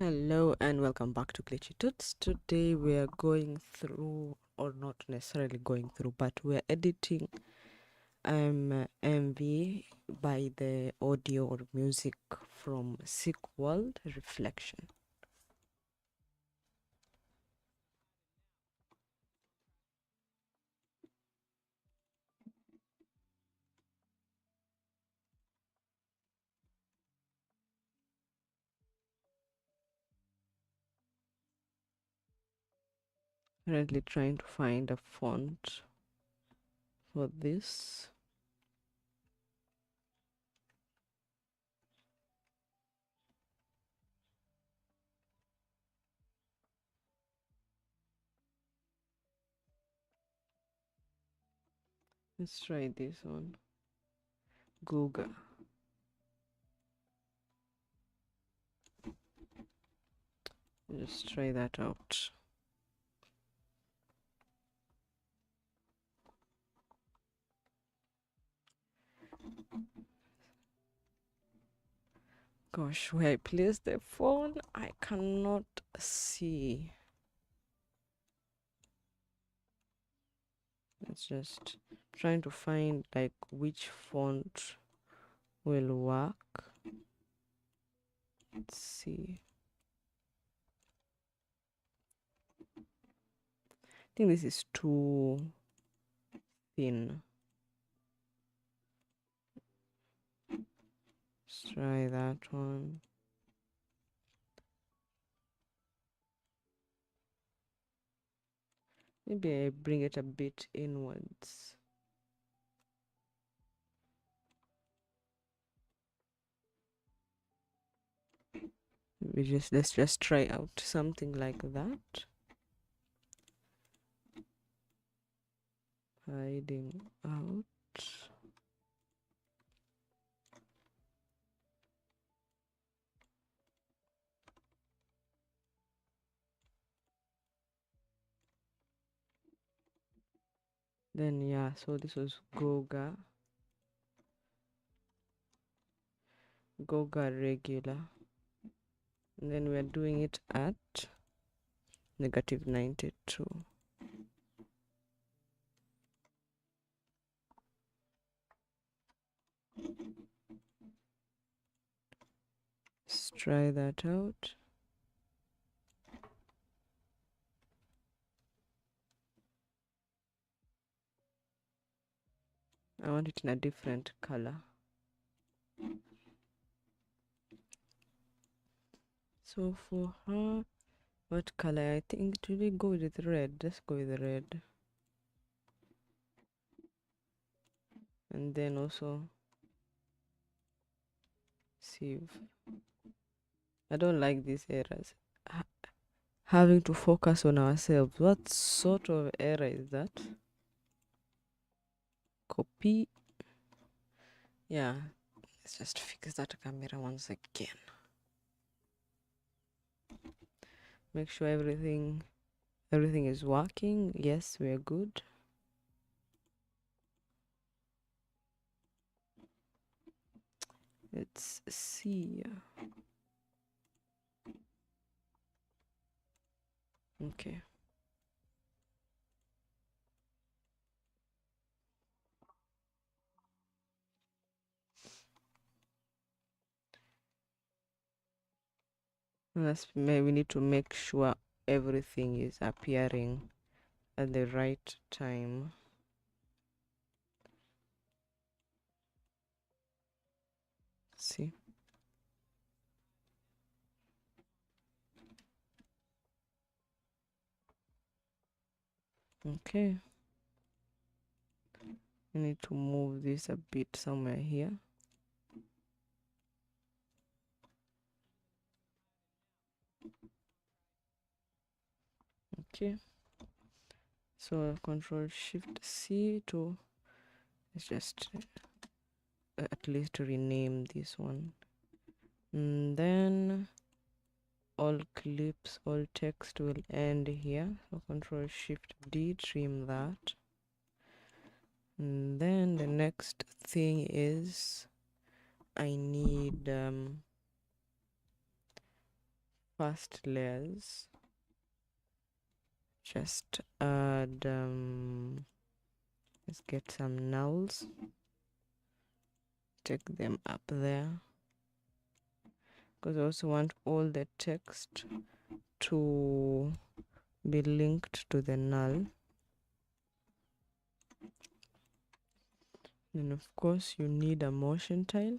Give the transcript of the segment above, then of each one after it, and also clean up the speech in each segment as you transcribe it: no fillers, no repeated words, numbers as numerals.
Hello and welcome back to Glitchy Tuts. Today we are going through, or not necessarily going through, but we are editing MV by the audio or music from Sick World Reflection. Currently trying to find a font for this. Let's try this one. Google. Just try that out. Gosh, where I place the phone, I cannot see. It's just trying to find like which font will work. Let's see. I think this is too thin. Let's try that one. Maybe I bring it a bit inwards. Let's just try out something like that. Hiding out. Then yeah, so this was Goga regular. And then we're doing it at -92. Let's try that out. I want it in a different color. So for her, what color? I think, do we go with red? Let's go with red. And then also save. I don't like these errors. Having to focus on ourselves. What sort of error is that? Copy. Yeah, let's just fix that camera once again. Make sure everything is working. Yes, we're good. Let's see. Okay. Maybe we need to make sure everything is appearing at the right time. See. Okay. I need to move this a bit somewhere here. Okay. So Control Shift C to, let's just at least rename this one. And then all clips, all text will end here. So Control Shift D, trim that. And then the next thing is I need fast layers. Just add let's get some nulls, take them up there, because I also want all the text to be linked to the null. And of course you need a motion tile.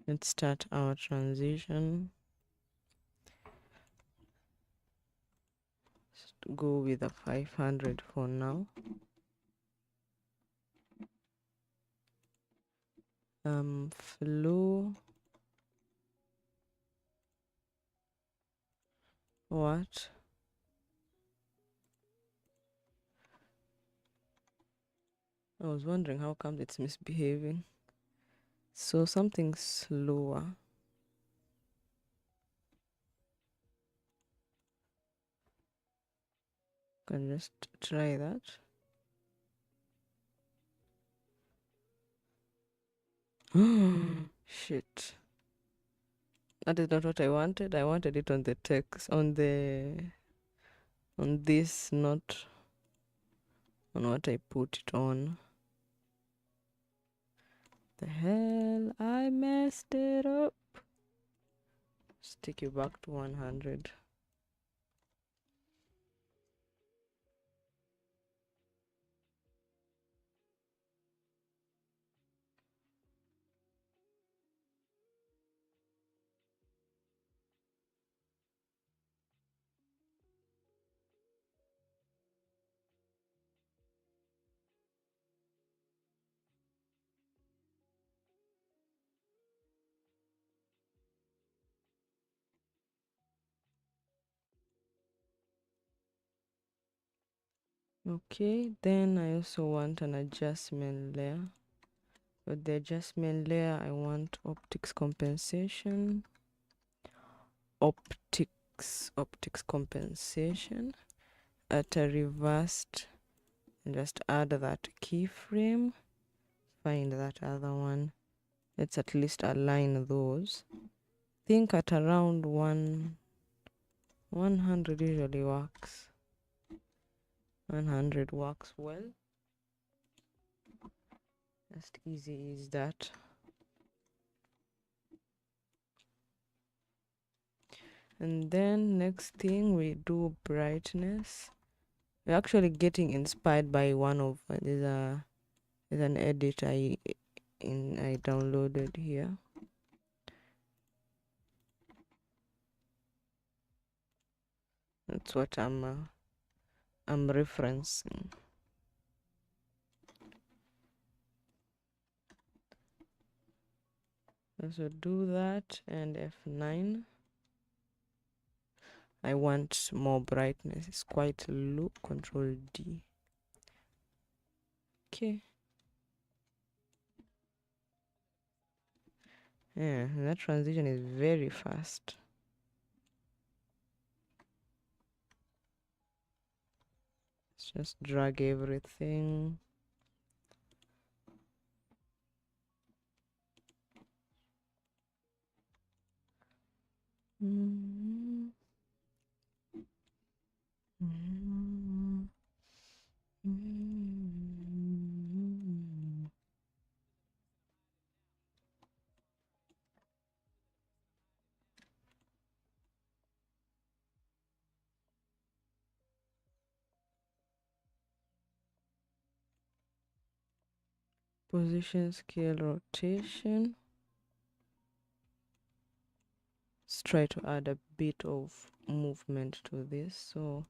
Let's start our transition. Just go with a 500 for now. Flow. What? I was wondering how come it's misbehaving. So something slower. Can just try that. Shit. That is not what I wanted. I wanted it on the text, on this, not on what I put it on. The hell, I messed it up. Let's take you back to 100. Okay, then I also want an adjustment layer. With the adjustment layer, I want optics compensation. Optics compensation at a reversed, and just add that keyframe. Find that other one. Let's at least align those. Think at around 100 usually works. 100 works well. Just easy is that. And then next thing we do brightness. We're actually getting inspired by one of there's an edit I downloaded here. That's what I'm referencing. So do that and F9. I want more brightness. It's quite low. Control D. Okay. Yeah, that transition is very fast. Let's just drag everything. Position, scale, rotation. Let's try to add a bit of movement to this. So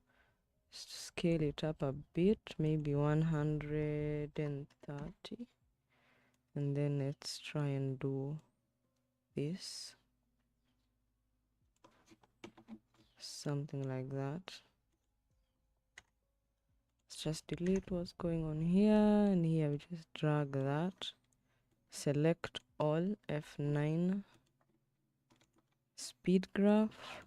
scale it up a bit, maybe 130. And then let's try and do this. Something like that. Let's just delete what's going on here, and here we just drag that. Select all, F9. Speed graph.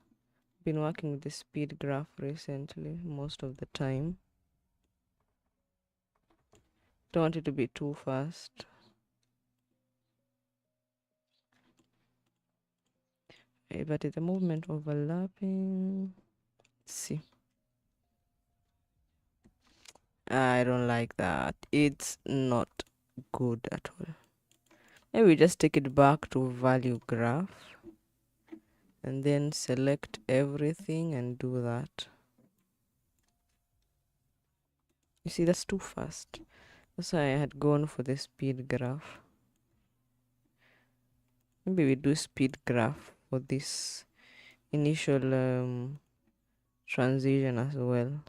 Been working with the speed graph recently, most of the time. Don't want it to be too fast. but is the movement overlapping? Let's see. I don't like that. It's not good at all. Maybe we just take it back to value graph and then select everything and do that. You see, that's too fast. That's why I had gone for the speed graph. Maybe we do speed graph for this initial transition as well.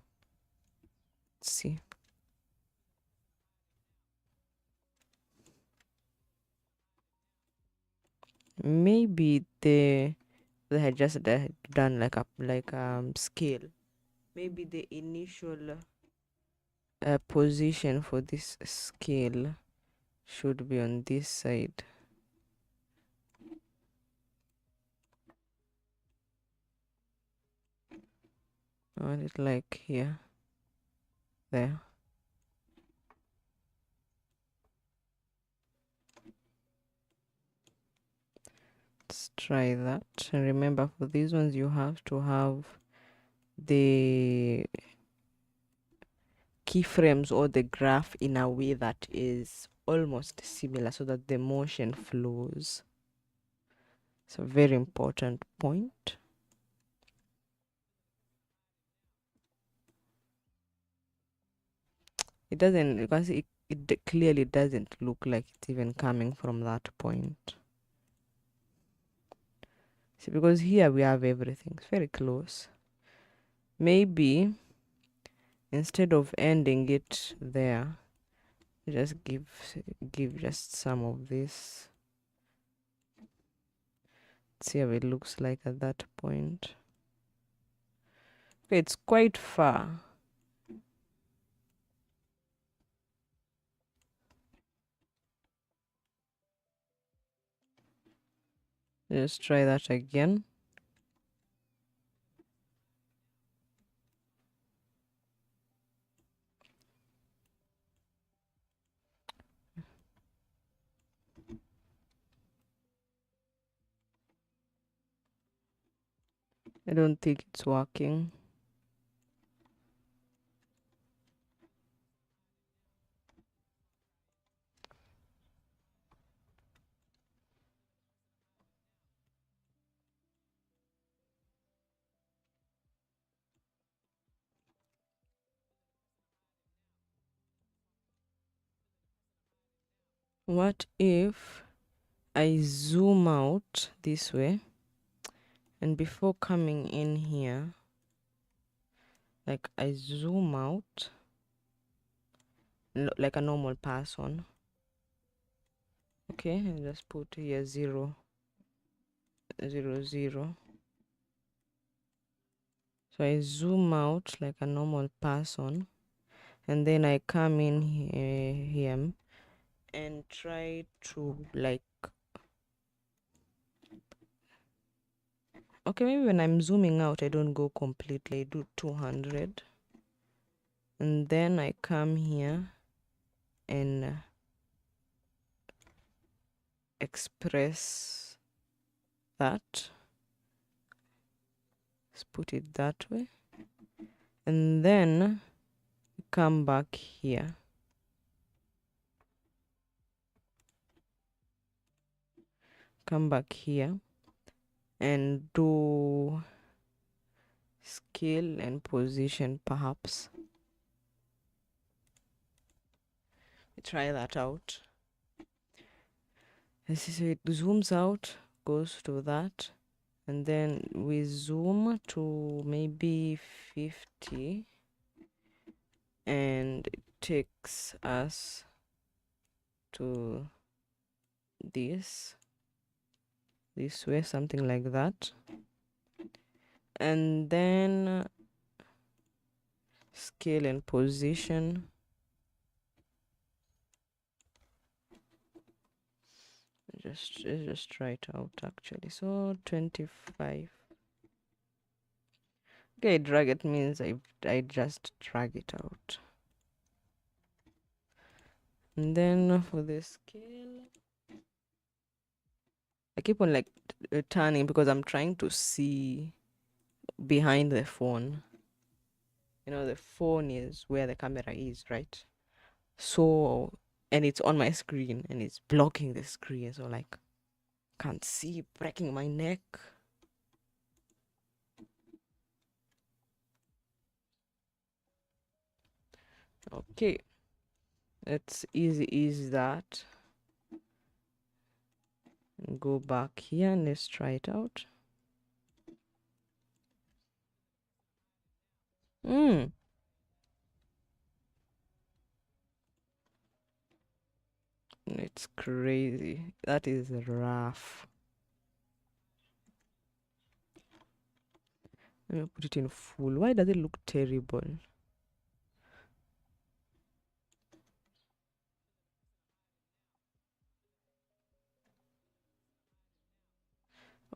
Let's see. Maybe they had just done like a scale. Maybe the initial position for this scale should be on this side. I want it like here, there. Let's try that. And remember, for these ones you have to have the keyframes or the graph in a way that is almost similar so that the motion flows. It's a very important point. It doesn't, because it clearly doesn't look like it's even coming from that point. See, because here we have everything. It's very close. Maybe instead of ending it there, just give just some of this. See how it looks like at that point. Okay, it's quite far. Let's try that again. I don't think it's working. What if I zoom out this way, and before coming in here, like I zoom out like a normal person. Okay, and just put here 0, 0, 0. So I zoom out like a normal person, and then I come in here and try to like, okay, maybe when I'm zooming out I don't go completely, I do 200, and then I come here and express that. Let's put it that way, and then come back here, and do scale and position perhaps. Try that out. Let's see, so it zooms out, goes to that, and then we zoom to maybe 50, and it takes us to this way, something like that, and then scale and position. Let's just try it out actually. So 25. Okay, drag it means I just drag it out. And then for the scale, keep on like turning because I'm trying to see behind the phone. You know, the phone is where the camera is, right? So, and it's on my screen and it's blocking the screen. So, like, can't see, breaking my neck. Okay, let's ease that. Go back here and let's try it out. It's crazy. That is rough. Let me put it in full. Why does it look terrible?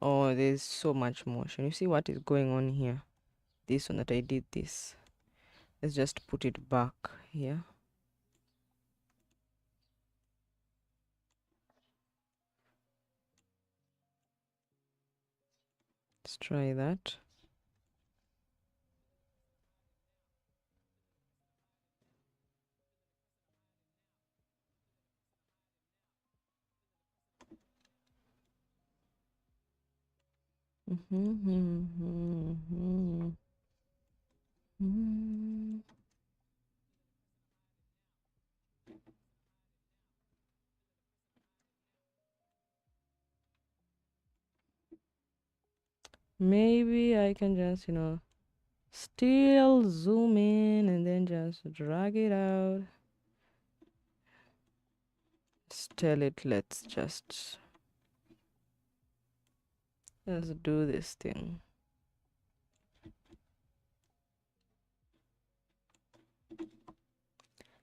Oh, there's so much motion. You see what is going on here? This one that I did this. Let's just put it back here. Let's try that. Maybe I can just, still zoom in and then just drag it out. Tell it, let's do this thing.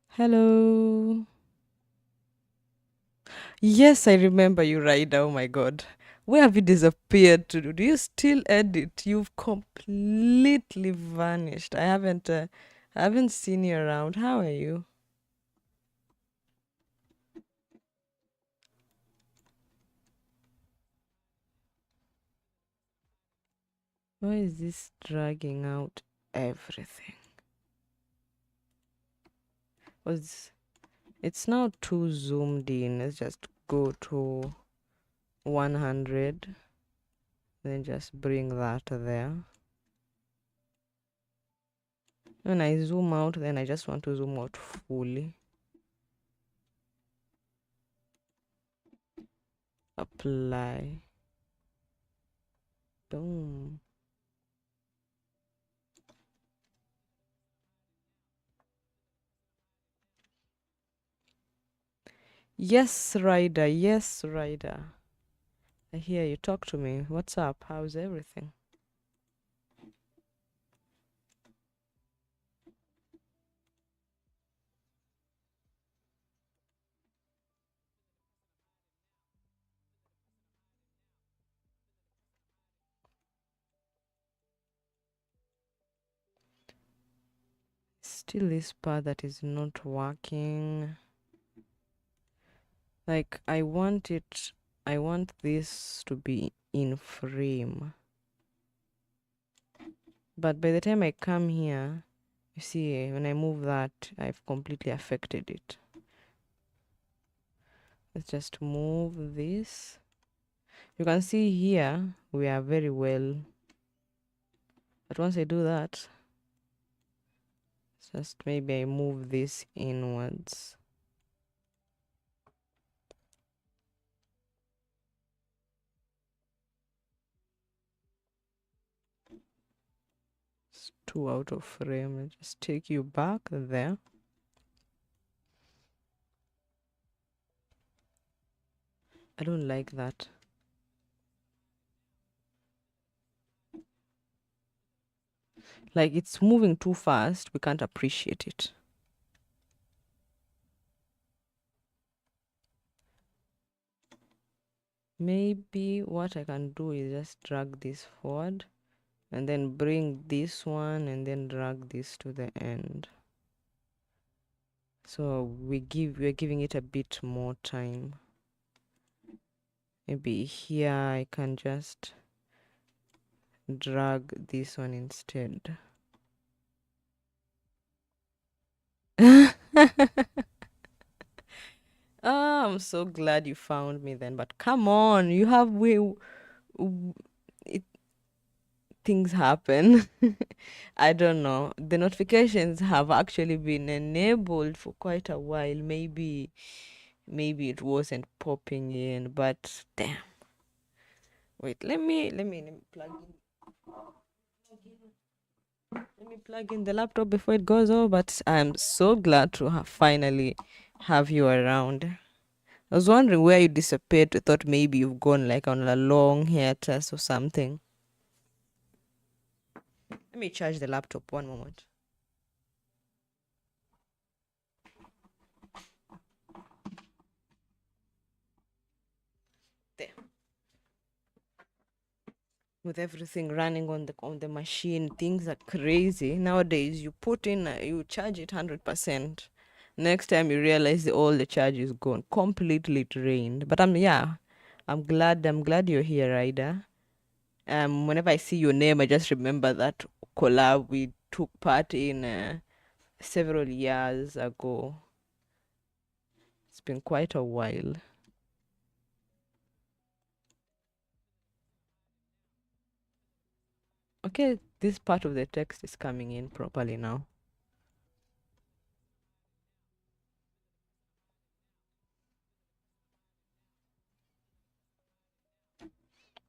Hello. Yes, I remember you, Ryder. Oh my god. Where have you disappeared to? Do you still edit? You've completely vanished. I haven't seen you around. How are you? Why is this dragging out everything? Was it's now too zoomed in. Let's just go to 100. Then just bring that there. When I zoom out, then I just want to zoom out fully. Apply. Boom. Yes, Ryder. Yes, Ryder. I hear you. Talk to me. What's up? How's everything? Still this part that is not working. Like, I want this to be in frame. But by the time I come here, you see, when I move that, I've completely affected it. Let's just move this. You can see here, we are very well. But once I do that, just maybe I move this inwards. It's too out of frame. I just take you back there. I don't like that. Like, it's moving too fast. We can't appreciate it. Maybe what I can do is just drag this forward and then bring this one and then drag this to the end. So we're giving it a bit more time. Maybe here I can just drag this one instead. Oh, I'm so glad you found me then. But come on, you have it, things happen. I don't know. The notifications have actually been enabled for quite a while. Maybe it wasn't popping in, but damn. Wait, let me plug in. Let me plug in the laptop before it goes off. But I'm so glad to finally have you around. I was wondering where you disappeared. I thought maybe you've gone like on a long hiatus or something. Let me charge the laptop. One moment. There. With everything running on the machine, things are crazy nowadays. You put in, you charge it 100%. Next time you realize all the charge is gone, completely drained. But I'm glad you're here, Ida. Whenever I see your name, I just remember that collab we took part in several years ago. It's been quite a while. Okay, this part of the text is coming in properly now.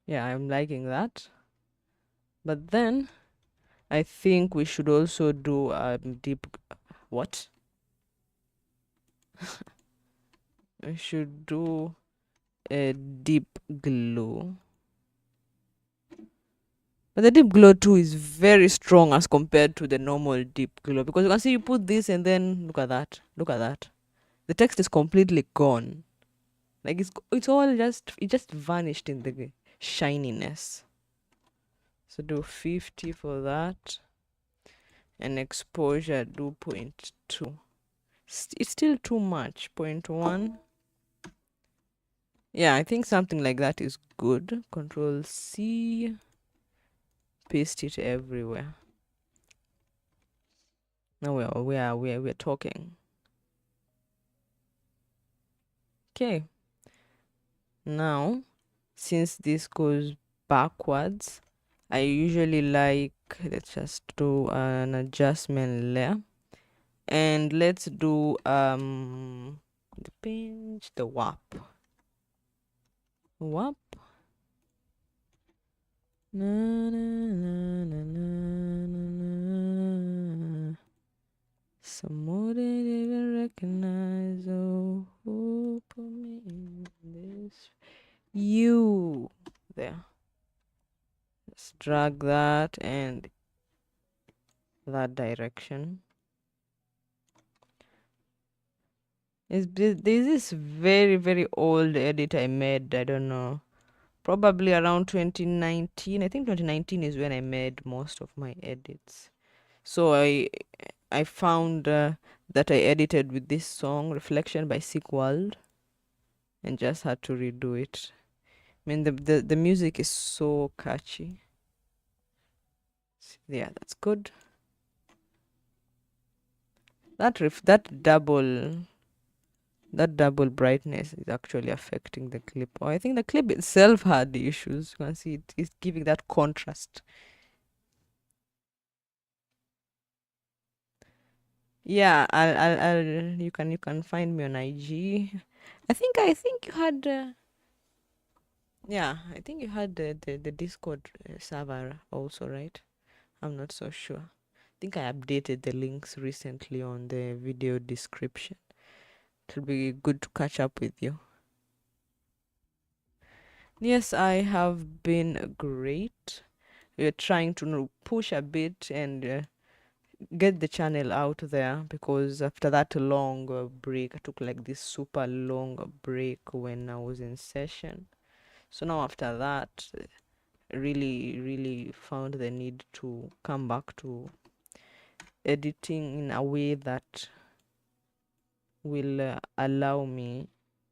Yeah, I'm liking that. But then I think we should also do deep. What? We should do a deep glow. But the deep glow too is very strong as compared to the normal deep glow, because you can see you put this and then look at that. Look at that. The text is completely gone. Like it's all it just vanished in the shininess. So do 50 for that. And exposure do 0.2. It's still too much. 0.1. Yeah, I think something like that is good. Control C. Paste it everywhere. Now we're talking. Okay. Now, since this goes backwards, I usually like, let's just do an adjustment layer. And let's do the pinch, the warp. Warp. Na, na, na, na, na, na, na. Some more they didn't recognize. Oh, who put me in this? You. There. Let's drag that and that direction. There's this very, very old edit I made. I don't know. Probably around 2019. I think 2019 is when I made most of my edits. So I found that I edited with this song Reflection by Sick World and just had to redo it. I mean the music is so catchy. Yeah, that's good. That double brightness is actually affecting the clip. Oh, I think the clip itself had the issues. You can see it is giving that contrast. Yeah, I'll you can find me on IG. I think you had yeah, I think you had the Discord server also, right? I'm not so sure. I think I updated the links recently on the video description. It'll be good to catch up with you. Yes, I have been great. We're trying to push a bit and get the channel out there, because after that long break, I took like this super long break when I was in session. So now after that, really found the need to come back to editing in a way that will allow me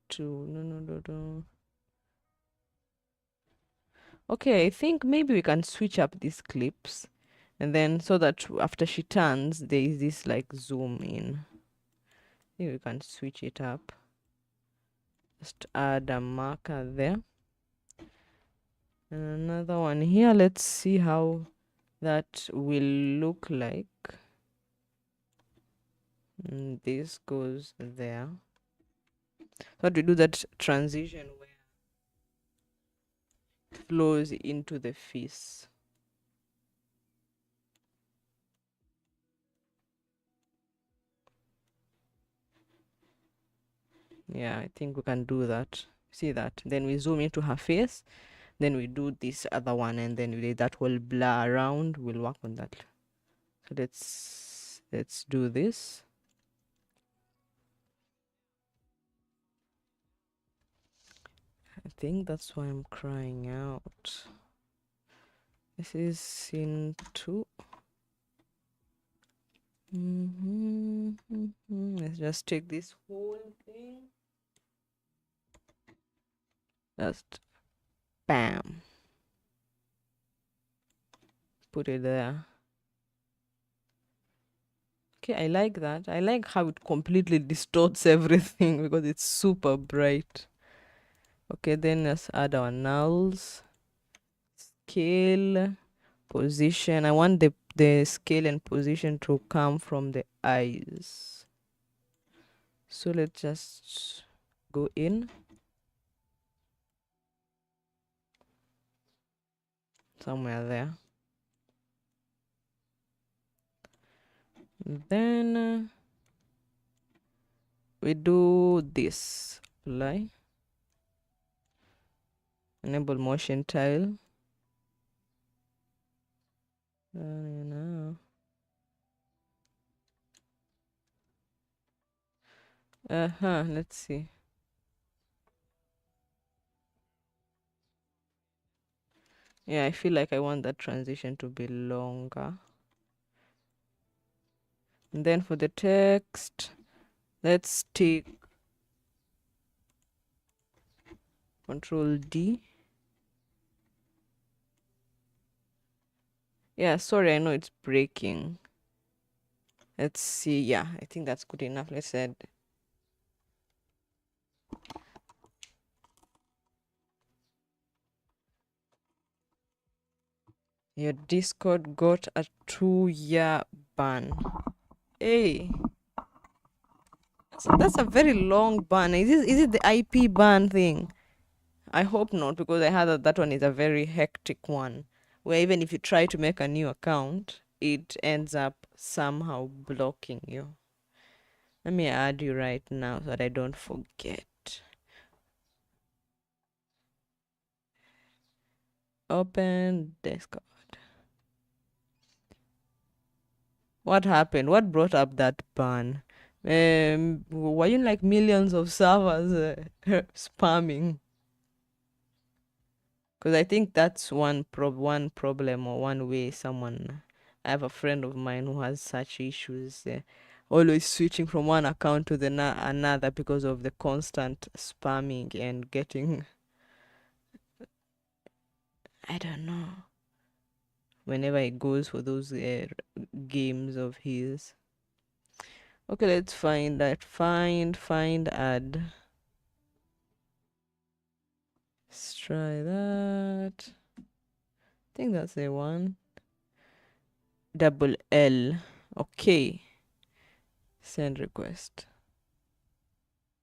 to Okay, I think maybe we can switch up these clips, and then so that after she turns, there is this like zoom in. I think we can switch it up. Just add a marker there. And another one here. Let's see how that will look like. This goes there. So to do that transition where it flows into the face. Yeah, I think we can do that. See that? Then we zoom into her face. Then we do this other one, and then that will blur around. We'll work on that. So let's do this. I think that's why I'm crying out. This is scene 2. Let's just take this whole thing. Just bam. Put it there. Okay, I like that. I like how it completely distorts everything because it's super bright. Okay, then let's add our nulls. Scale, position. I want the scale and position to come from the eyes. So let's just go in. Somewhere there. Then we do this. Apply. Enable motion tile. Now. Let's see. Yeah, I feel like I want that transition to be longer. And then for the text, let's take Control D. Yeah, sorry, I know it's breaking. Let's see. Yeah, I think that's good enough. Let's add. Your Discord got a 2-year ban. Hey, that's a very long ban. Is it the IP ban thing? I hope not, because I heard that one is a very hectic one, where even if you try to make a new account, it ends up somehow blocking you. Let me add you right now so that I don't forget. Open Discord. What happened? What brought up that ban? Were you like millions of servers spamming? Because I think that's one problem or one way someone. I have a friend of mine who has such issues, always switching from one account to the another because of the constant spamming and getting. I don't know. Whenever he goes for those games of his. Okay, let's find that. Find, add. Let's try that. I think that's the one. Double L. Okay. Send request.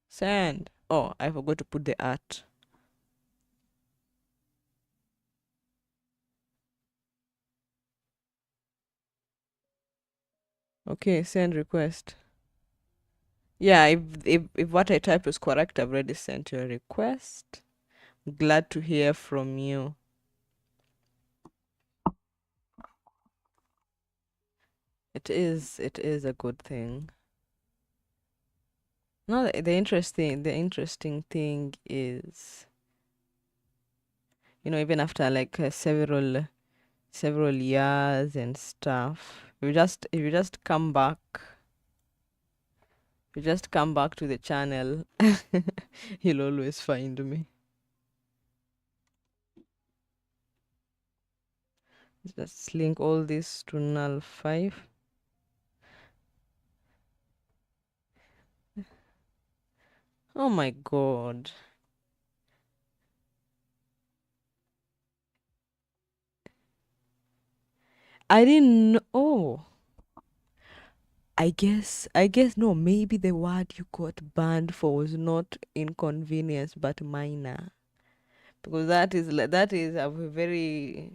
Send. Oh, I forgot to put the at. Okay, send request. Yeah, if what I typed was correct, I've already sent you a request. Glad to hear from you. It is a good thing. No, the interesting thing is, even after like several years and stuff, if you just come back, to the channel, you'll always find me. Let's link all this to null 5. Oh my god. I didn't know. Oh, I guess no, maybe the word you got banned for was not inconvenience but minor. Because that is a very,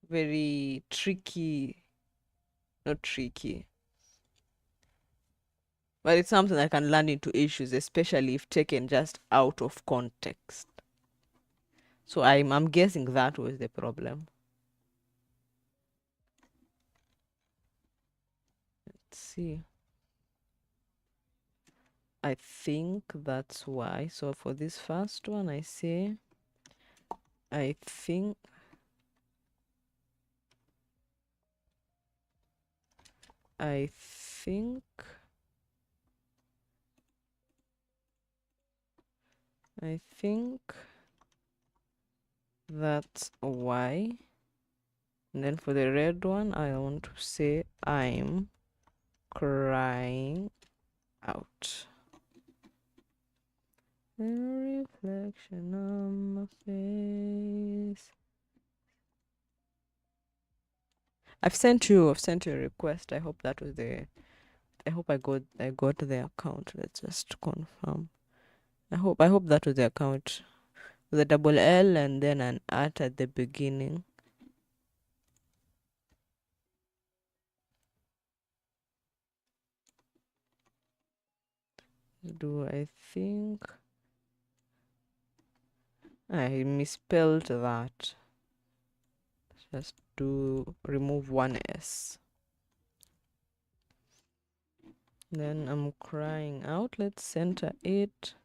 very tricky, not tricky, but it's something that can land into issues, especially if taken just out of context. So I'm guessing that was the problem. Let's see. I think that's why. So for this first one, I say, I think, I think, I think that's why. And then for the red one, I want to say, I'm crying out. The reflection on my face. I've sent you a request. I hope that was the I hope I got the account. Let's just confirm. I hope that was the account. With a double L and then an at the beginning. Do I think I misspelled that? Just do remove one S. Then I'm crying out. Let's center it.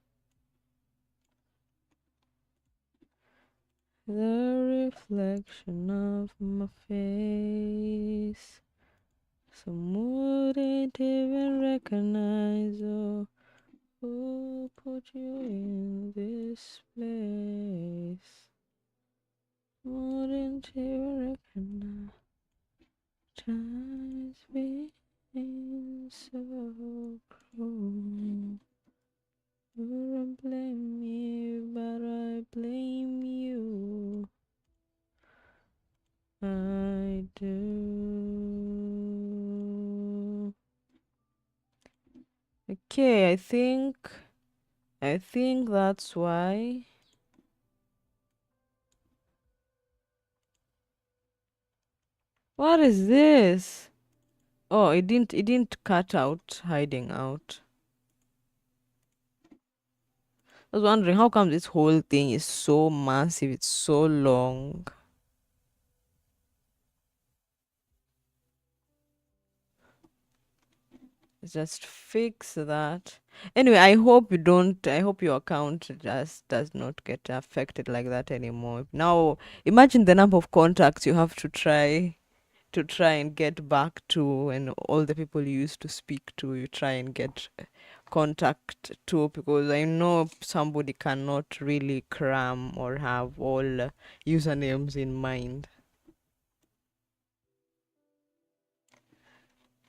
The reflection of my face. Some wouldn't even recognize, oh, who put you in this place. Wouldn't even recognize. Time's been so cruel. Wouldn't blame me, but I blame you. I do. Okay, I think that's why. What is this? Oh, it didn't cut out hiding out. I was wondering how come this whole thing is so massive, it's so long. Just fix that. Anyway, I hope your account just does not get affected like that anymore. Now, imagine the number of contacts you have to try and get back to, and all the people you used to speak to, you try and get contact to, because I know somebody cannot really cram or have all usernames in mind.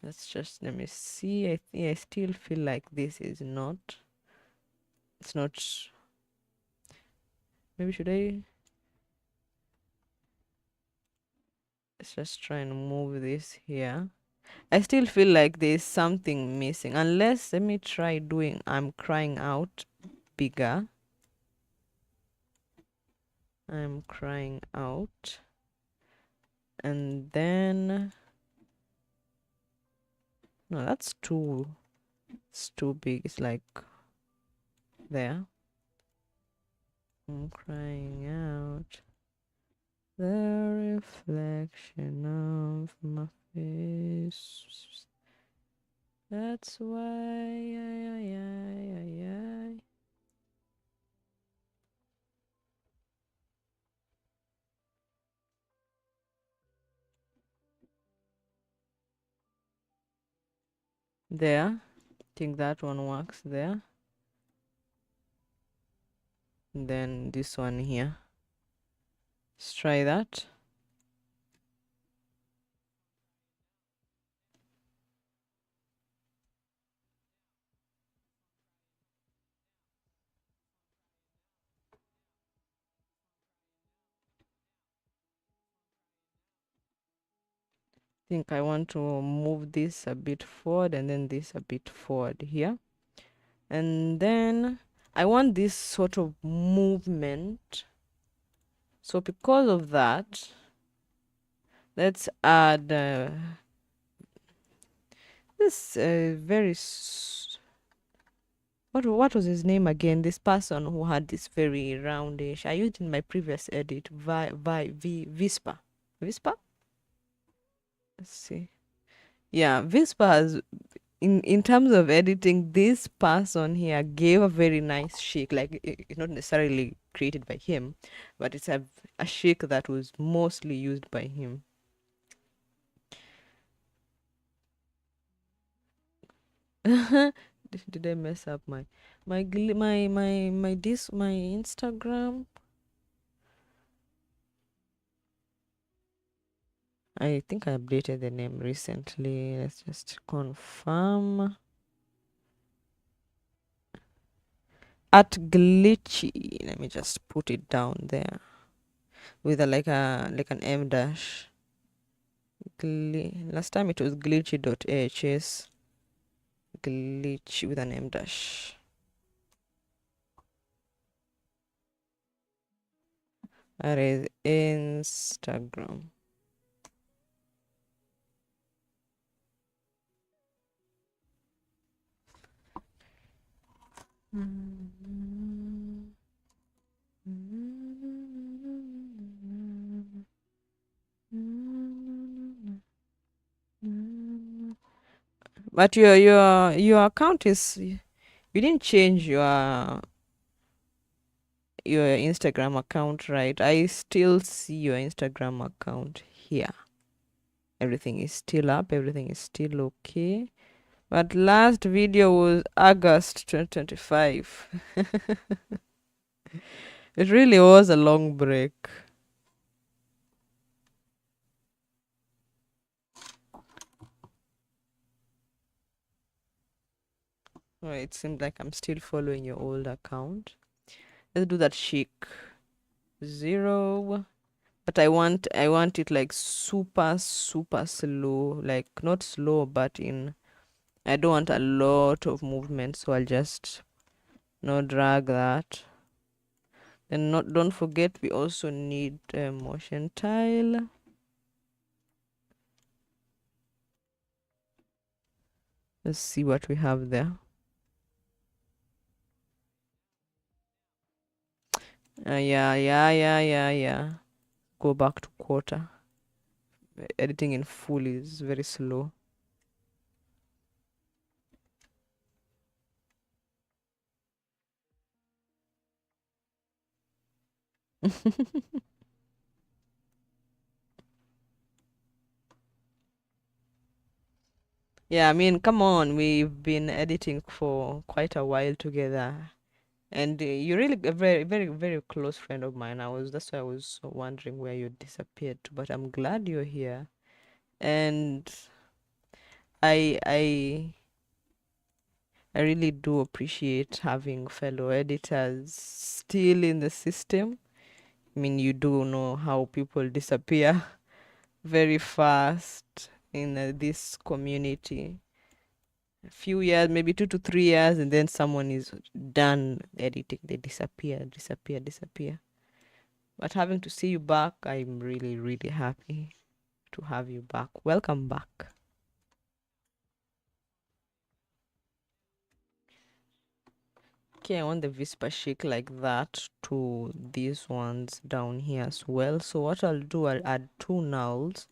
Let me see. I think I still feel like this is not, it's not, maybe should I, let's just try and move this here. I still feel like there's something missing, unless, let me try doing I'm crying out bigger. I'm crying out. And then, no, it's too big. It's like there. I'm crying out. The reflection of my face. That's why. There. I think that one works there. And then this one here. Let's try that. think I want to move this a bit forward and then this a bit forward here. And then I want this sort of movement. So because of that, let's add this very what was his name again? This person who had this very roundish. I used in my previous edit. Vispa. Vispa. Let's see. Yeah, Vispa has in terms of editing, this person here gave a very nice shake. Like it's not necessarily created by him, but it's a shake that was mostly used by him. Did I mess up my Instagram? I think I updated the name recently. Let's just confirm. At glitchy. Let me just put it down there with like an M dash. Last time it was glitchy.ahs. Glitch with an M dash. That is Instagram. But your account is, you didn't change your Instagram account, right? I still see your Instagram account here. Everything is still up, everything is still okay. But last video was August 2025. It really was a long break. Oh, it seems like I'm still following your old account. Let's do that chic. 0. But I want it like super slow. Like not slow, but I don't want a lot of movement, so I'll just drag that. Then don't forget we also need a motion tile. Let's see what we have there. Yeah. Go back to quarter. Editing in full is very slow. Yeah, I mean, come on, we've been editing for quite a while together, and you're really a very, very, very close friend of mine. That's why I was wondering where you disappeared to, but I'm glad you're here, and I, I, I really do appreciate having fellow editors still in the system. I mean, you do know how people disappear very fast in this community. A few years, maybe 2 to 3 years, and then someone is done editing. They disappear. But having to see you back, I'm really, really happy to have you back. Welcome back. Okay, I want the Vispa shake like that to these ones down here as well. So what I'll do, I'll add 2 nulls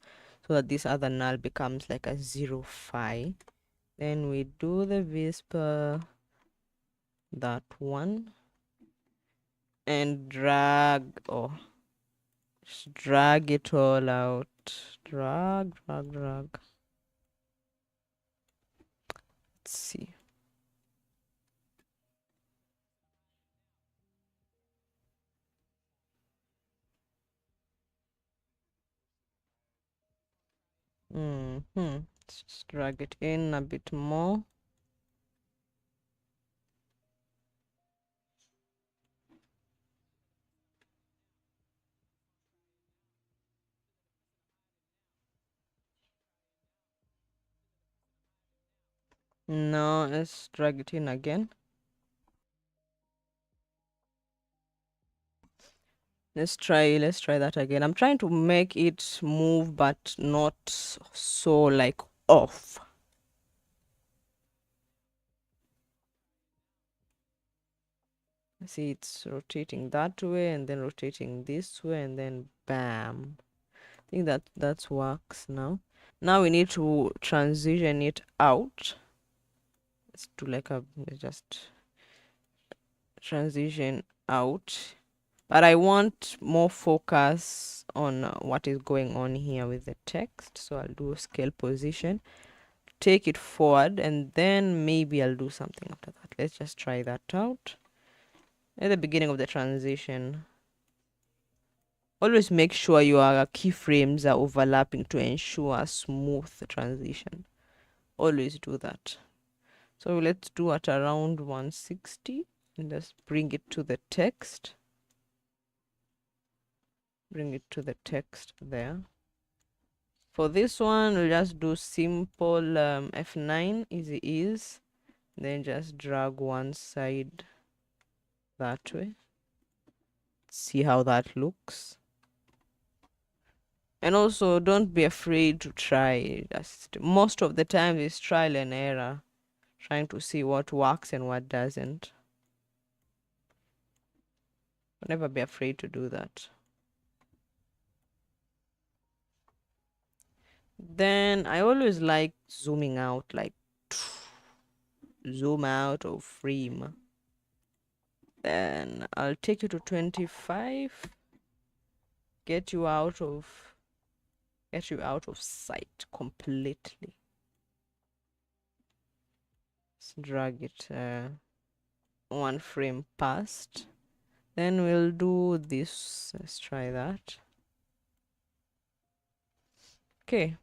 so that this other null becomes like a 0 phi. Then we do the Vispa, that one, and just drag it all out. Drag. Let's see. Let's just drag it in a bit more. No, let's drag it in again. Let's try that again. I'm trying to make it move but not so like off. See, it's rotating that way and then rotating this way and then bam. I think that works now. Now we need to transition it out. Let's do like a just transition out. But I want more focus on what is going on here with the text. So I'll do scale position, take it forward, and then maybe I'll do something after that. Let's just try that out. At the beginning of the transition, always make sure your keyframes are overlapping to ensure a smooth transition. Always do that. So let's do at around 160 and just bring it to the text. Bring it to the text there. For this one, we'll just do simple F9 easy ease. Then just drag one side that way. See how that looks. And also, don't be afraid to try. Just most of the time, it's trial and error, trying to see what works and what doesn't. Never be afraid to do that. Then I always like zooming out, like zoom out of frame. Then I'll take you to 25. Get you out of sight completely. Let's drag it one frame past. Then we'll do this. Let's try that. Okay.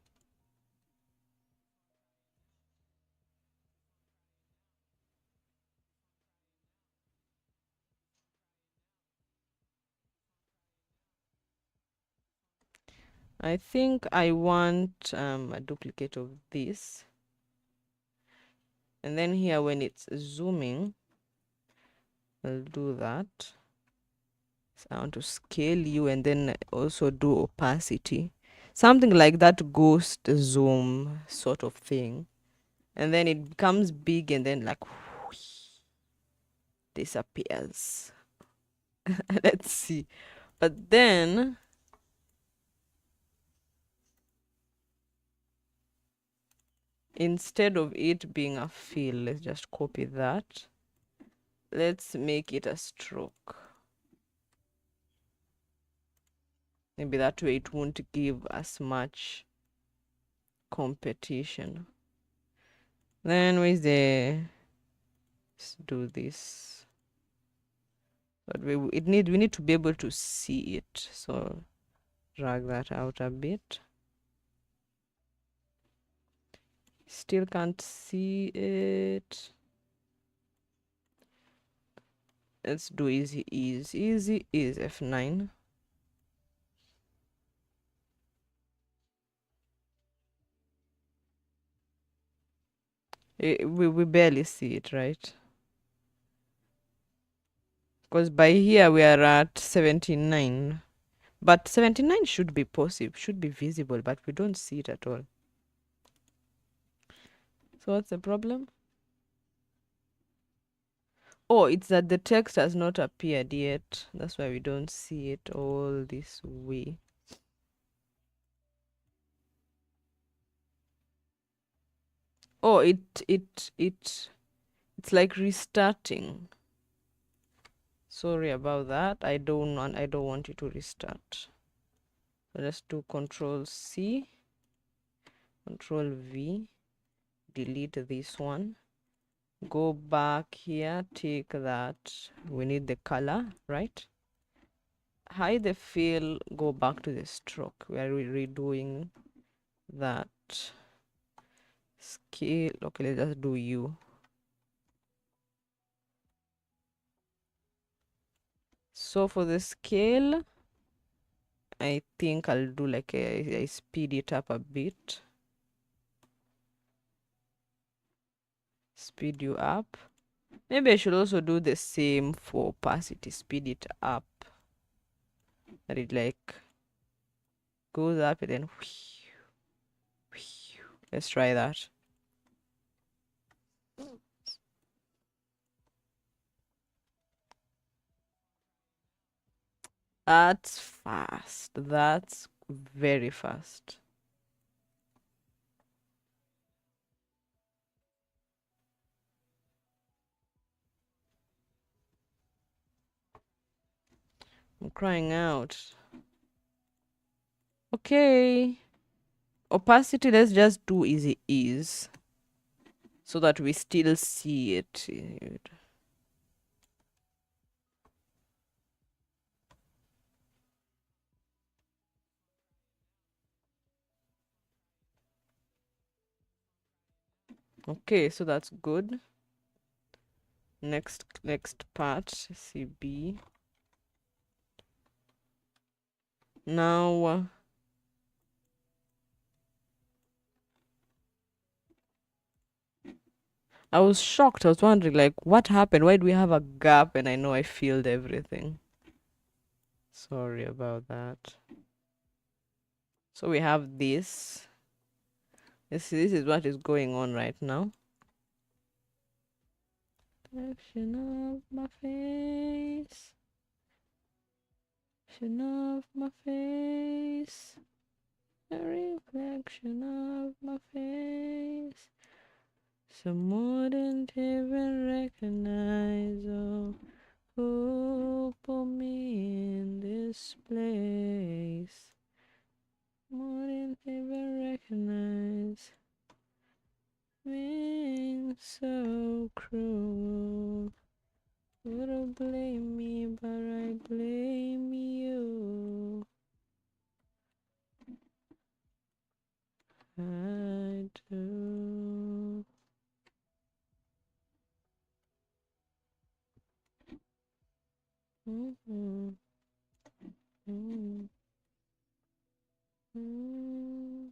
I think I want a duplicate of this. And then here when it's zooming, I'll do that. So I want to scale you and then also do opacity. Something like that ghost zoom sort of thing. And then it becomes big and then like disappears. Let's see. But then instead of it being a fill, let's just copy that. Let's make it a stroke. Maybe that way it won't give as much competition. Then let's do this. But we need to be able to see it. So drag that out a bit. Still can't see it. Let's do easy ease. Easy is F9. We barely see it, right? Because by here we are at 79. But 79 should be possible, should be visible, but we don't see it at all. So what's the problem? Oh, it's that the text has not appeared yet. That's why we don't see it all this way. Oh, it's like restarting. Sorry about that. I don't want you to restart. So let's do Control C, Control V, delete this one. Go back here, take that. We need the color, right? Hide the fill, go back to the stroke. We are redoing that. Scale. Okay, let's just do U. So for the scale, I think I'll do like I speed it up a bit. speed you up. Maybe I should also do the same for opacity, speed it up. That it like goes up and then let's try that. That's fast. That's very fast. I'm crying out. Okay. Opacity, let's just do easy ease so that we still see it. Okay, so that's good. Next part, CB. Now I was shocked. I was wondering like what happened? Why do we have a gap? And I know I filled everything. Sorry about that. So we have this. This is what is going on right now. Reflection of my face. Reflection of my face. A reflection of my face. Some wouldn't even recognize. Oh, who put me in this place? Wouldn't even recognize. Being so cruel. Wouldn't blame me, but I blame you. I do. Mm-hmm. Mm-hmm. Mm-hmm.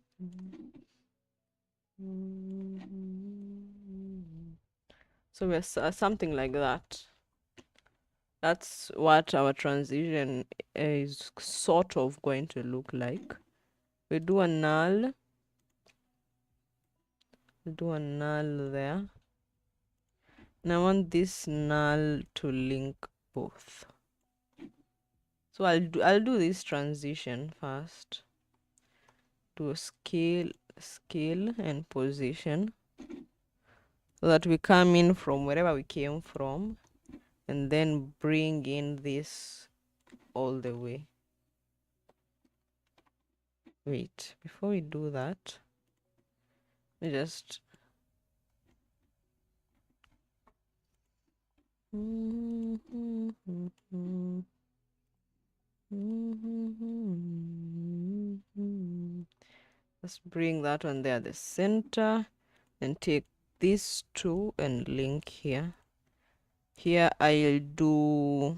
So we're something like that. That's what our transition is sort of going to look like. We do a null. Do a null there. And I want this null to link both. So I'll do this transition first. Do a scale and position so that we come in from wherever we came from and then bring in this all the way. Wait, before we do that, we just let's bring that one there, the center, and take these two and link here. Here I'll do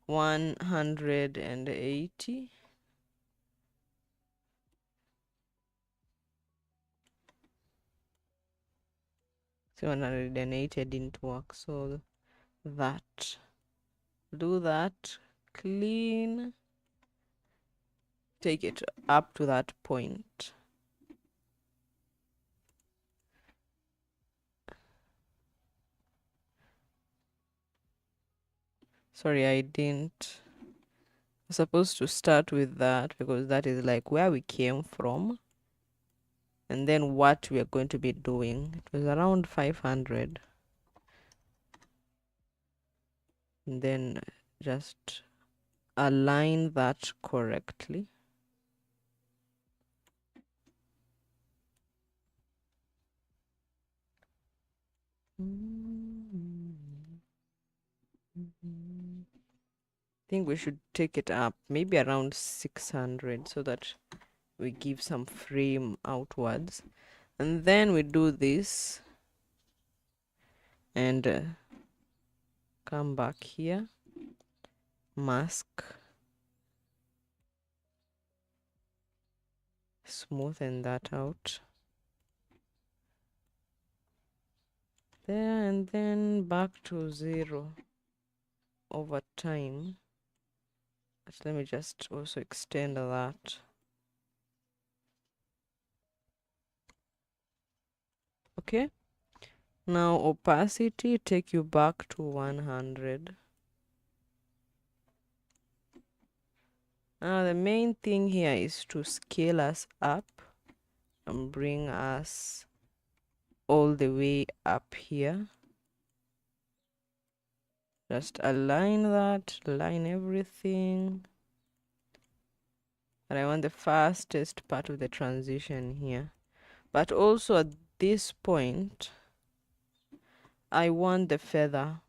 180. So 180 didn't work, so that. Do that, clean, take it up to that point. Sorry, I didn't. I'm supposed to start with that because that is like where we came from and then what we are going to be doing. It was around 500. And then just align that correctly. I think we should take it up maybe around 600 so that we give some frame outwards. And then we do this and come back here, mask, smoothen that out. there, and then back to 0 over time. But let me just also extend that. Okay, now opacity, take you back to 100. Now the main thing here is to scale us up and bring us all the way up here. Just align that, align everything. And I want the fastest part of the transition here. But also at this point, I want the feather.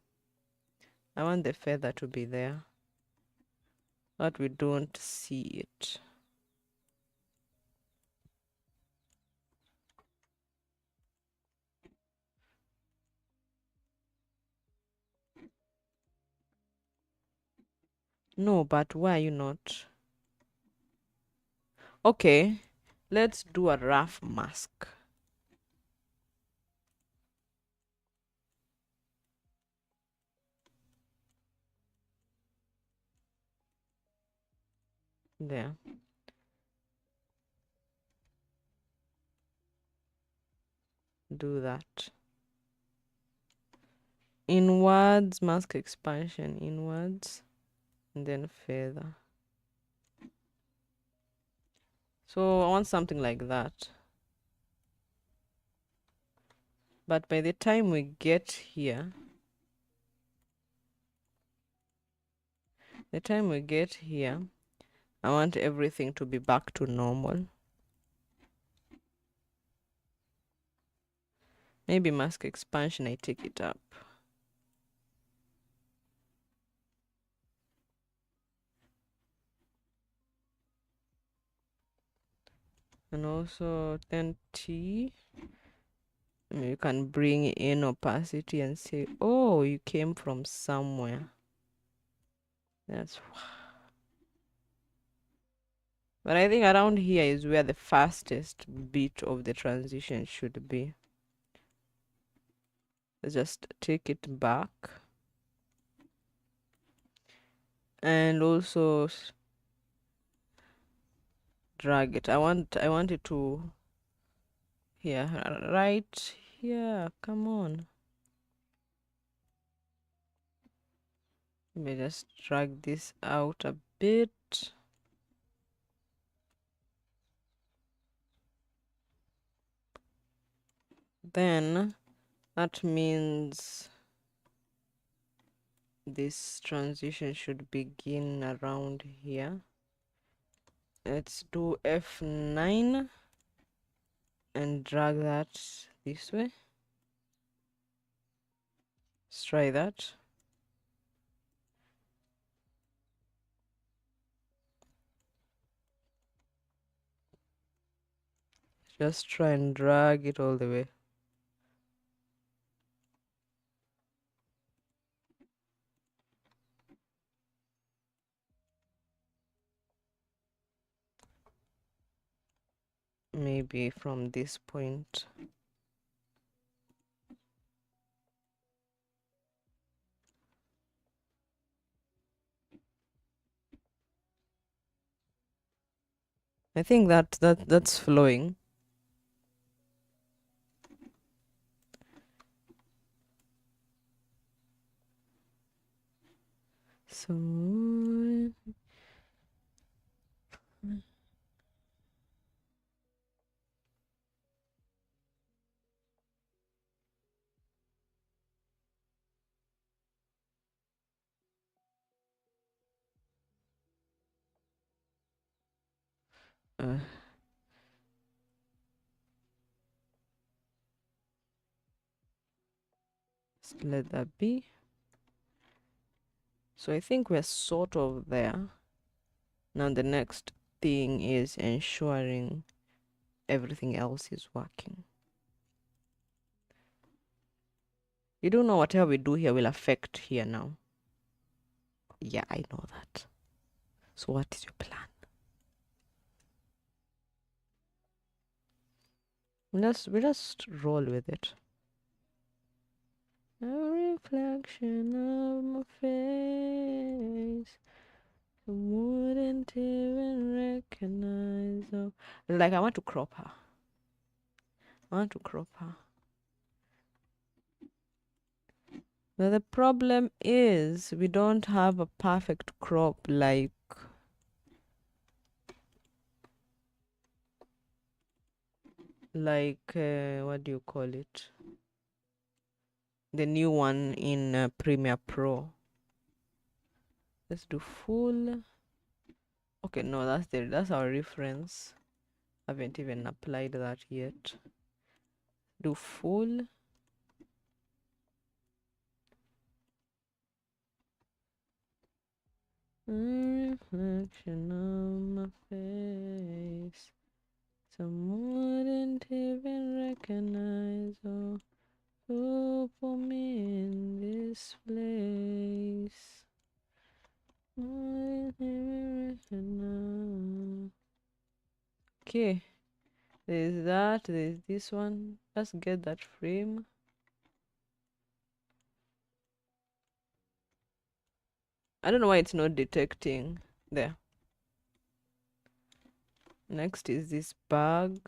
I want the feather to be there, but we don't see it. No, but why are you not? Okay, let's do a rough mask. There. Do that. Inwards, mask expansion, inwards, and then feather. So I want something like that. But by the time we get here, I want everything to be back to normal. Maybe mask expansion, I take it up. And also then T, you can bring in opacity and say, oh, you came from somewhere. That's but I think around here is where the fastest bit of the transition should be. Let's just take it back. And also drag it. I want it to here, right here. Come on. Let me just drag this out a bit. Then that means this transition should begin around here. Let's do F9 and drag that this way. Let's try that. Just try and drag it all the way. Maybe from this point. I think that's flowing. So let's let that be. So I think we're sort of there. Now the next thing is ensuring everything else is working. You don't know whatever we do here will affect here now. Yeah, I know that. So what is your plan? We just roll with it. A reflection of my face. I wouldn't even recognize her. Like, I want to crop her. I want to crop her. But the problem is we don't have a perfect crop like what do you call it? The new one in Premiere Pro. Let's do full. Okay, no, that's our reference. Haven't even applied that yet. Do full. Reflection on my face. Some wouldn't even recognize who put me in this place. Okay, there's that, there's this one. Let's get that frame. I don't know why it's not detecting. There. Next is this bag.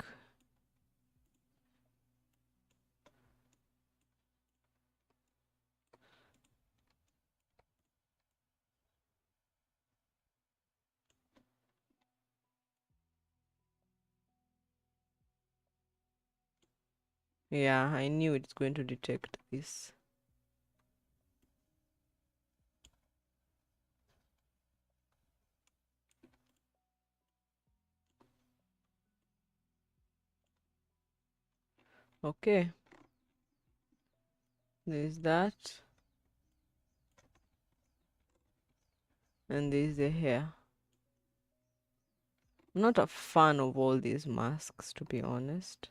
Yeah, I knew it's going to detect this. Okay. There's that. And there's the hair. I'm not a fan of all these masks, to be honest.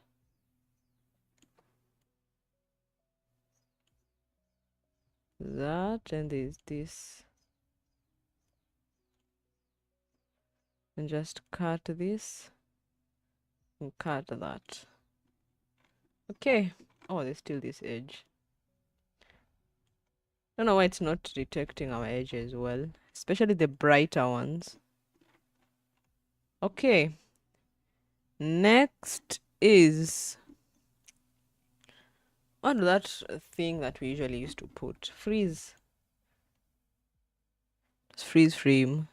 That, and there's this. And just cut this. And cut that. Okay. Oh, there's still this edge. I don't know why it's not detecting our edge as well. Especially the brighter ones. Okay. Next is that thing that we usually used to put. Freeze. Freeze frame.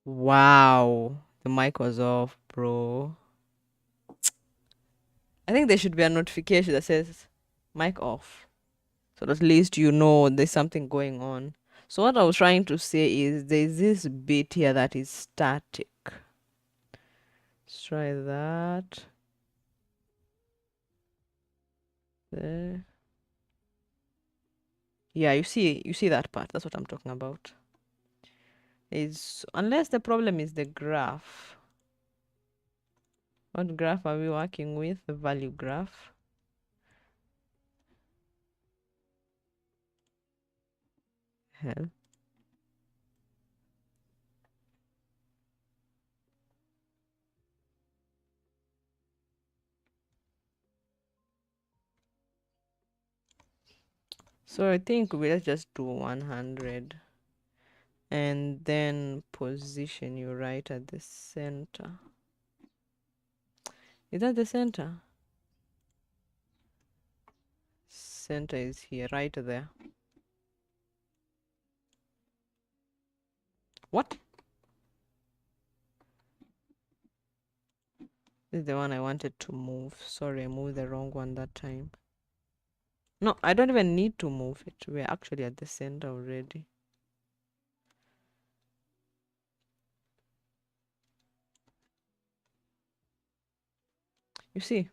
Wow. The mic was off, bro. I think there should be a notification that says mic off. So at least you know there's something going on. So what I was trying to say is there's this bit here that is static. Let's try that. There. Yeah, you see that part. That's what I'm talking about. Is unless the problem is the graph. What graph are we working with? The value graph. Hell. So I think let's just do 100 and then position you right at the center. Is that the center? Center is here, right there. What? This is the one I wanted to move. Sorry, I moved the wrong one that time. No, I don't even need to move it. We're actually at the center already. You see?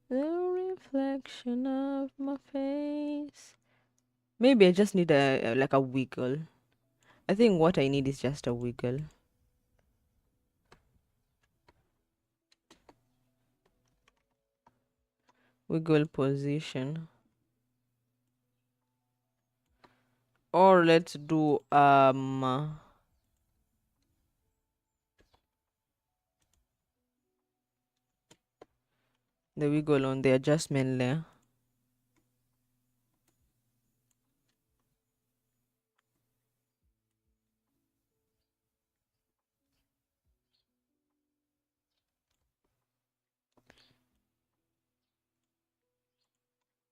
The reflection of my face. Maybe I just need like a wiggle. I think what I need is just a wiggle. Wiggle position. Or let's do the wiggle on the adjustment layer.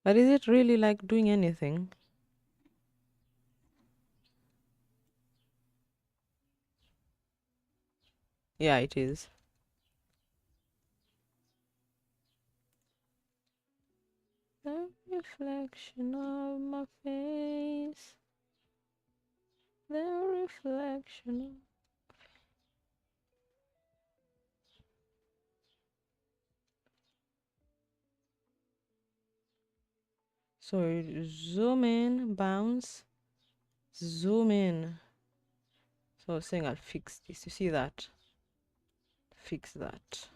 But is it really like doing anything? Yeah, it is. The reflection of my face. The reflection. So zoom in, bounce, zoom in. So I was saying I'll fix this. You see that? Fix that.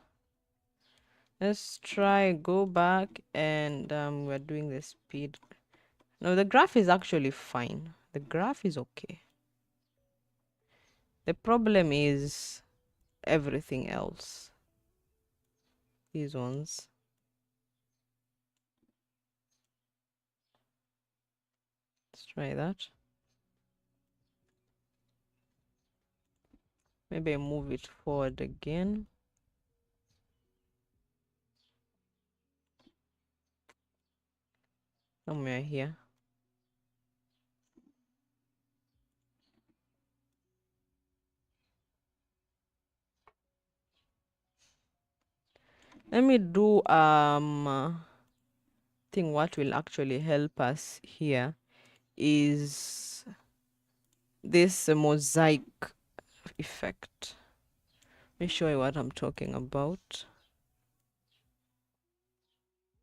Let's try go back and we're doing the speed. No, the graph is actually fine. The graph is okay. The problem is everything else. These ones. Let's try that. Maybe I move it forward again. Somewhere here. Let me do think what will actually help us here is this mosaic effect. Let me show you what I'm talking about.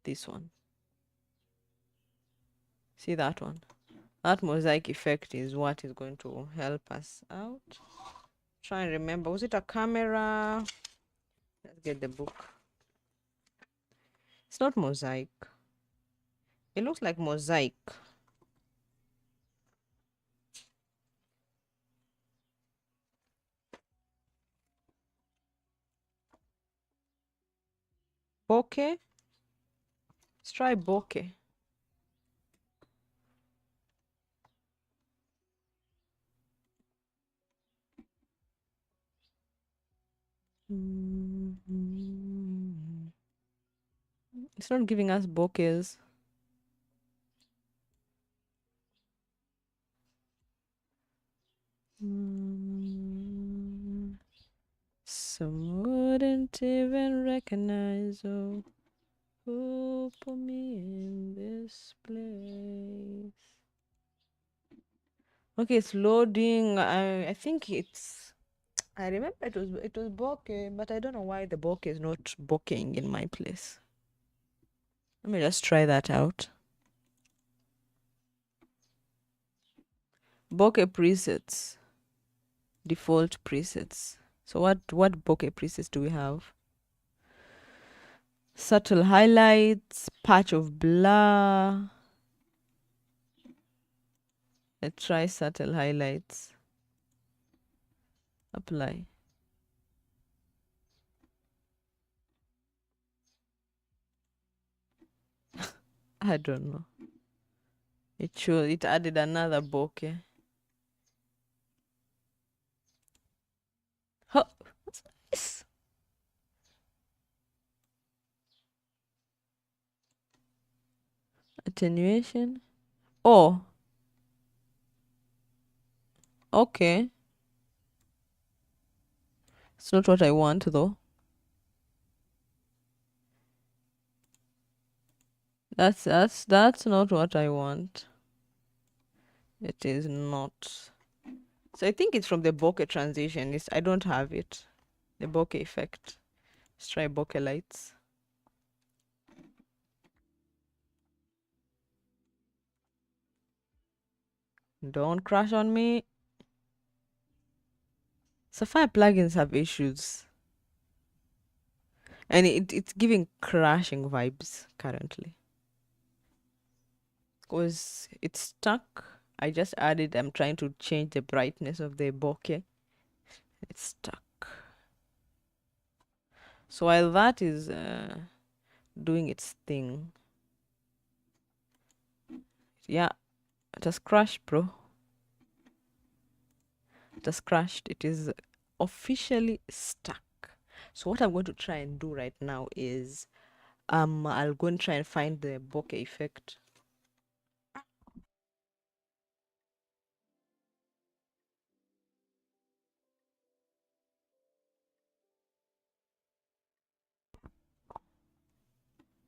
This one. See that one? That mosaic effect is what is going to help us out. Try and remember, was it a camera? Let's get the book. It's not mosaic. It looks like mosaic. Bokeh. Let's try bokeh. It's not giving us bokehs. Some wouldn't even recognize, oh, who put me in this place. Okay, it's loading. I think it's. I remember it was bokeh, but I don't know why the bokeh is not bokehing in my place. Let me just try that out. Bokeh presets, default presets. So what bokeh presets do we have? Subtle highlights, patch of blur. Let's try subtle highlights. Apply. I don't know. It added another bokeh. Oh, what's this? Attenuation. Oh, okay. It's not what I want though. That's not what I want. It is not. So I think it's from the bokeh transition. I don't have it. The bokeh effect. Let's try bokeh lights. Don't crash on me. Sapphire plugins have issues. And it's giving crashing vibes currently. Because it's stuck. I just added, I'm trying to change the brightness of the bokeh. It's stuck. So while that is doing its thing, yeah, it has crashed, bro. It has crashed. It is officially stuck. So what I'm going to try and do right now is I'll go and try and find the bokeh effect.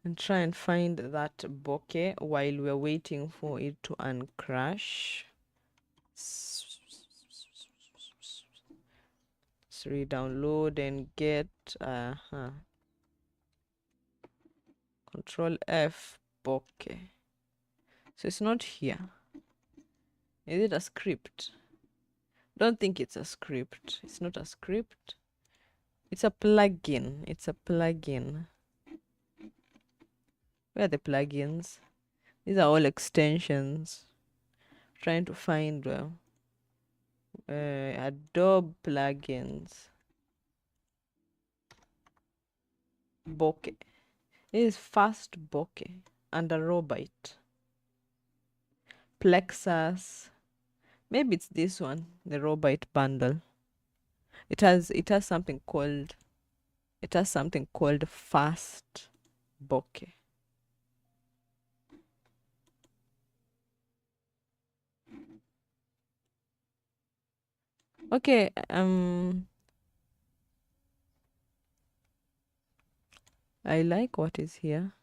And try and find that bokeh while we're waiting for it to uncrash. Let's re-download and get Control F bokeh. So it's not here. Is it a script? Don't think it's a script. It's not a script. It's a plugin. It's a plugin. Where are the plugins? These are all extensions. Trying to find Adobe plugins. Bokeh. It is fast bokeh under Robite. Plexus. Maybe it's this one, the Robite bundle. It has something called fast bokeh. Okay, I like what is here.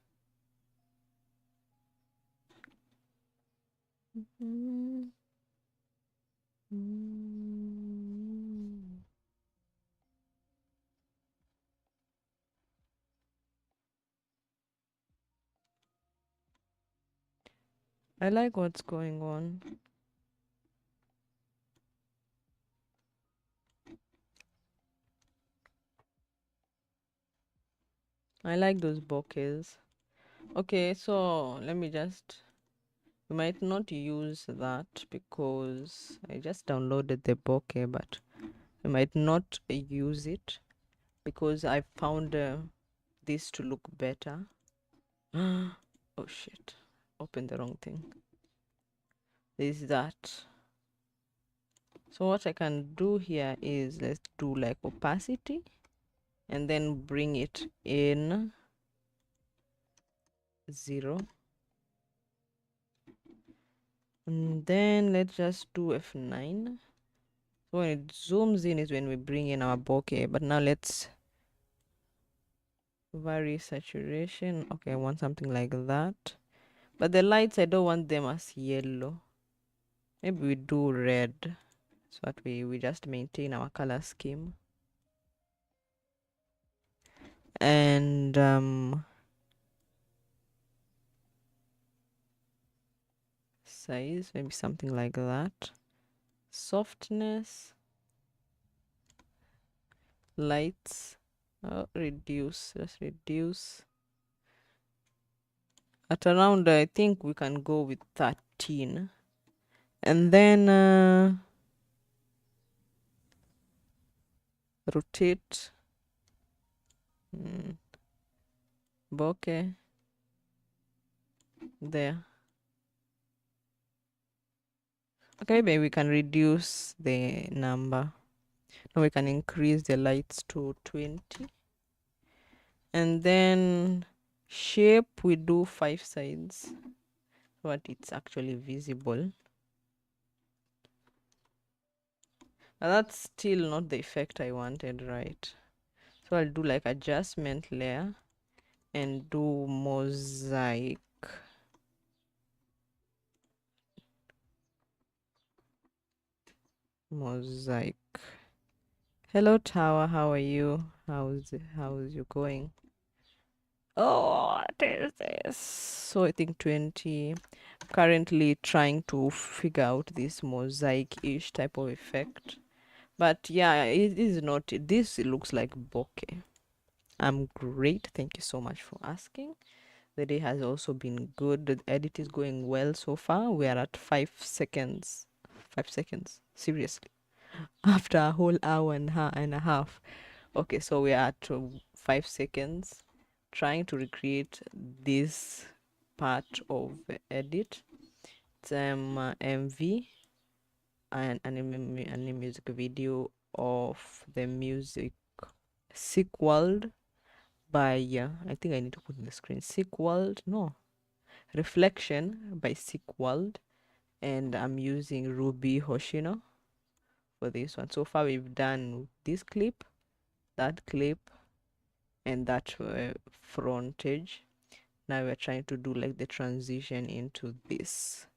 I like what's going on. I like those bokehs. Okay, so let me just, we might not use that because I just downloaded the bokeh, but we might not use it because I found this to look better. Oh shit, open the wrong thing. There's that. So what I can do here is let's do like opacity and then bring it in 0. And then let's just do F9. So when it zooms in is when we bring in our bokeh. But now let's vary saturation. Okay, I want something like that. But the lights, I don't want them as yellow. Maybe we do red, so that we just maintain our color scheme. And size, maybe something like that. Softness, lights, reduce, let's reduce. At around, I think we can go with 13. And then rotate. Bokeh. There. Okay, maybe we can reduce the number. Now we can increase the lights to 20. And then shape, we do 5 sides so that it's actually visible. But that's still not the effect I wanted, right? So I'll do like adjustment layer and do mosaic. Mosaic. Hello tower, how are you? How's you going? Oh, what is this? So I think 20. Currently trying to figure out this mosaic-ish type of effect. But yeah, it is not. This looks like bokeh. I'm great. Thank you so much for asking. The day has also been good. The edit is going well so far. We are at 5 seconds. 5 seconds. Seriously. After a whole hour and a half. Okay, so we are at 5 seconds. Trying to recreate this part of the edit. It's MV and a music video of the music Sick World by I think I need to put in the screen. Sick World, no, Reflection by Sick World, and I'm using Ruby Hoshino for this one. So far we've done this clip, that clip, and that frontage. Now we're trying to do like the transition into this.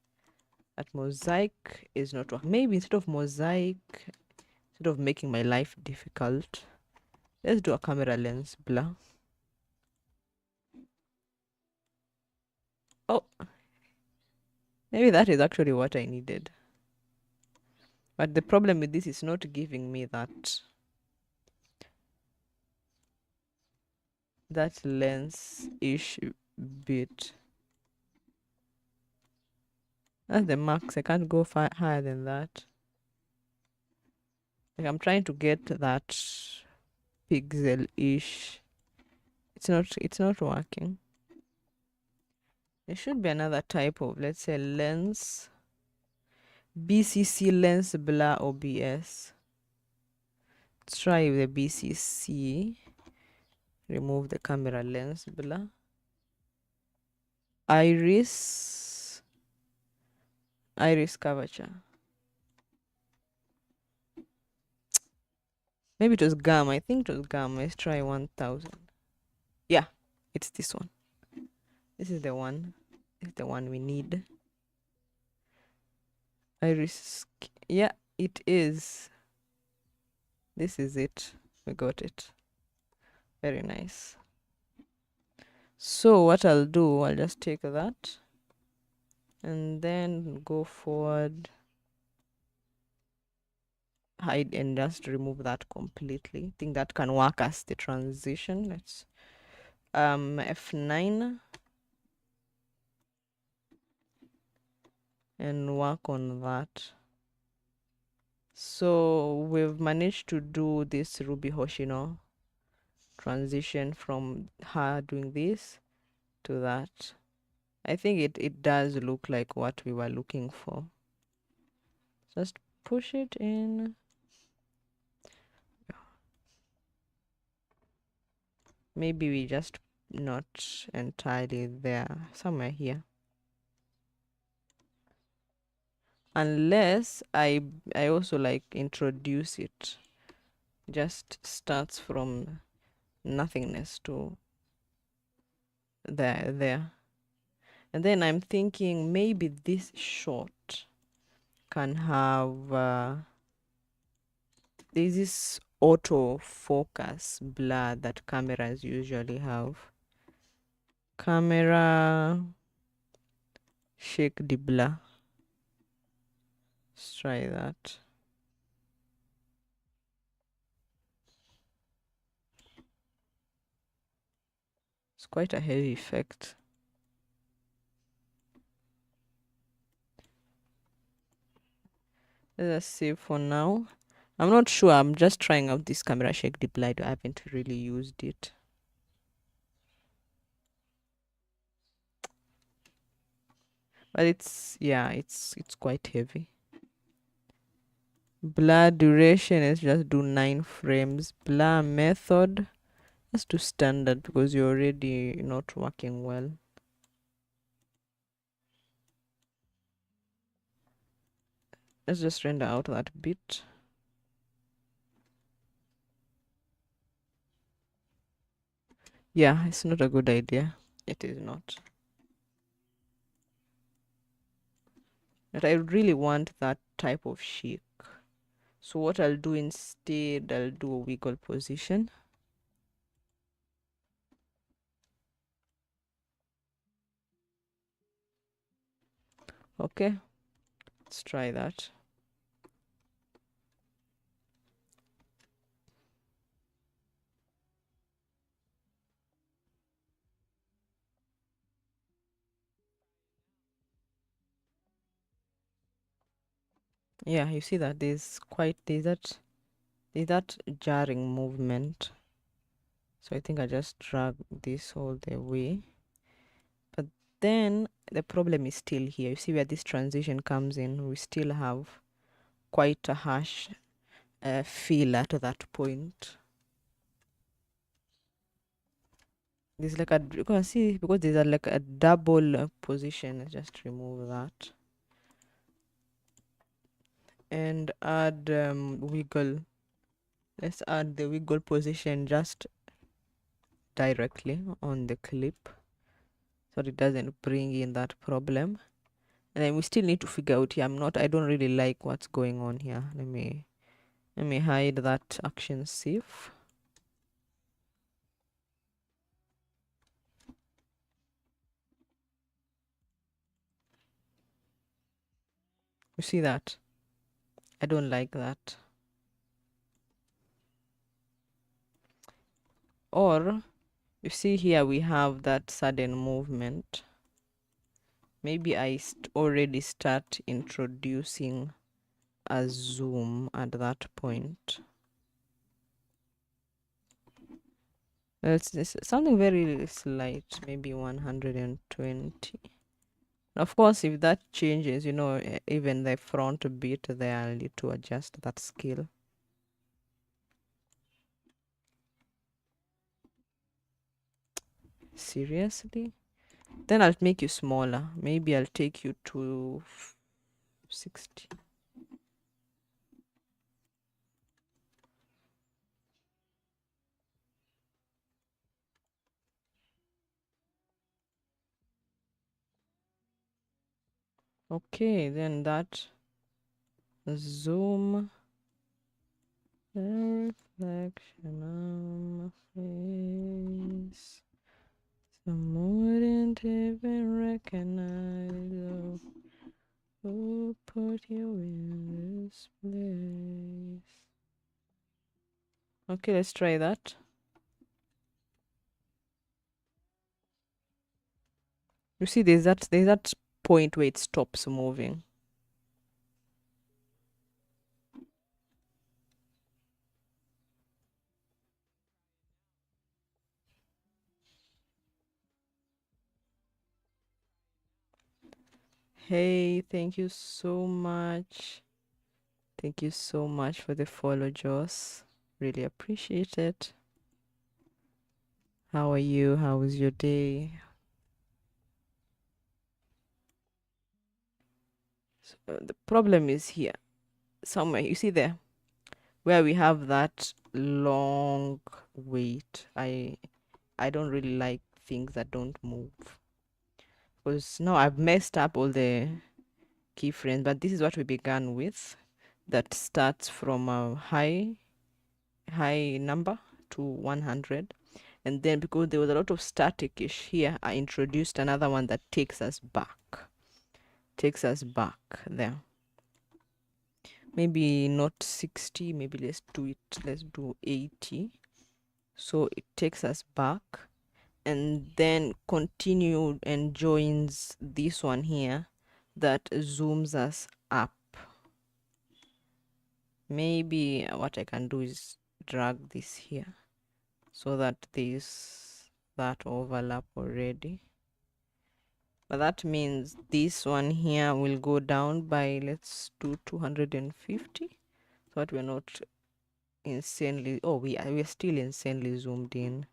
That mosaic is not working. Maybe instead of mosaic, instead of making my life difficult, let's do a camera lens blur. Oh, maybe that is actually what I needed. But the problem with this is not giving me that lens-ish bit. That's the max. I can't go far higher than that. Like I'm trying to get that pixel-ish. It's not working. There should be another type of, let's say, lens. BCC lens blur OBS. Let's try the BCC. Remove the camera lens blur. Iris curvature. Maybe it was GAM. I think it was GAM. Let's try 1000. Yeah, it's this one. This is the one. It's the one we need. Iris. Yeah, it is. This is it. We got it. Very nice. So what I'll do, I'll just take that and then go forward, hide, and just remove that completely. I think that can work as the transition. Let's F9 and work on that. So we've managed to do this Ruby Hoshino transition from her doing this to that. I think it does look like what we were looking for. Just push it in. Maybe we just not entirely there, somewhere here. unless I also like introduce it, just starts from nothingness to there. And then I'm thinking maybe this shot can have there's this auto focus blur that cameras usually have. Camera shake the blur. Let's try that. It's quite a heavy effect. Let's save for now. I'm not sure. I'm just trying out this camera shake the blur. I haven't really used it. But it's quite heavy. Blur duration is just do 9 frames. Blur method, let's do standard because you're already not working well. Let's just render out that bit. Yeah, it's not a good idea. It is not. But I really want that type of shake. So what I'll do instead, I'll do a wiggle position. Okay, let's try that. Yeah, you see that there's that jarring movement. So I think I just drag this all the way. But then the problem is still here. You see where this transition comes in, we still have quite a harsh feel at that point. There's like you can see because there's like a double position. Let's just remove that and add wiggle. Let's add the wiggle position just directly on the clip so it doesn't bring in that problem. And then we still need to figure out here. I don't really like what's going on here. Let me hide that action safe. You see that? I don't like that. Or you see here we have that sudden movement. Maybe I already start introducing a zoom at that point. It's something very slight, maybe 120. Of course, if that changes, even the front bit there, I'll need to adjust that scale. Seriously? Then I'll make you smaller. Maybe I'll take you to 60. Okay, then that zoom reflection on my face. Some wouldn't even recognize who put you in this place. Okay, let's try that. You see, there's that point where it stops moving. Hey, thank you so much. Thank you so much for the follow, Joss. Really appreciate it. How are you? How was your day? So the problem is here somewhere. You see there where we have that long wait. I don't really like things that don't move, because now I've messed up all the keyframes, but this is what we began with, that starts from a high number to 100, and then because there was a lot of static-ish here, I introduced another one that takes us back there. Maybe not 60, maybe let's do 80, so it takes us back and then continue and joins this one here that zooms us up. Maybe what I can do is drag this here so that that overlap already, but that means this one here will go down by, let's do 250, so that we're not insanely, oh, we're still insanely zoomed in.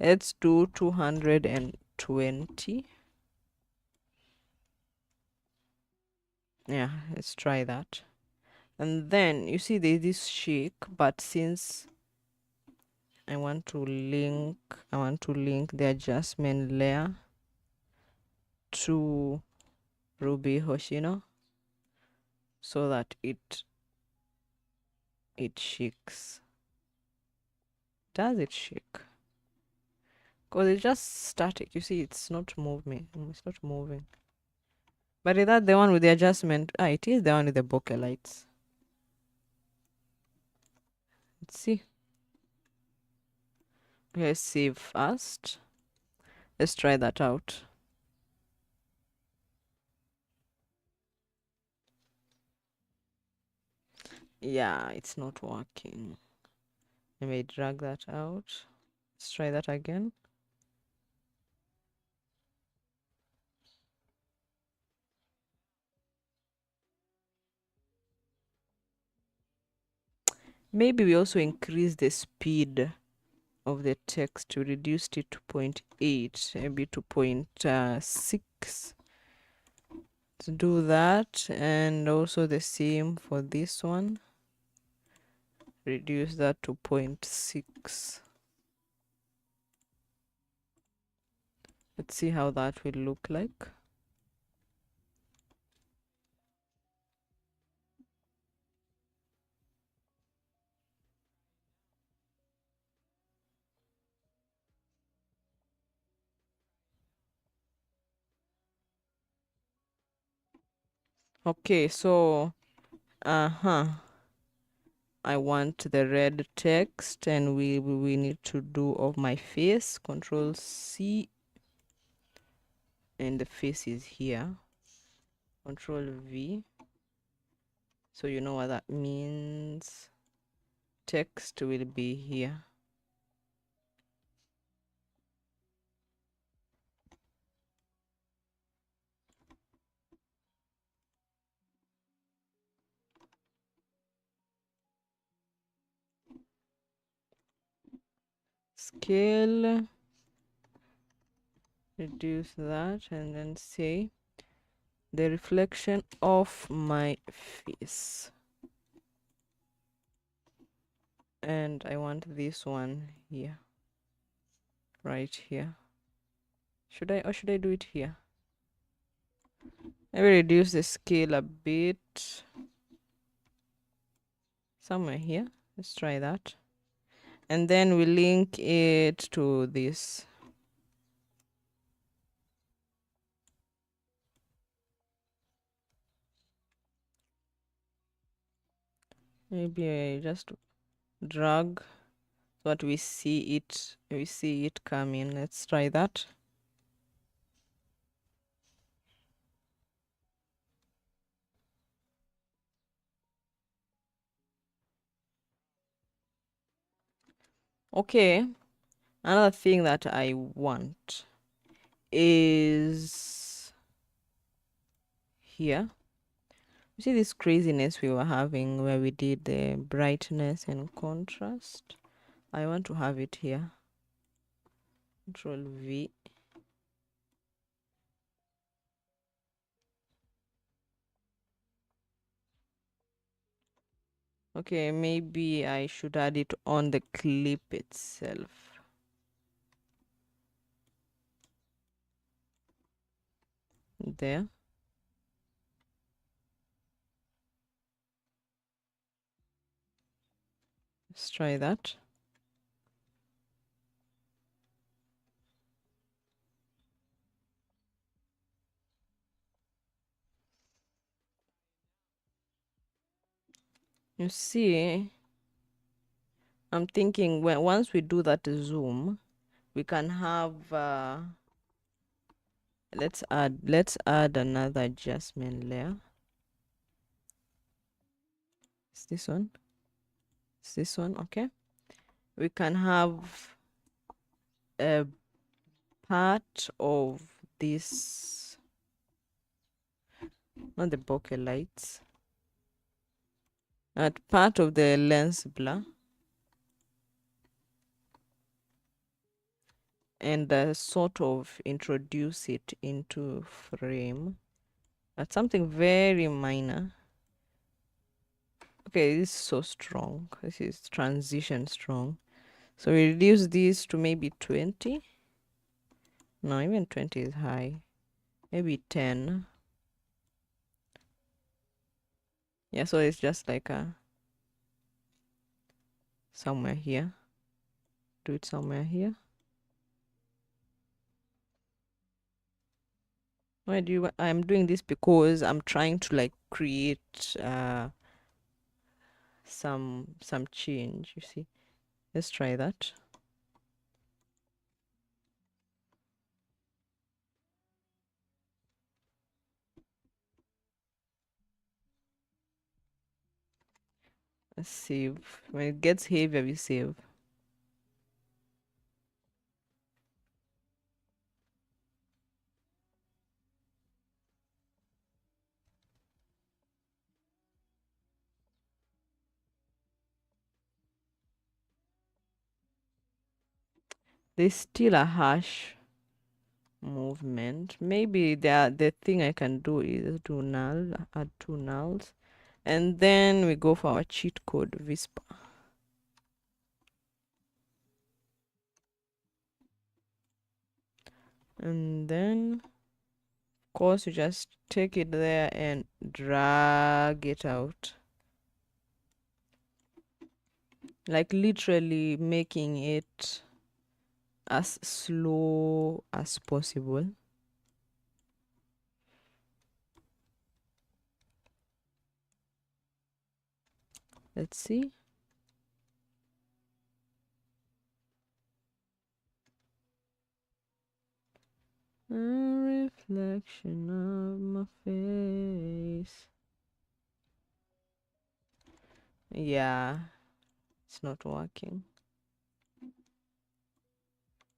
Let's do 220. Yeah, let's try that. And then you see there's this shake, but since I want to link the adjustment layer to Ruby Hoshino so that it shakes. Does it shake? Because it's just static. You see, it's not moving. It's not moving. But is that the one with the adjustment? Ah, it is the one with the bokeh lights. Let's see. Let's save first. Let's try that out. Yeah, it's not working. I may drag that out. Let's try that again. Maybe we also increase the speed of the text. We reduced it to 0.8, maybe to 0.6. To do that, and also the same for this one. Reduce that to 0.6. Let's see how that will look like. Okay, so I want the red text, and we need to do of my face. Control C, and the face is here. Control V. So you know what that means. Text will be here. Scale, reduce that, and then say the reflection of my face. And I want this one here, right here. Should I do it here? Maybe reduce the scale a bit. Somewhere here. Let's try that. And then we link it to this. Maybe I just drag so that we see it coming. Let's try that. Okay, another thing that I want is here. You see this craziness we were having where we did the brightness and contrast? I want to have it here. Control V. Okay, maybe I should add it on the clip itself. There. Let's try that. You see, I'm thinking once we do that zoom, we can have let's add another adjustment layer. It's this one. It's this one, okay? We can have a part of this, not the bokeh lights, at part of the lens blur, and sort of introduce it into frame. That's something very minor. Okay, this is so strong. This is transition strong. So we reduce this to maybe 20. No, even 20 is high. Maybe 10. Yeah, so it's just like somewhere here. Do it somewhere here. Why do you? I'm doing this because I'm trying to like create some change. You see, let's try that. Let's save. When it gets heavier, we save. There's still a harsh movement. Maybe the thing I can do is do null, add two nulls, and then we go for our cheat code whisper. And then of course you just take it there and drag it out, like literally making it as slow as possible. Let's see. A reflection of my face. Yeah, it's not working.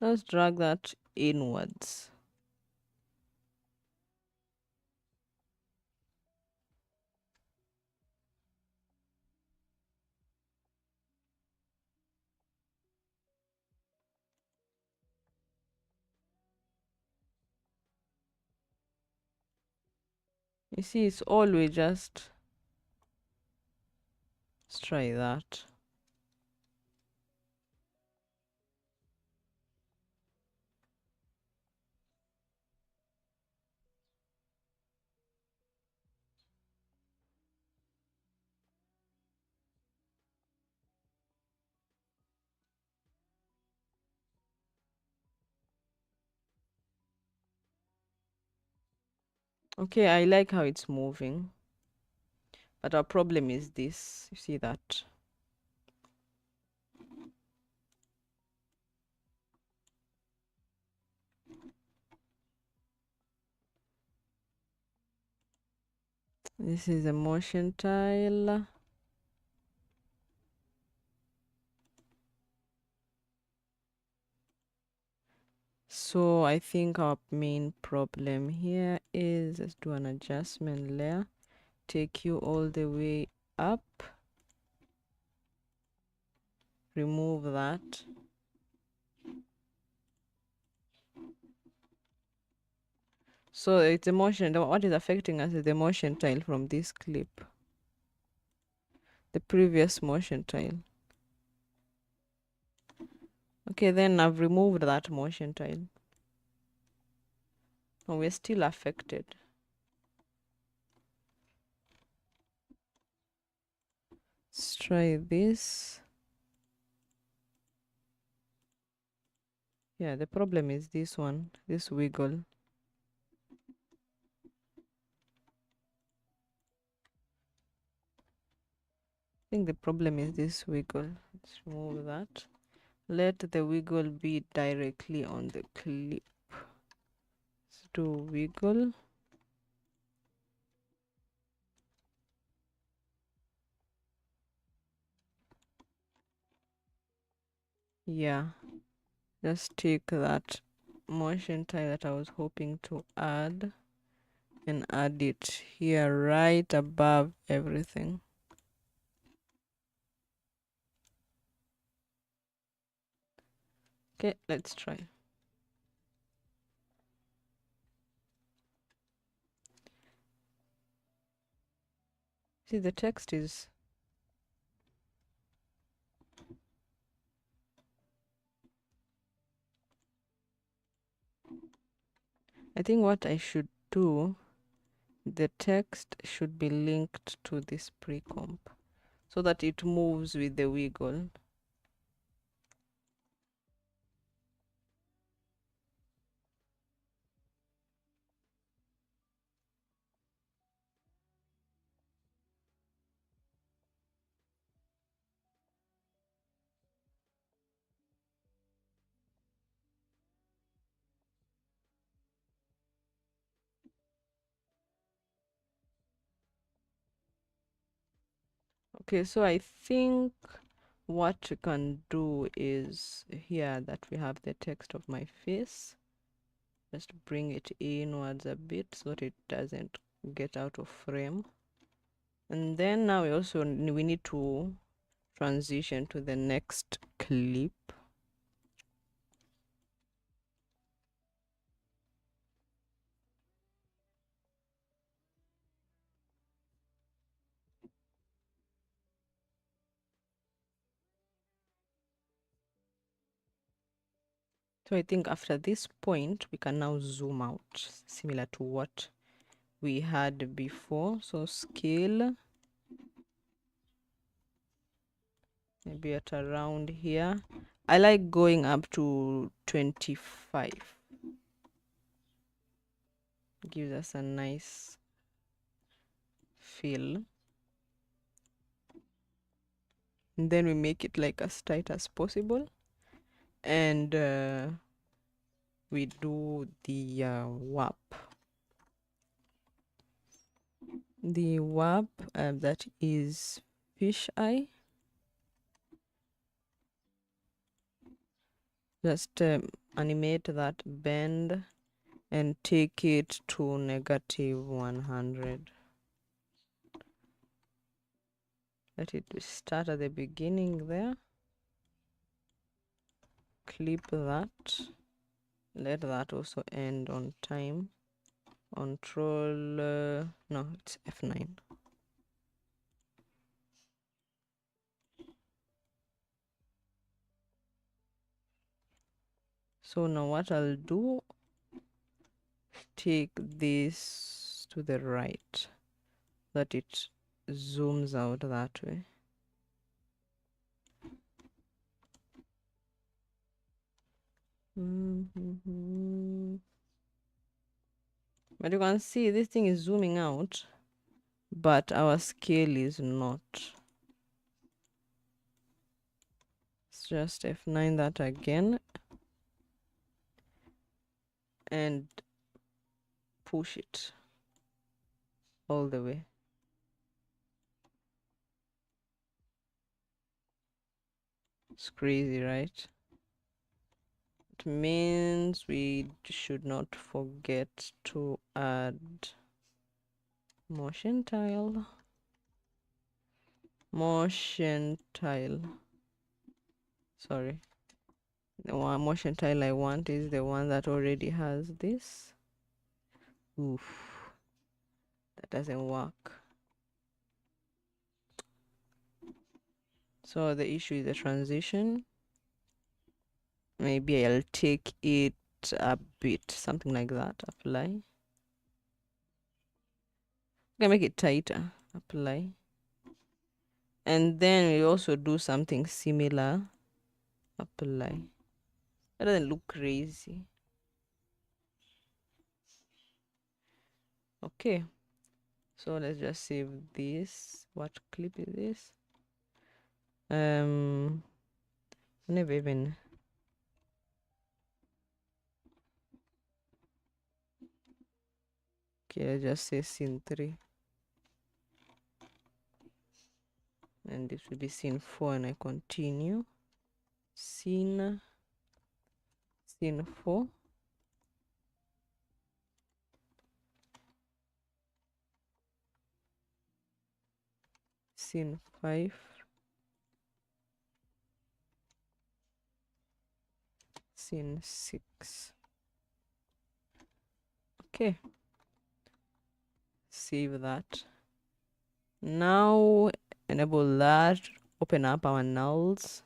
Let's drag that inwards. You see, it's always just. Let's try that. Okay, I like how it's moving. But our problem is this. You see that? This is a motion tile. So I think our main problem here is, let's do an adjustment layer. Take you all the way up. Remove that. So it's a motion. What is affecting us is the motion tile from this clip. the previous motion tile. Okay, then I've removed that motion tile. Oh, we're still affected. Let's try this. Yeah, the problem is this one, this wiggle. I think the problem is this wiggle. Let's remove that. Let the wiggle be directly on the clip. Let's do wiggle. Yeah, just take that motion tile that I was hoping to add and add it here right above everything. Okay, let's try. See, the text is I think what I should do, the text should be linked to this pre-comp so that it moves with the wiggle. Okay, so I think what you can do is here that we have the text of my face. Just bring it inwards a bit so that it doesn't get out of frame. And then now we need to transition to the next clip. So I think after this point, we can now zoom out, similar to what we had before. So scale, maybe at around here. I like going up to 25. Gives us a nice feel. And then we make it like as tight as possible. And we do the warp. The warp that is fish eye. Just animate that bend and take it to -100. Let it start at the beginning there. Clip that. Let that also end on time. Control, no, it's F9. So now what I'll do, take this to the right, that it zooms out that way. But you can see this thing is zooming out, but our scale is not. Let's just F9 that again and push it all the way. It's crazy, right? It means we should not forget to add motion tile. Sorry. The one motion tile I want is the one that already has this. Oof. That doesn't work. So the issue is the transition. Maybe I'll take it a bit, something like that. Apply. I'm gonna make it tighter. Apply. And then we also do something similar. Apply. That doesn't look crazy. Okay. So let's just save this. What clip is this? Never even. Okay, let's just say scene 3. And this will be scene 4, and I continue. Scene 4. Scene 5. Scene 6. Okay. Save that. Now enable that. Open up our nulls.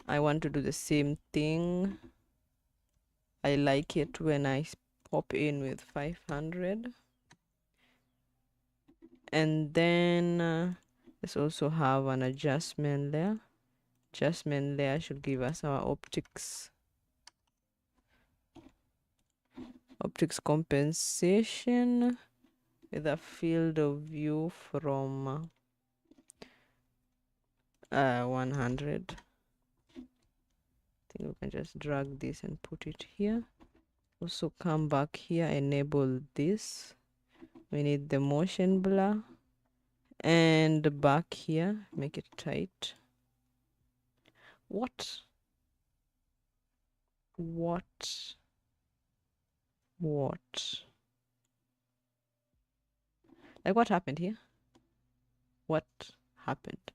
I want to do the same thing. I like it when I pop in with 500. And then let's also have an adjustment layer. Adjustment layer should give us our optics compensation with a field of view from 100. I think we can just drag this and put it here. Also come back here, enable this. We need the motion blur. And back here, make it tight. What? Like, what happened here? What happened?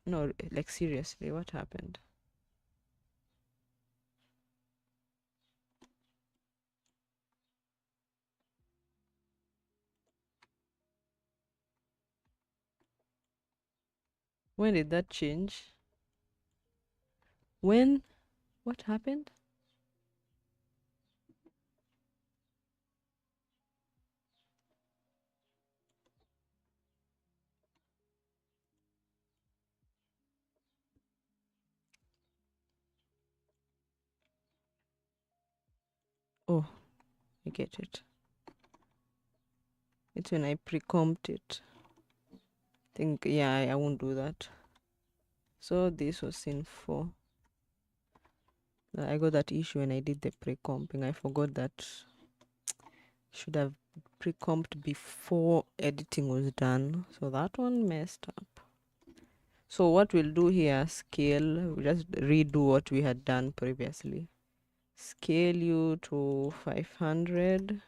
No, like, seriously, what happened? When did that change? When? What happened? Oh, I get it. It's when I pre-comped it. Think, yeah, I won't do that. So this was scene 4. I got that issue when I did the pre-comping. I forgot that should have pre-comped before editing was done. So that one messed up. So what we'll do here, scale, we just redo what we had done previously. Scale you to 500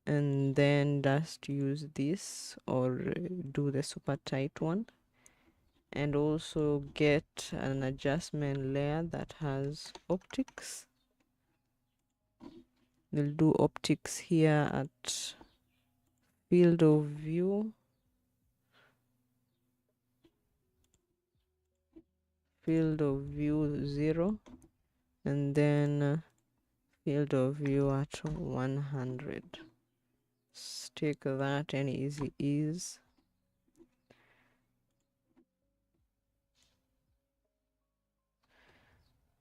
and then just use this or do the super tight one. And also get an adjustment layer that has optics. We'll do optics here at field of view. Field of view 0. And then field of view at 100. Stick that and easy ease.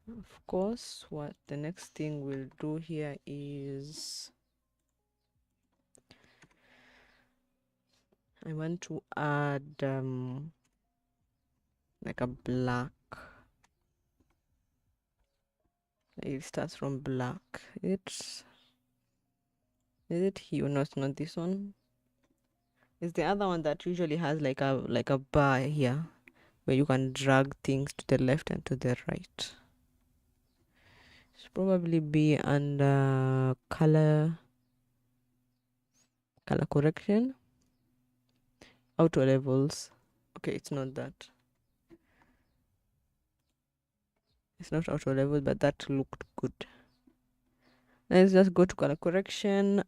Of course, what the next thing we'll do here is I want to add like a black. It starts from black. Is it here? No, it's not this one. It's the other one that usually has like a bar here where you can drag things to the left and to the right. Should probably be under color correction, auto levels. Okay, it's not that. It's not auto level, but that looked good. Let's just go to color correction.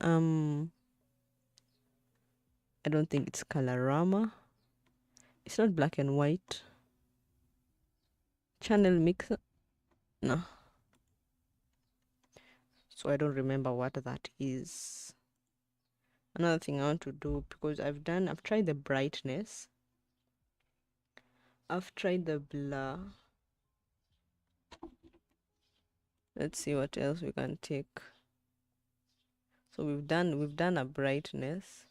I don't think it's Colorama. It's not black and white. Channel mixer. No. So I don't remember what that is. Another thing I want to do, because I've tried the brightness. I've tried the blur. Let's see what else we can take. So we've done a brightness.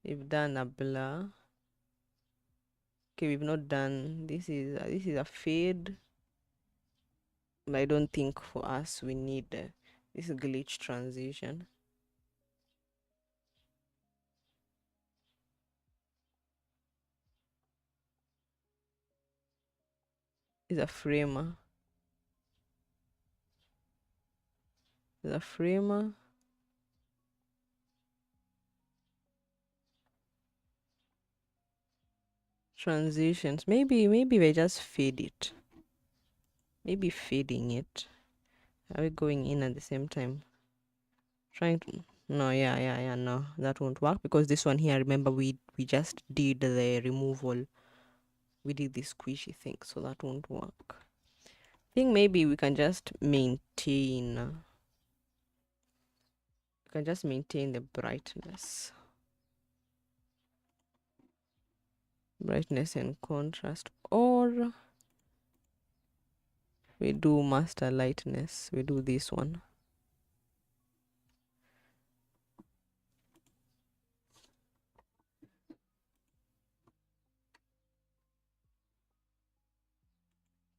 We've done a blur. Okay, we've not done, this is a fade. But I don't think for us we need this glitch transition. It's a framer. It's a framer. Transitions. Maybe we just fade it. Maybe fading it. Are we going in at the same time? Trying to, no, yeah, no, that won't work, because this one here, remember we just did the removal. We did this squishy thing, so that won't work. I think maybe we can just maintain. We can just maintain the brightness. Brightness and contrast, or we do master lightness. We do this one.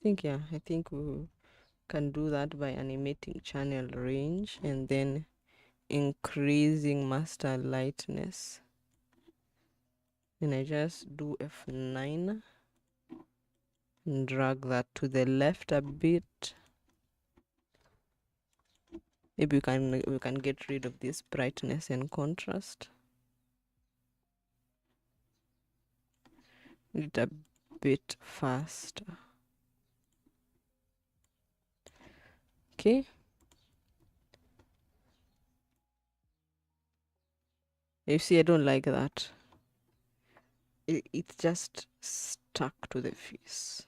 I think we can do that by animating channel range and then increasing master lightness. And I just do F9 and drag that to the left a bit. Maybe we can get rid of this brightness and contrast. It a bit faster. Okay. You see, I don't like that. It's just stuck to the face.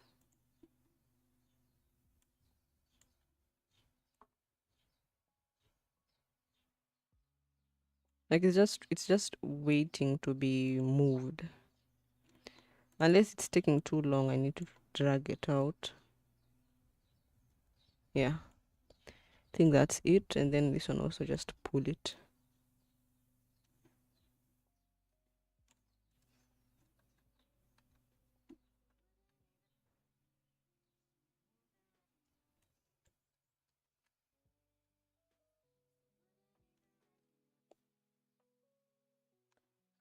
Like it's just waiting to be moved. Unless it's taking too long, I need to drag it out. Yeah. I think that's it. And then this one also, just pull it.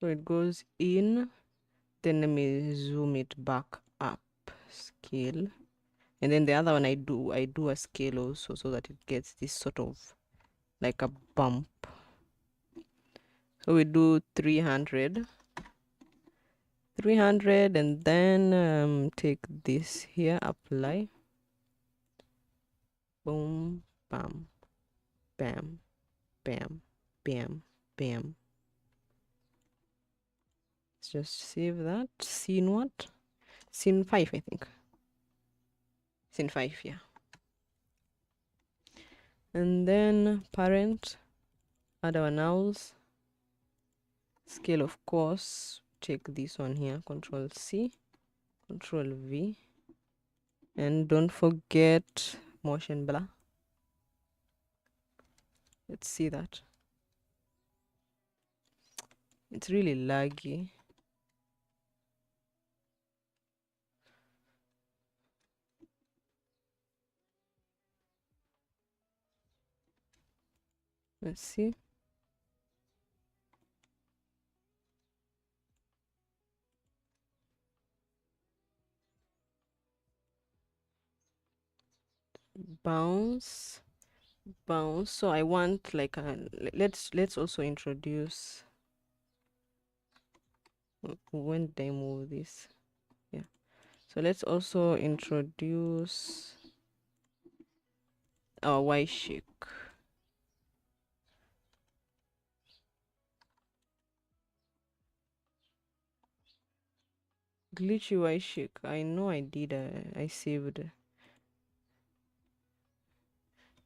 So it goes in, then let me zoom it back up, scale. And then the other one I do a scale also, so that it gets this sort of like a bump. So we do 300, and then take this here, apply. Boom, bam, bam, bam, bam, bam. Let's just save that. Scene what? Scene 5, I think. Scene 5, yeah. And then parent, add our nulls. Scale, of course. Take this one here, Control C, Control V. And don't forget motion blur. Let's see that. It's really laggy. Let's see. Bounce. So I want like let's also introduce, when did I move this? Yeah. So let's also introduce our Y shake. Glitchy Y shake. I know I did. I saved.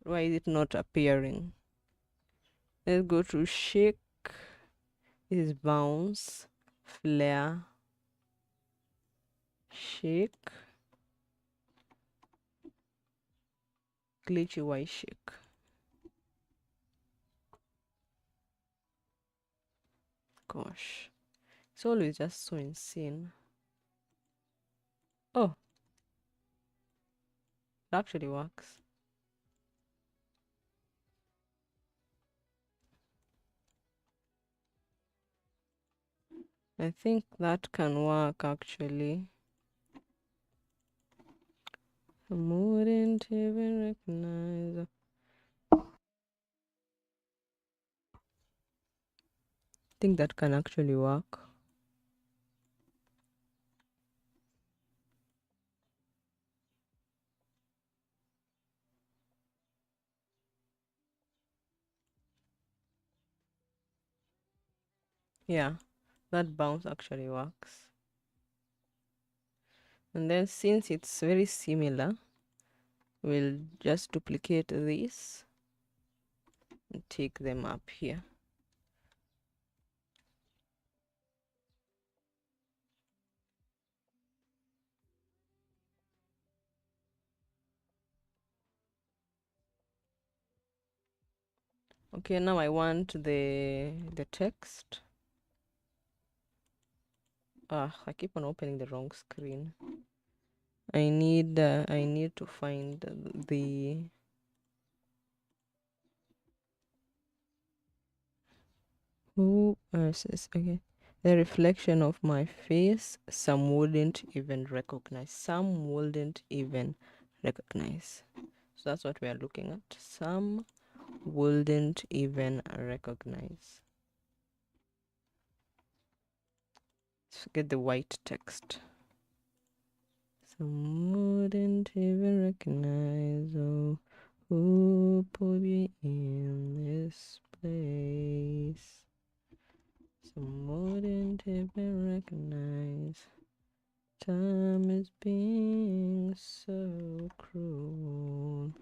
Why is it not appearing? Let's go to shake. This is bounce, flare, shake, glitchy Y shake. Gosh, it's always just so insane. Oh, it actually works. I think that can work actually. I wouldn't even recognize. I think that can actually work. Yeah, that bounce actually works. And then since it's very similar, we'll just duplicate this and take them up here. Okay, now I want the text. I keep on opening the wrong screen. I need to find the who is okay. The reflection of my face, some wouldn't even recognize. Some wouldn't even recognize. So that's what we are looking at. Some wouldn't even recognize. Let's get the white text. Some wouldn't even recognize. Oh, who put me in this place? Some wouldn't even recognize. Time is being so cruel.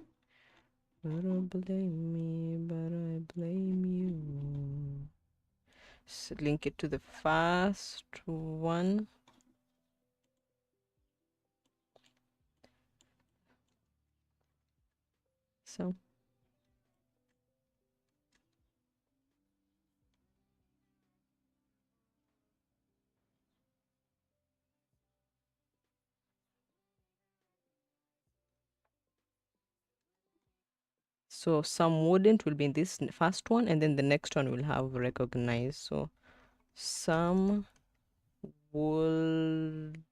But don't blame me, but I blame you. So link it to the first one. So some wouldn't will be in this first one, and then the next one will have recognize. So some wouldn't.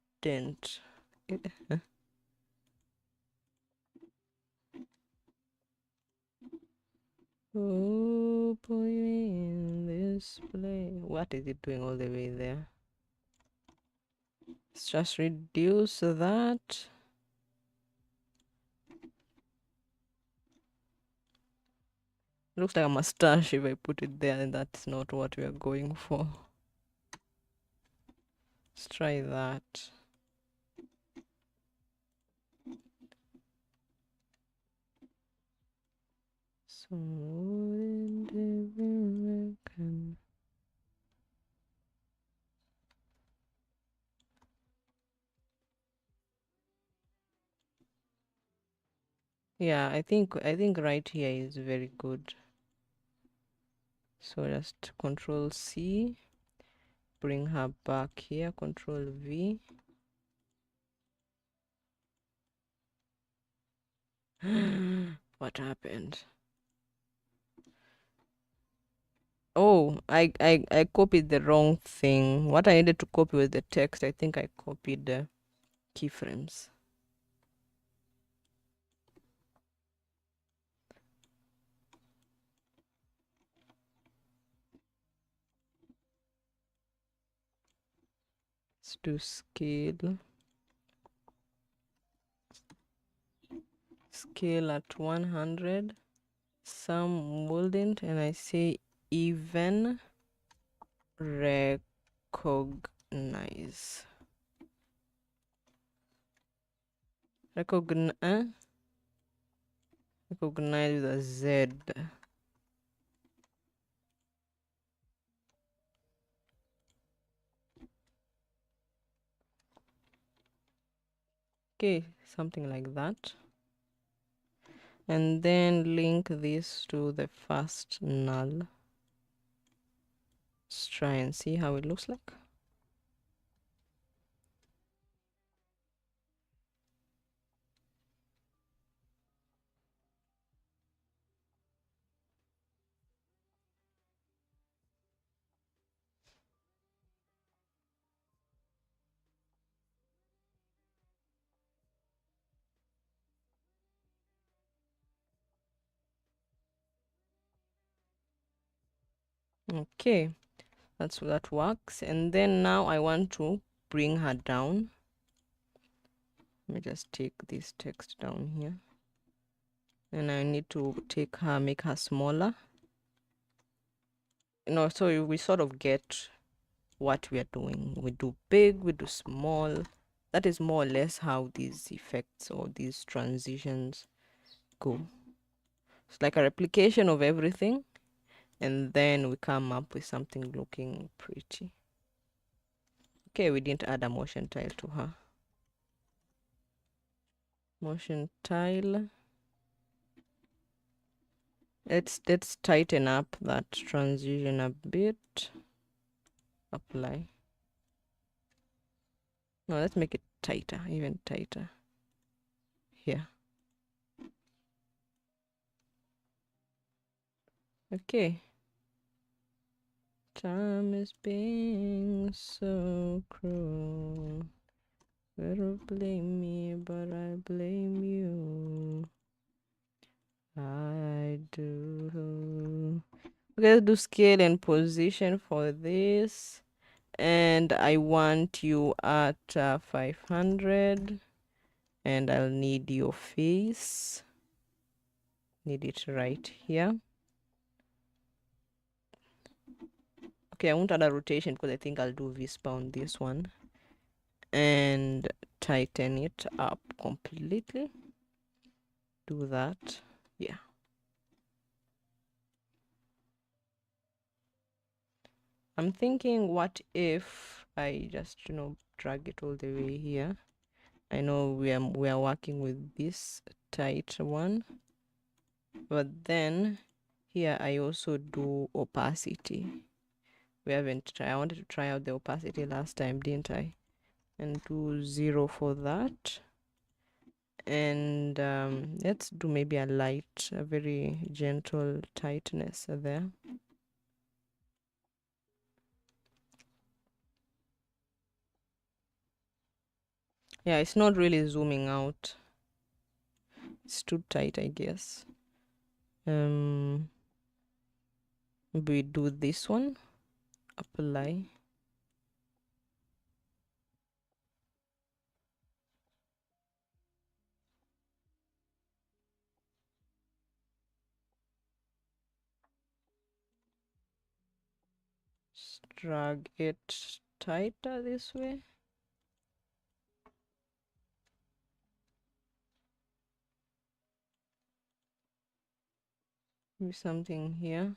Oh, put me in this place. What is it doing all the way there? Let's just reduce that. Looks like a mustache if I put it there, and that's not what we are going for. Let's try that. So wouldn't even reckon. Yeah, I think right here is very good. So just Control C, bring her back here, Control V. What happened? Oh, I copied the wrong thing. What I needed to copy was the text. I think I copied the keyframes. Let's do scale. Scale at 100. Some wouldn't, and I say even recognize. Recognize with a Z. Okay, something like that. And then link this to the first null. Let's try and see how it looks like. Okay, that works. And then now I want to bring her down. Let me just take this text down here. And I need to make her smaller. So we sort of get what we are doing. We do big, we do small. That is more or less how these effects or these transitions go. It's like a replication of everything, and then we come up with something looking pretty. Okay, we didn't add a motion tile to her. Motion tile. Let's tighten up that transition a bit. Apply. No, let's make it tighter, even tighter. Here. Okay. Time is being so cruel. You don't blame me, but I blame you. I do. Okay, let's do scale and position for this. And I want you at 500. And I'll need your face. Need it right here. Okay, I won't add a rotation because I think I'll do Vispa on this one. And tighten it up completely. Do that. Yeah. I'm thinking, what if I just, drag it all the way here? I know we are working with this tight one, but then here I also do opacity. We haven't tried. I wanted to try out the opacity last time, didn't I? And do 0 for that. And let's do maybe a very gentle tightness there. Yeah, it's not really zooming out. It's too tight, I guess. We do this one. Apply. Drag it tighter this way. Maybe something here.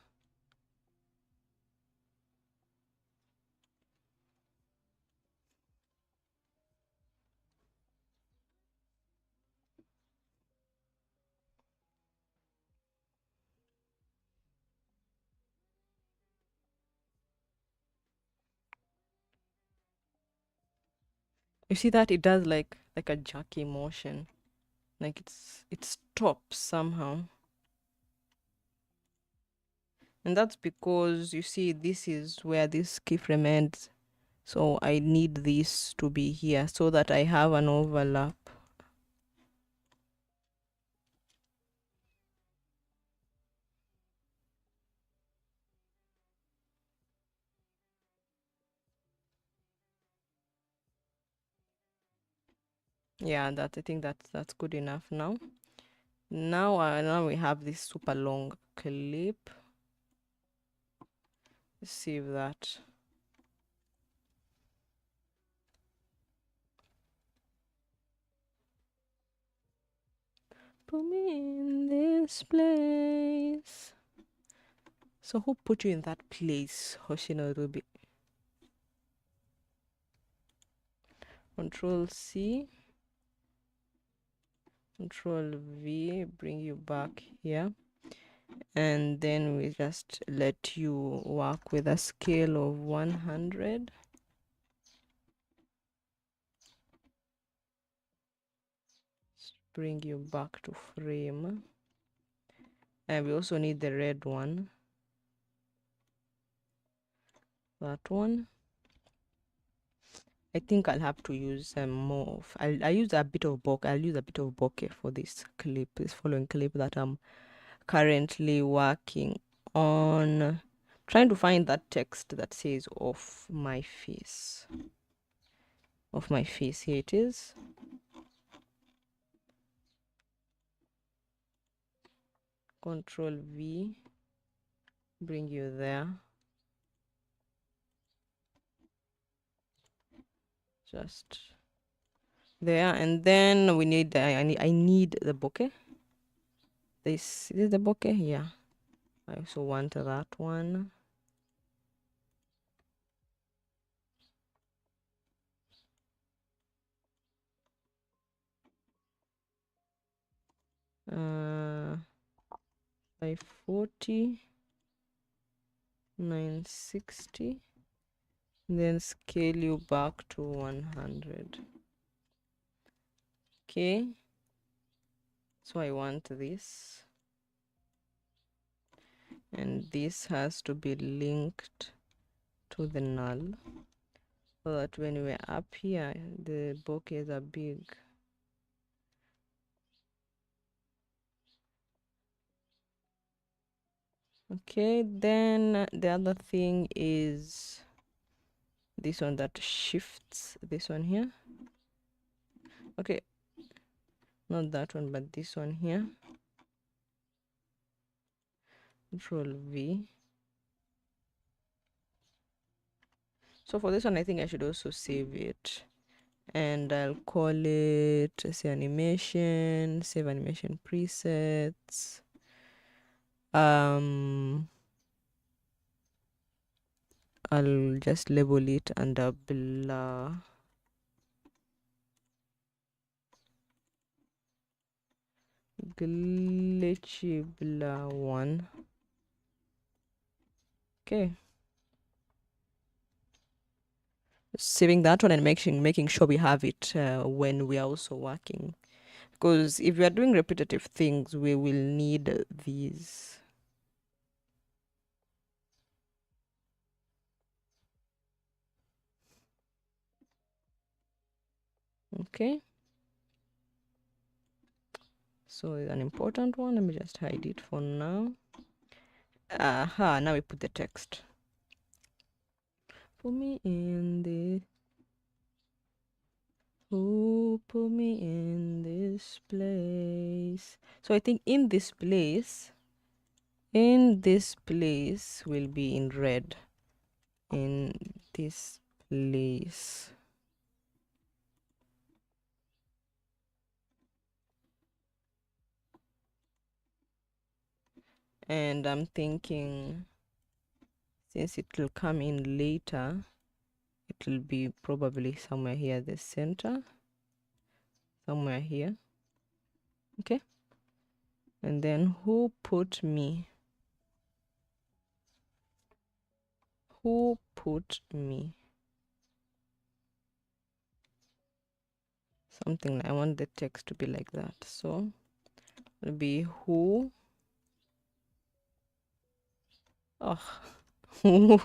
You see that it does like a jerky motion, like it stops somehow. And that's because, you see, this is where this keyframe ends. So I need this to be here so that I have an overlap. Yeah, I think that's good enough now. Now we have this super long clip. Let's see if that. Put me in this place. So who put you in that place, Hoshino Ruby? Control C. Control V, bring you back here. And then we just let you work with a scale of 100. Bring you back to frame. And we also need the red one. That one. I think I'll have to use more of, I'll use a bit of bokeh. I'll use a bit of bokeh for this clip, this following clip that I'm currently working on. Trying to find that text that says off my face. Off my face, here it is. Control V, bring you there. Just there, and then we need I need the bokeh. This is the bokeh, yeah. I also want that one. Uh, 540, 960, then scale you back to 100. Okay, so I want this, and this has to be linked to the null, so that when we're up here, the bokehs are big. Okay, then the other thing is this one that shifts this one here. Okay, not that one, but this one here. Control V. So for this one, I think I should also save it, and I'll call it, say, animation, save animation presets. I'll just label it under blur. Glitchy blur 1. Okay. Saving that one and making sure we have it when we are also working. Because if we are doing repetitive things, we will need these. Okay. So it's an important one. Let me just hide it for now. Aha, now we put the text. Put me in the... Who put me in this place? So I think in this place will be in red. In this place. And I'm thinking, since it will come in later, it will be probably somewhere here at the center, somewhere here. Okay, and then who put me something like, I want the text to be like that, so it'll be who. Oh, for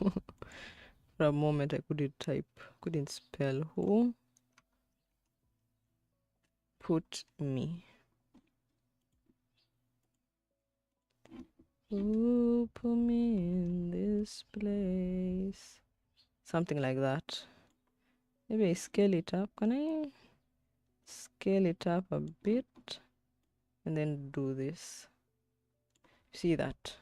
a moment I couldn't spell. Who put me? Who put me in this place? Something like that. Maybe I scale it up. Can I scale it up a bit and then do this? See that?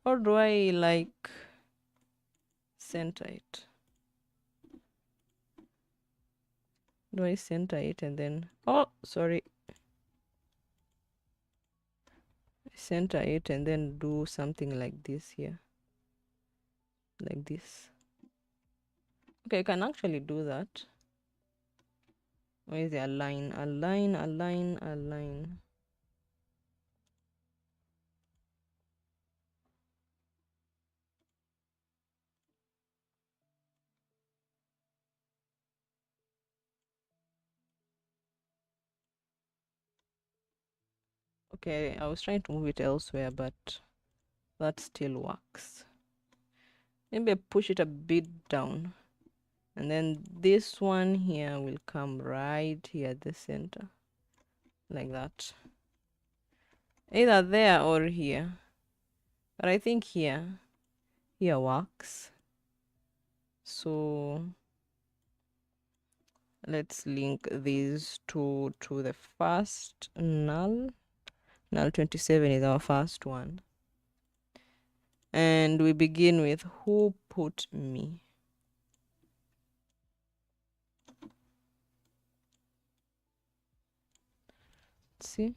Or do I like center it? Do I center it and then, oh, sorry. Center it and then do something like this here. Like this. Okay, I can actually do that. Where is the align? Align, align, align. Okay, I was trying to move it elsewhere, but that still works. Maybe I push it a bit down. And then this one here will come right here at the center. Like that. Either there or here. But I think here works. So let's link these two to the first null. Null 27 is our first one. And we begin with who put me. Let's see.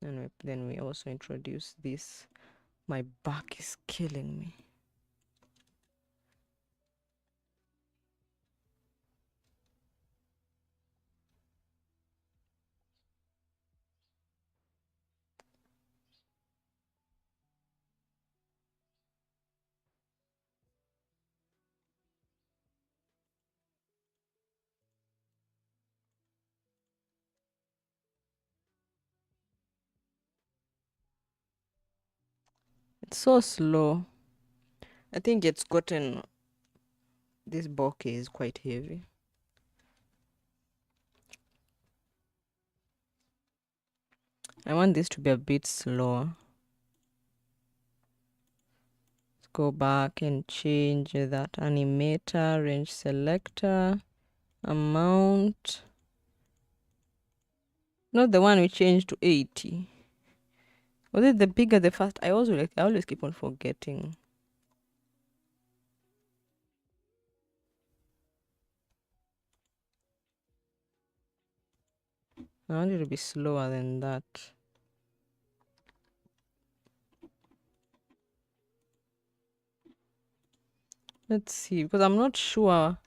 And then we also introduce this. My back is killing me. It's so slow. I think it's gotten, this bokeh is quite heavy. I want this to be a bit slower. Let's go back and change that animator, range selector, amount. Not the one we changed to 80. Was it the bigger the first? I always keep on forgetting. I want it to be slower than that. Let's see, because I'm not sure.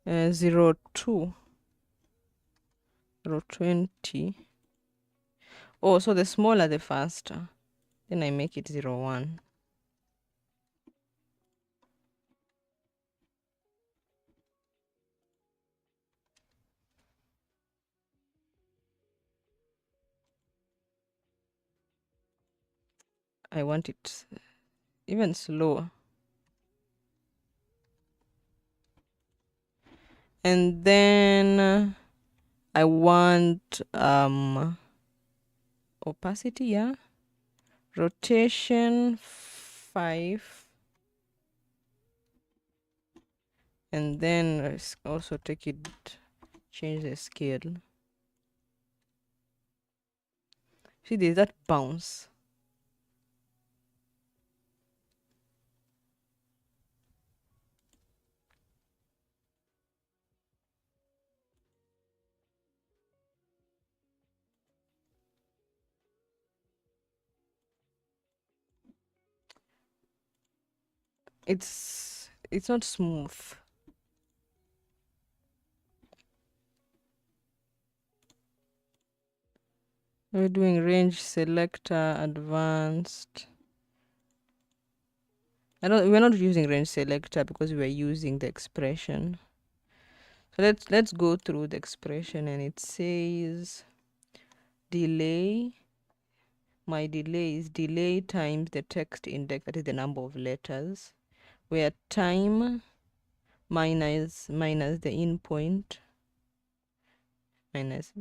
02, 020. Oh, so the smaller the faster. Then I make it 01. I want it even slower. And then I want opacity, yeah. Rotation 5. And then also change the scale. See, there's that bounce. It's not smooth. We're doing range selector advanced. We're not using range selector because we're using the expression. So let's go through the expression, and it says delay. My delay is delay times the text index, that is the number of letters, where time minus the in point minus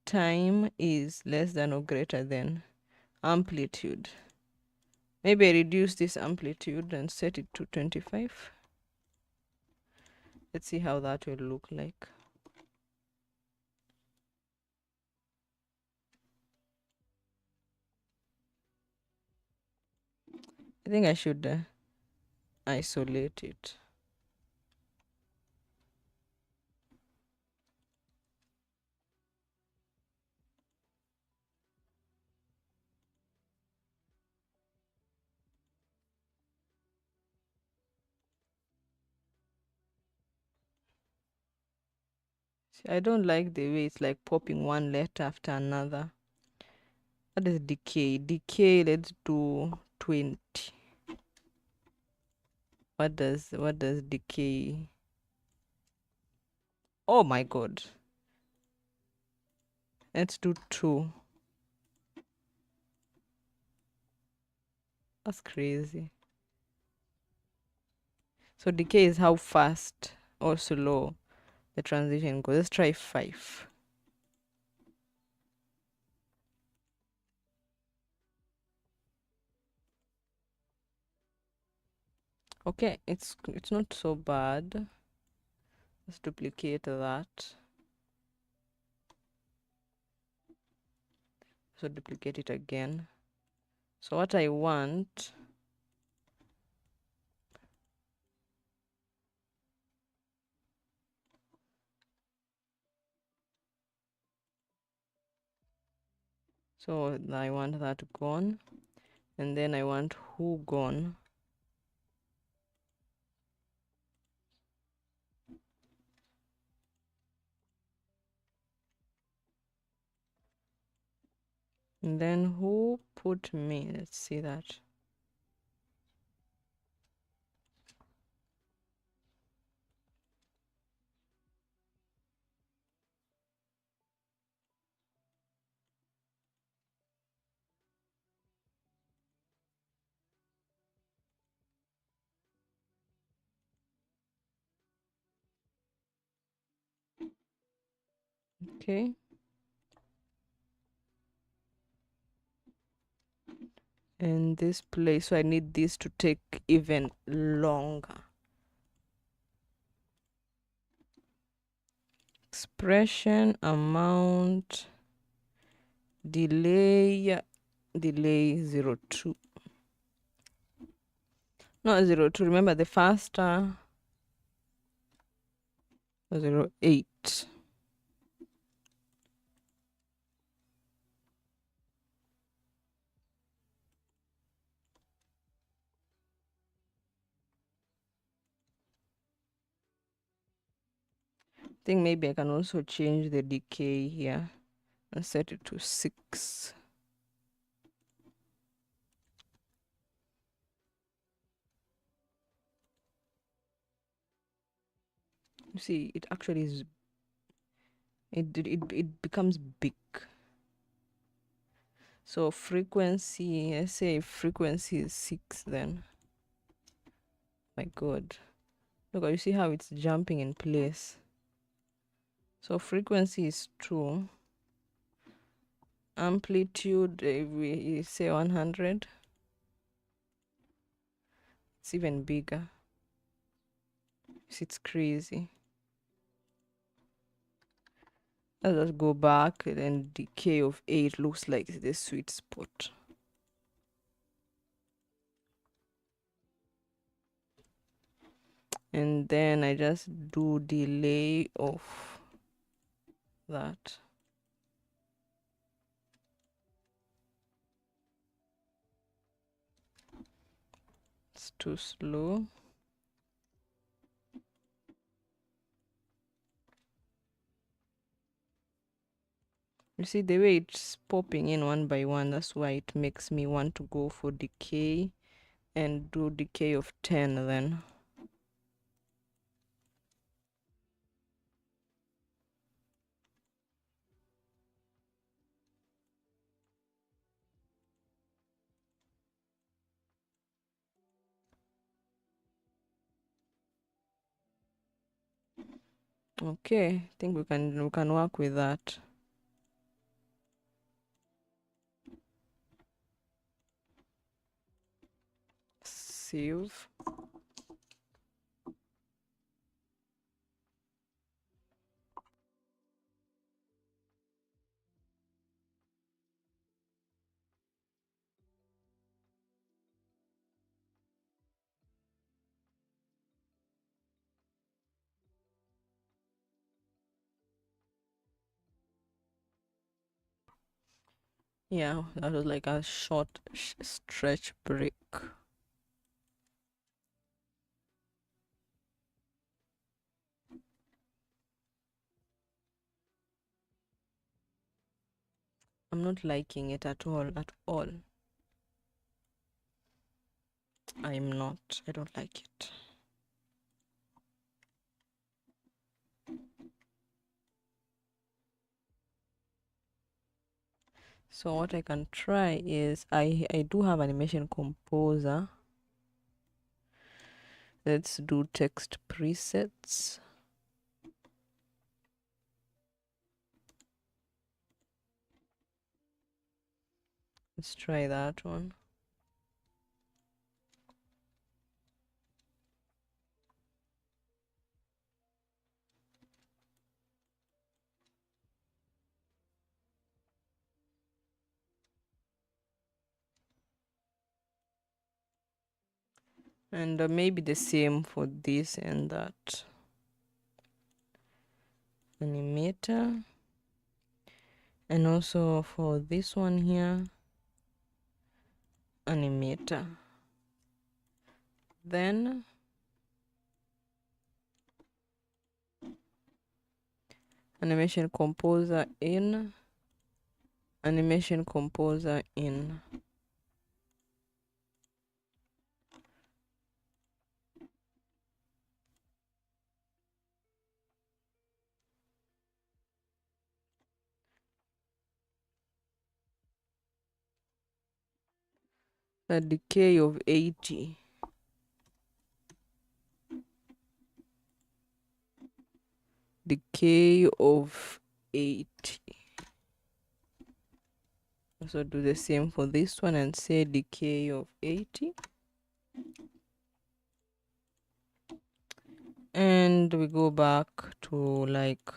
time is less than or greater than amplitude. Maybe I reduce this amplitude and set it to 25. Let's see how that will look like. I think I should isolate it. See, I don't like the way it's like popping one letter after another. What is decay? Decay, let's do 20. What does decay? Oh my god. Let's do 2. That's crazy. So decay is how fast or slow the transition goes. Let's try 5. Okay, it's not so bad. Let's duplicate that. So duplicate it again. So what I want, so I want that gone, and then I want who gone. And then who put me? Let's see that. Okay. And this place, so I need this to take even longer. Expression, amount, delay 02. Not 02. Remember the faster 08. I think maybe I can also change the decay here and set it to 6. You see, it actually is. It becomes big. So frequency, let's say frequency is 6 then. My god. Look, you see how it's jumping in place. So frequency is 2. Amplitude, we say 100. It's even bigger. It's crazy. Let's just go back, and then decay of 8 looks like the sweet spot. And then I just do delay of that. It's too slow. You see the way it's popping in one by one, that's why it makes me want to go for decay and do decay of 10 then. Okay, I think we can work with that. Save. Yeah, that was like a short stretch break. I'm not liking it at all, I'm not. I don't like it. So what I can try is I do have animation composer. Let's do text presets. Let's try that one. And maybe the same for this and that. Animator. And also for this one here, animator. Then animation composer in, animation composer in. The decay of 80. Decay of 80. Also do the same for this one and say decay of 80. And we go back to like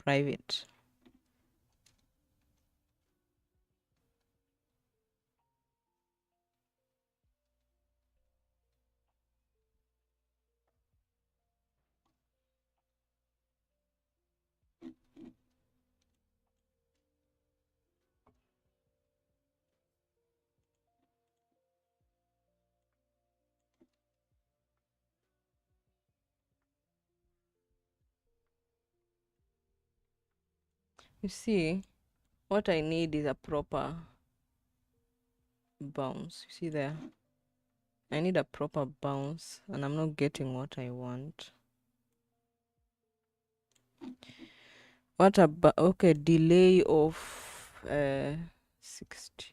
private. You see, what I need is a proper bounce. You see there? I need a proper bounce and I'm not getting what I want. What about, okay, delay of 60.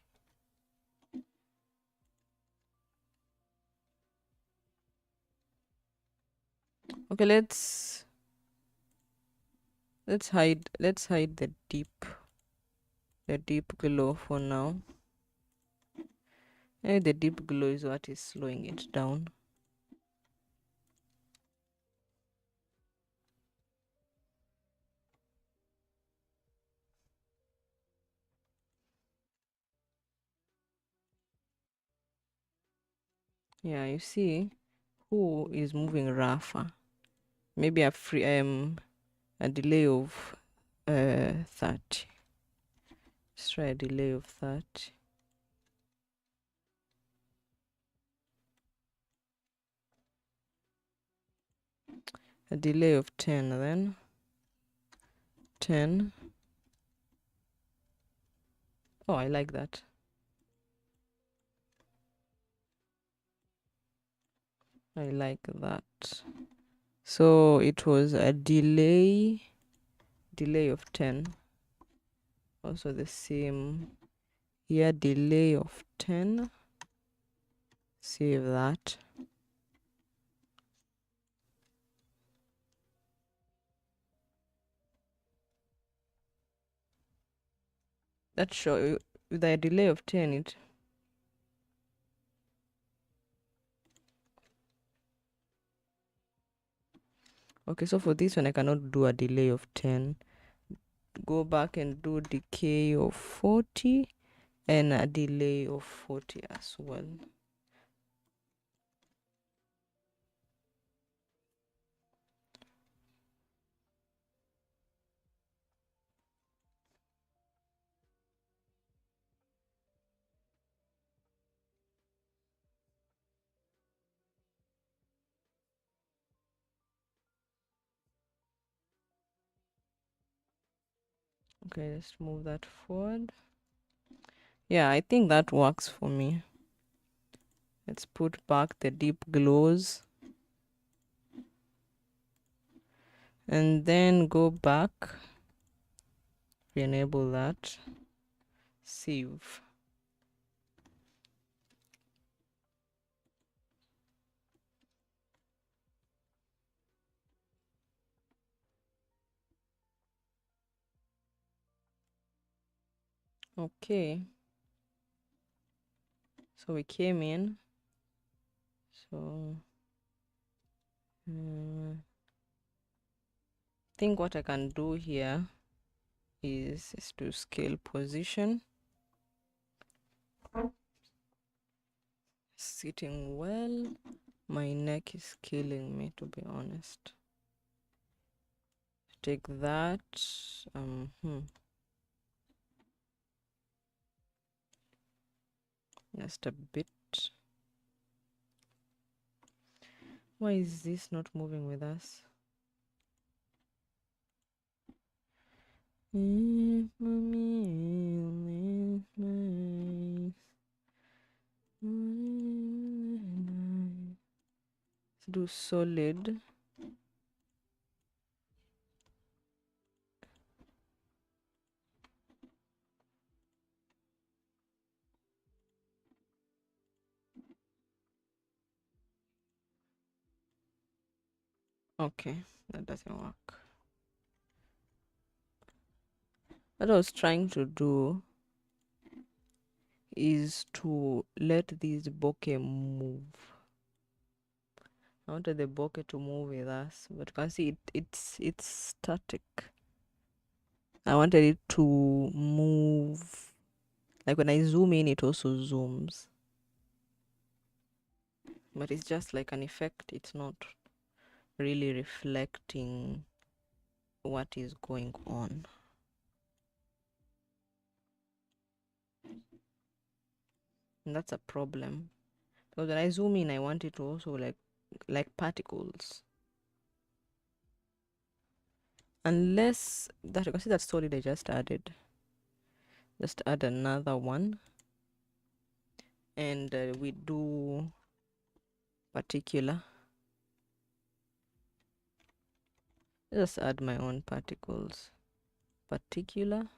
Okay, let's hide the deep glow for now. The deep glow is what is slowing it down. Yeah, you see who is moving rougher. Maybe a delay of 30. Let's try a delay of 30. A delay of 10 then. 10. Oh, I like that. I like that. So it was a delay of 10. Also the same here, delay of 10. Save that. That show you with a delay of 10 it. Okay, so for this one I cannot do a delay of 10. Go back and do decay of 40 and a delay of 40 as well. Okay, let's move that forward. Yeah, I think that works for me. Let's put back the deep glows. And then go back. Enable that. Save. Okay. So we came in. So I think what I can do here is to scale position. Sitting well. My neck is killing me, to be honest. Take that. Just a bit. Why is this not moving with us? Let's do solid. Okay, that doesn't work. What I was trying to do is to let this bokeh move. I wanted the bokeh to move with us, but you can see it's static. I wanted it to move. Like when I zoom in, it also zooms. But it's just like an effect. It's not really reflecting what is going on. And that's a problem. Because when I zoom in, I want it to also like particles. Unless that, you can see that solid I just added. Just add another one. And we do particular. Just add my own particles. Particular.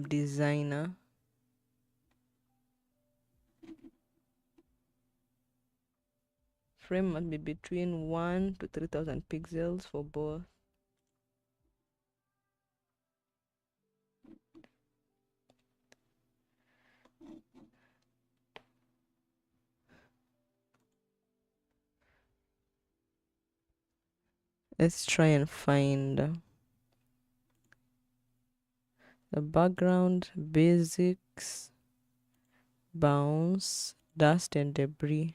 Designer. Frame must be between 1 to 3000 pixels for both. Let's try and find the background, basics, bounce, dust and debris.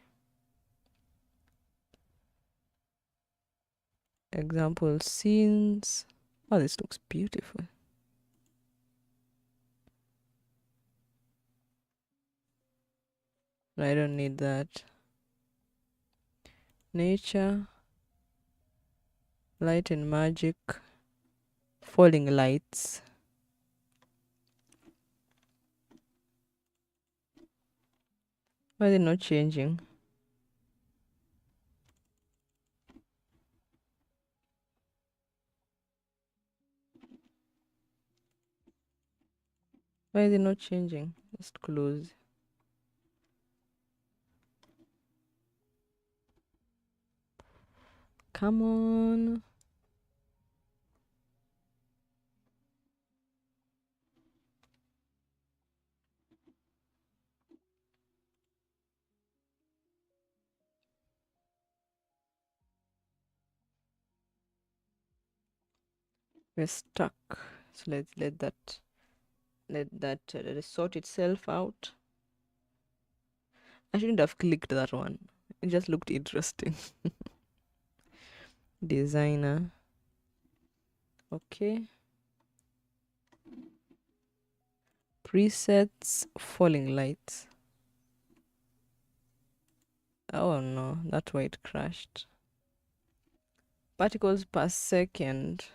Example scenes. Oh, this looks beautiful. I don't need that. Nature, light and magic, falling lights. Why are they not changing? Why are they not changing? Just close. Come on. We're stuck. So let's let that sort itself out. I shouldn't have clicked that one. It just looked interesting. Designer. Okay. Presets, falling lights. Oh no, that's why it crashed. Particles per second.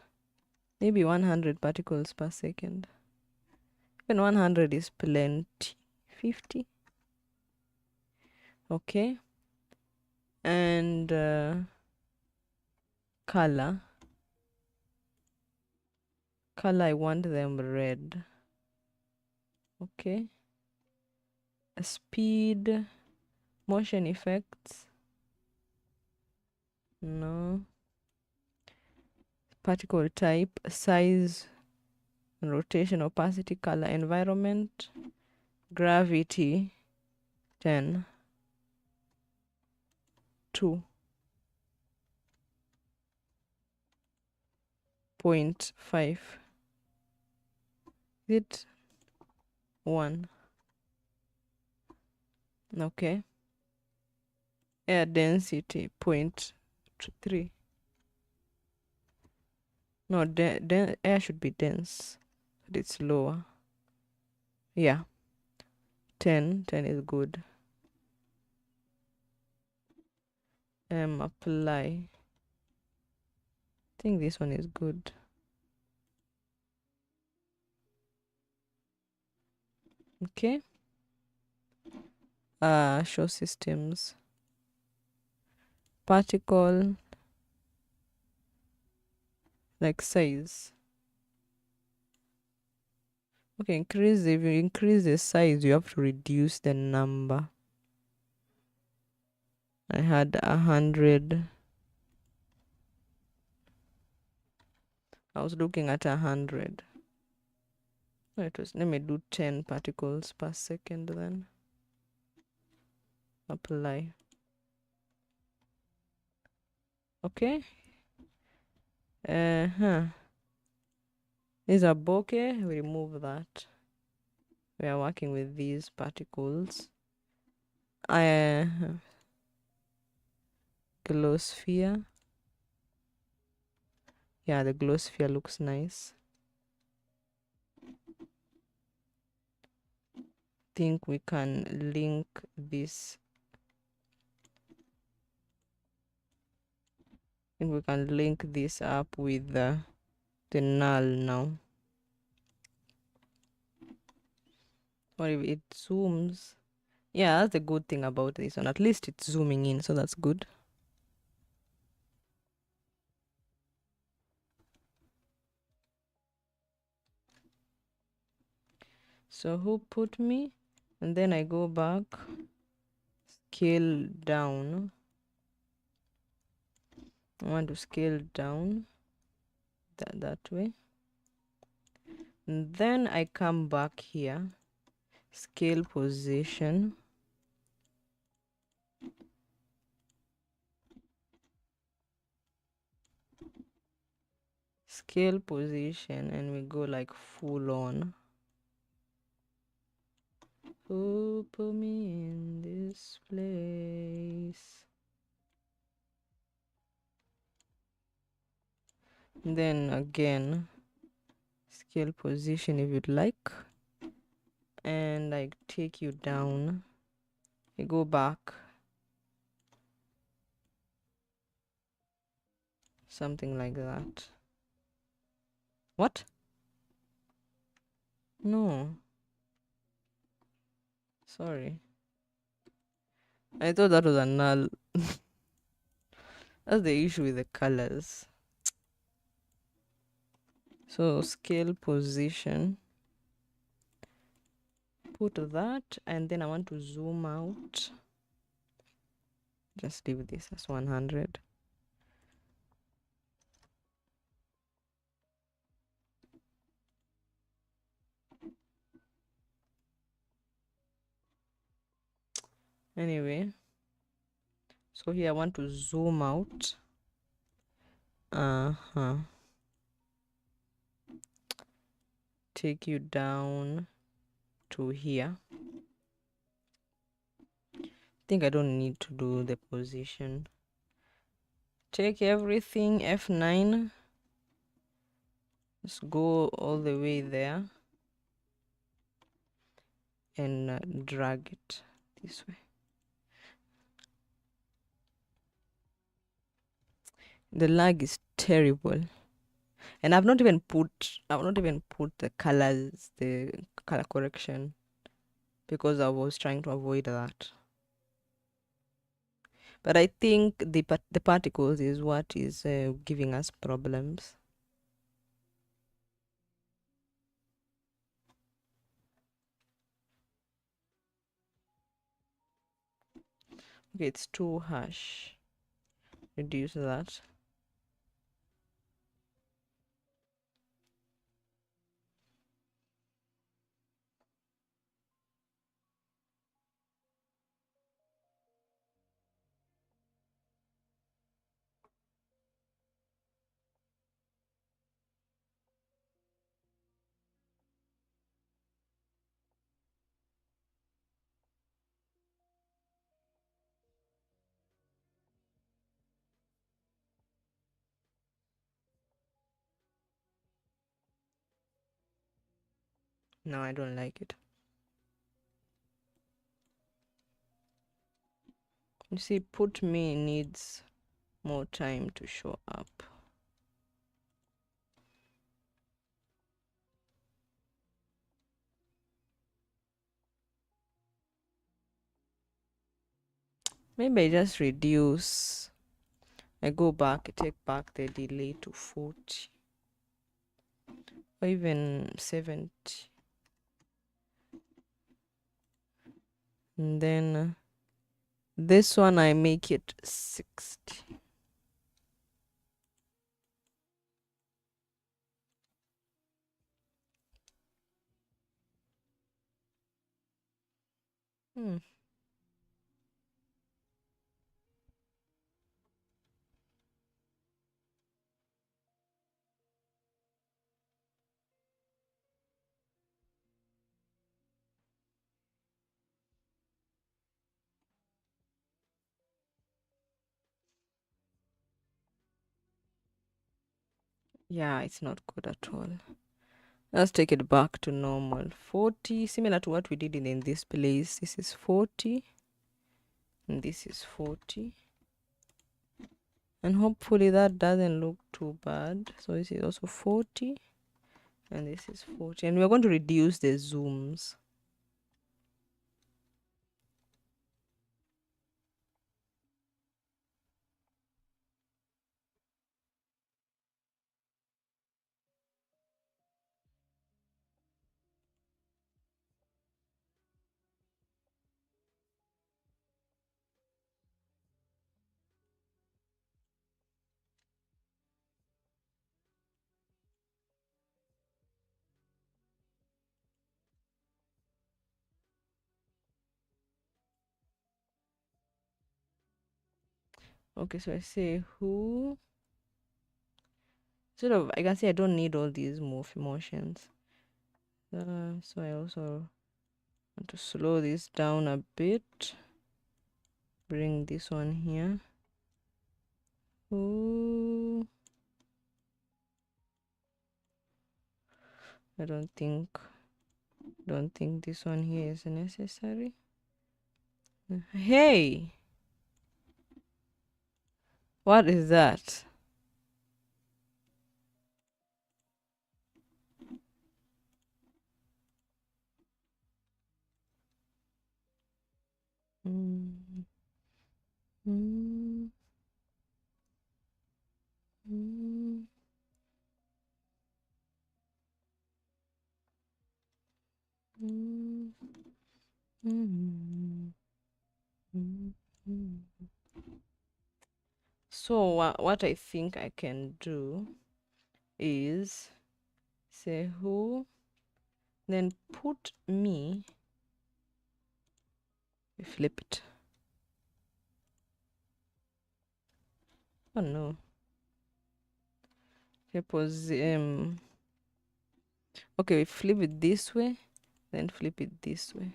Maybe 100 particles per second. Even 100 is plenty. 50. Okay. And color. Color, I want them red. Okay. Speed. Motion effects. No. Particle type. Size. Rotation, opacity, color, environment. Gravity. 10. 2. 0.5. Is it 1? Okay. Air density 0.3. No, air should be dense, but it's lower. Yeah. 10 is good. Apply. I think this one is good. Okay. Show systems. Particle, like size. Okay, if you increase the size, you have to reduce the number. I had 100. I was looking at 100. Let me do 10 particles per second then. Apply. Okay. These are bokeh. We remove that. We are working with these particles. Glow sphere. Yeah, the glow sphere looks nice. Think we can link this. I think we can link this up with the null now. Or if it zooms. Yeah, that's the good thing about this one. At least it's zooming in, so that's good. So who put me? And then I go back, scale down. I want to scale down that way. And then I come back here, scale position. Scale position, and we go like full on. Who put me in this place? Then again, scale position if you'd like. And I take you down. You go back. Something like that. What? No. Sorry. I thought that was a null. That's the issue with the colors. So scale position. Put that, and then I want to zoom out. Just leave this as 100. Anyway, so here I want to zoom out. Take you down to here. I think I don't need to do the position. Take everything, F9. Let's go all the way there. and drag it this way. The lag is terrible. And I've not even put the colors, the color correction, because I was trying to avoid that. But I think the particles is what is giving us problems. Okay, it's too harsh. Reduce that. No, I don't like it. You see, put me needs more time to show up. Maybe I just reduce. I go back, I take back the delay to 40 or even 70. And then this one I make it 60. Yeah, it's not good at all. Let's take it back to normal. 40, similar to what we did in this place. This is 40 and this is 40. And hopefully that doesn't look too bad. So this is also 40 and this is 40. And we're going to reduce the zooms. Okay, so I say who. Sort of, I can see I don't need all these motions. So I also want to slow this down a bit. Bring this one here. Ooh. I don't think this one here is necessary. Hey, what is that? Mm, mm, mm, mm, mm, mm. So what I think I can do is say who, then put me, flip it. Oh no. Okay, we flip it this way, then flip it this way.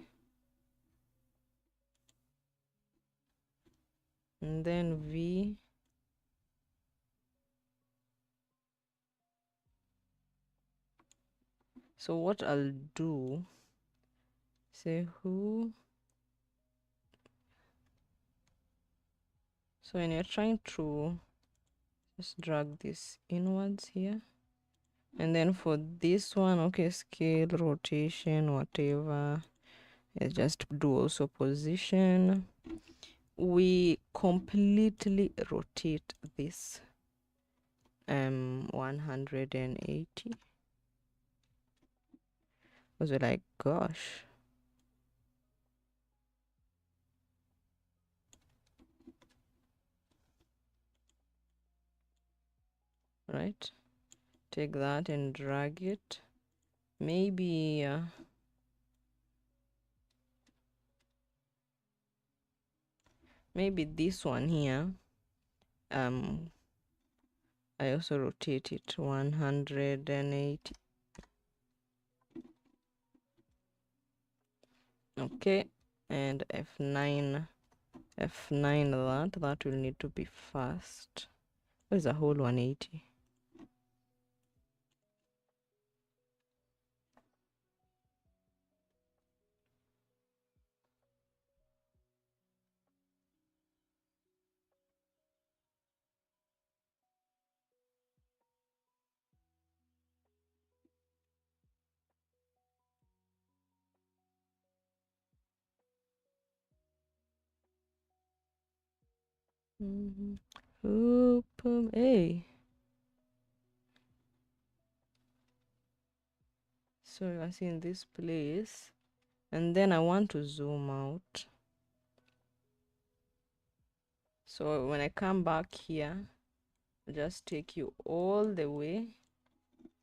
And then V. So what I'll do, say who. So when you're trying to just drag this inwards here, and then for this one, okay, scale, rotation, whatever, just do also position. We completely rotate this 180, because we're like, gosh, right? Take that and drag it. Maybe maybe this one here, I also rotate it 180. Okay, and F9 that will need to be fast. There's a whole 180. Hey. So you are seeing this place, and then I want to zoom out. So when I come back here, I'll just take you all the way.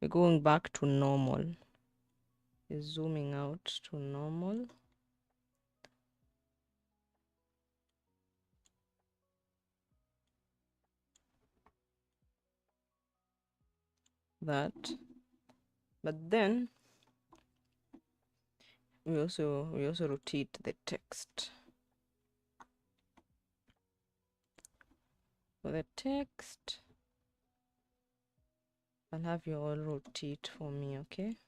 We're going back to normal. Is zooming out to normal. That. But then we also rotate the text. For the text, I'll have you all rotate for me, okay?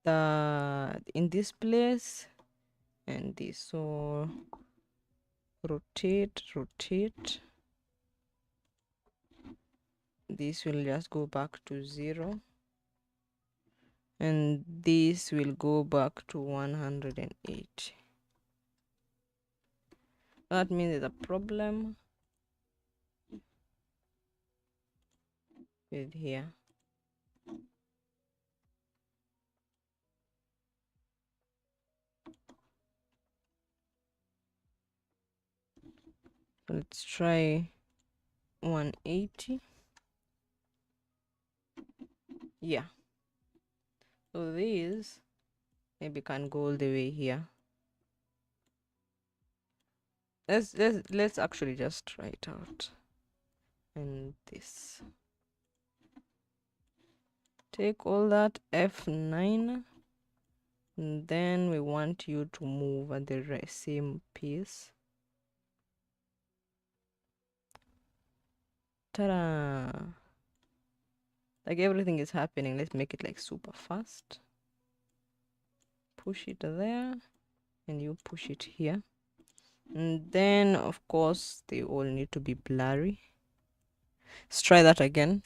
In this place and this, so rotate. This will just go back to 0, and this will go back to 180. That means there's a problem with here. Let's try 180. Yeah. So these maybe can go all the way here. Let's actually just try it out. And this. Take all that F9, and then we want you to move at the same pace. Ta-da! Like everything is happening. Let's make it like super fast. Push it there, and you push it here. And then, of course, they all need to be blurry. Let's try that again.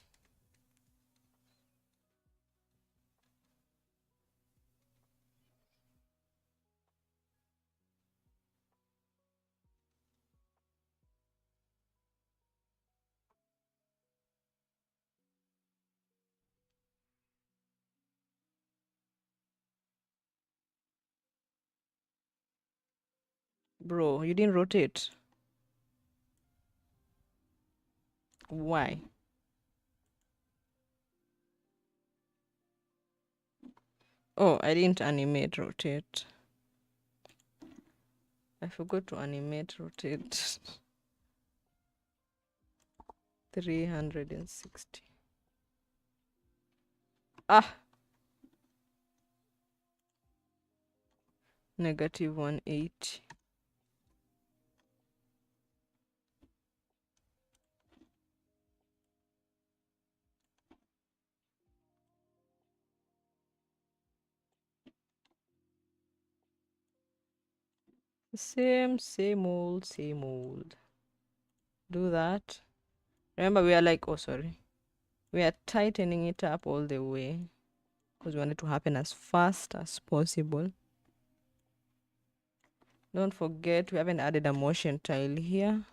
Bro, you didn't rotate. Why? Oh, I didn't animate rotate. I forgot to animate rotate. 360. Ah! Negative 180. Same old, same old. Do that. Remember, we are like, oh, sorry. We are tightening it up all the way because we want it to happen as fast as possible. Don't forget, we haven't added a motion tile here.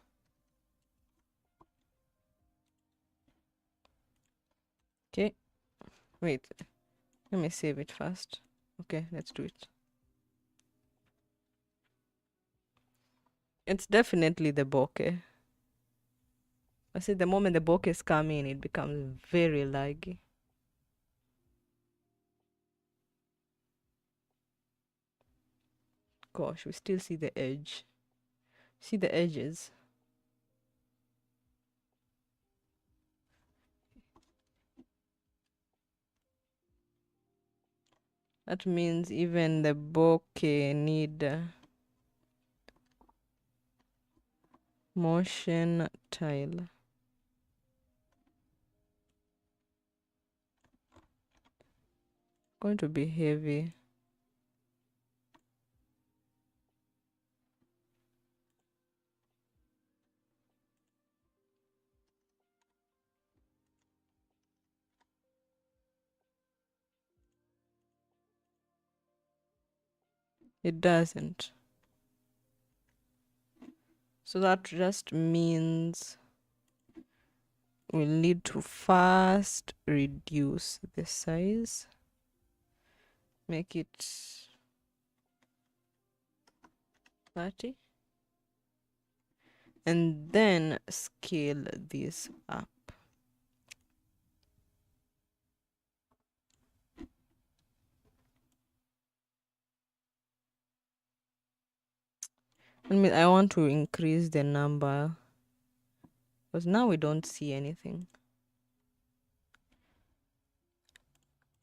Okay. Wait. Let me save it first. Okay, let's do it. It's definitely the bokeh. I see the moment the bokehs come in, it becomes very laggy. Gosh, we still see the edge. See the edges. That means even the bokeh need motion tile. Going to be heavy. It doesn't. So that just means we'll need to first reduce the size. Make it 30. And then scale this up. I want to increase the number because now we don't see anything.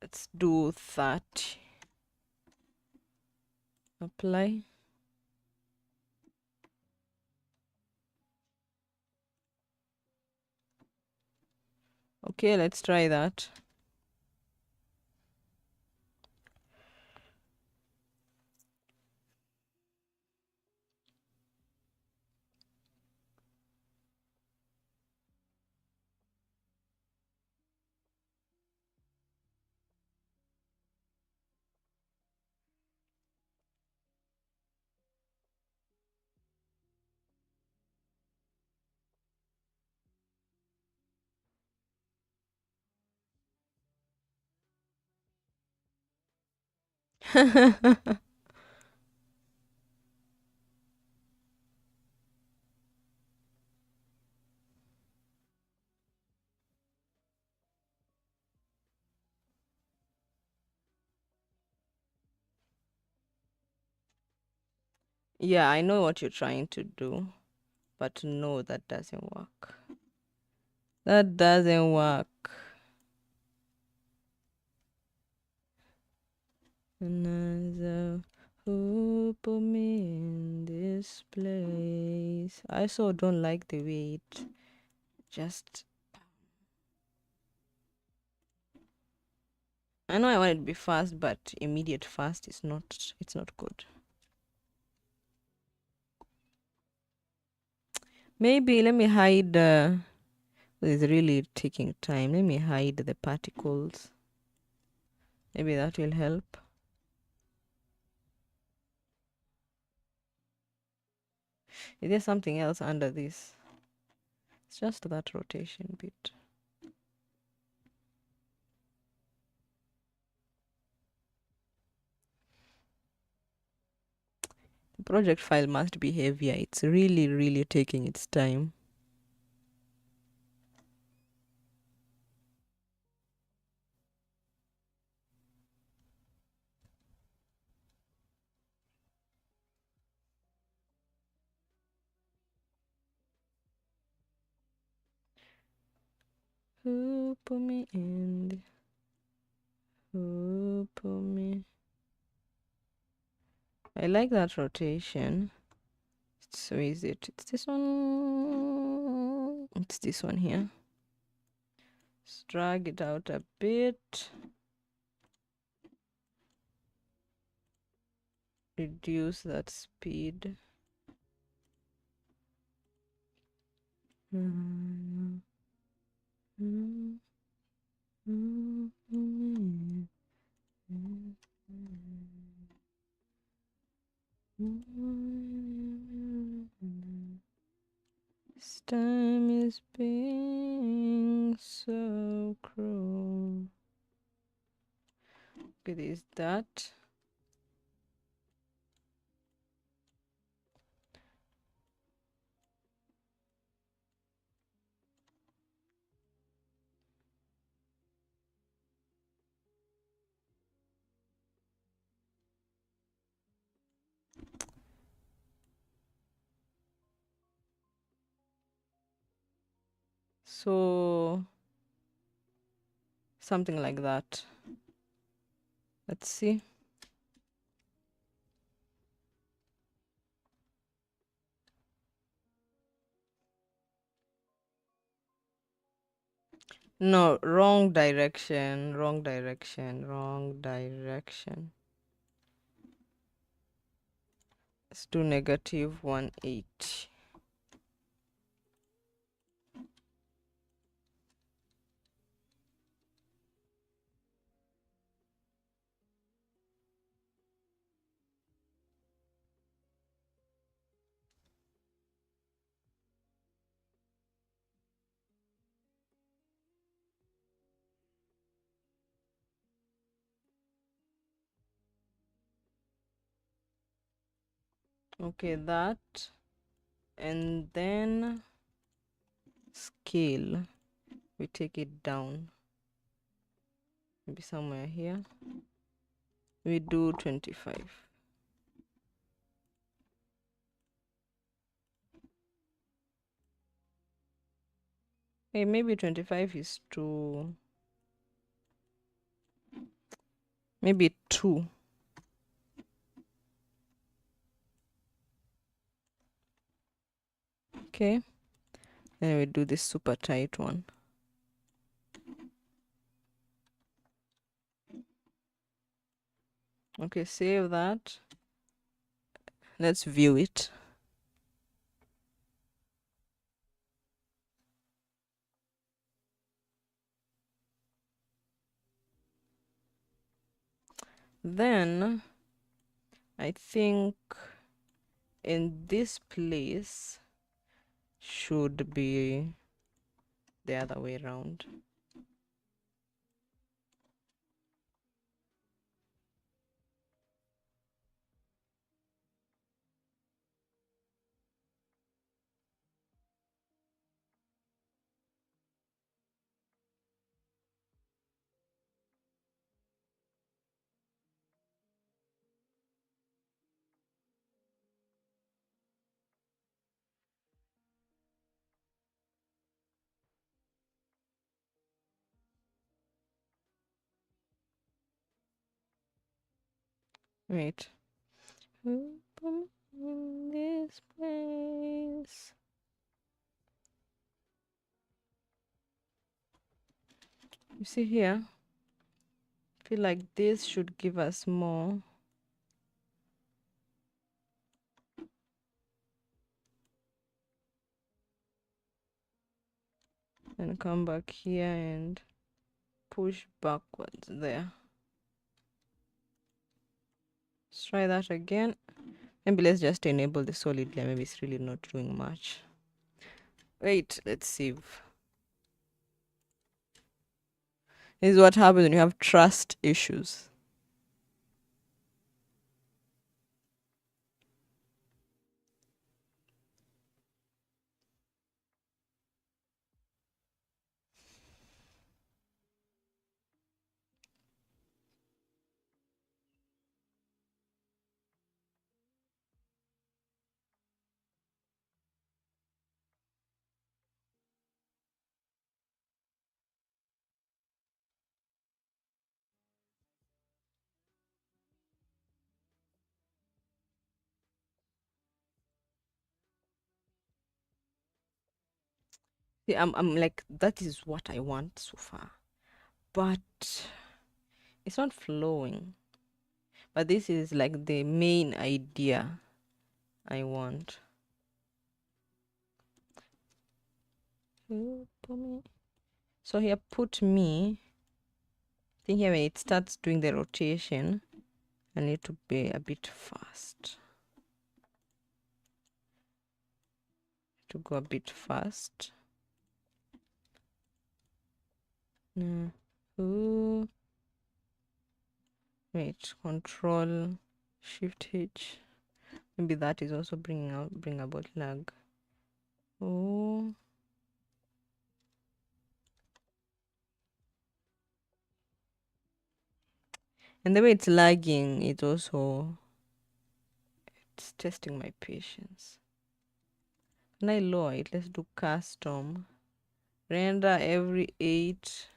Let's do 30. Apply. Okay, let's try that. Yeah, I know what you're trying to do, but no, that doesn't work. That doesn't work. Another who put me in this place. I so don't like the way it just. I know I want it to be fast, but immediate fast is not. It's not good. Maybe let me hide. It's really taking time. Let me hide the particles. Maybe that will help. Is there something else under this? It's just that rotation bit. The project file must be heavier. It's really, really taking its time. Who put me in? Who put me? I like that rotation. So is it? It's this one. It's this one here. Let's drag it out a bit. Reduce that speed. This time is being so cruel. Okay, there's that. So something like that. Let's see. No, wrong direction, wrong direction, wrong direction. Let's do -180. Okay, that. And then scale. We take it down. Maybe somewhere here. We do 25. Hey, maybe 25 is too. Maybe 2. Okay. Then we do this super tight one. Okay, save that. Let's view it. Then I think in this place should be the other way around. Wait. Open in this place. You see here? I feel like this should give us more. And come back here and push backwards there. Let's try that again. Maybe let's just enable the solid layer. Maybe it's really not doing much. Wait, let's save. This is what happens when you have trust issues. See, I'm like, that is what I want so far. But it's not flowing. But this is like the main idea I want. So here put me. I think here when it starts doing the rotation, I need to be a bit fast. To go a bit fast. Wait, Control Shift H. Maybe that is also bring about lag. Oh. And the way it's lagging, it's testing my patience. Can I lower it? Let's do custom. Render every 8.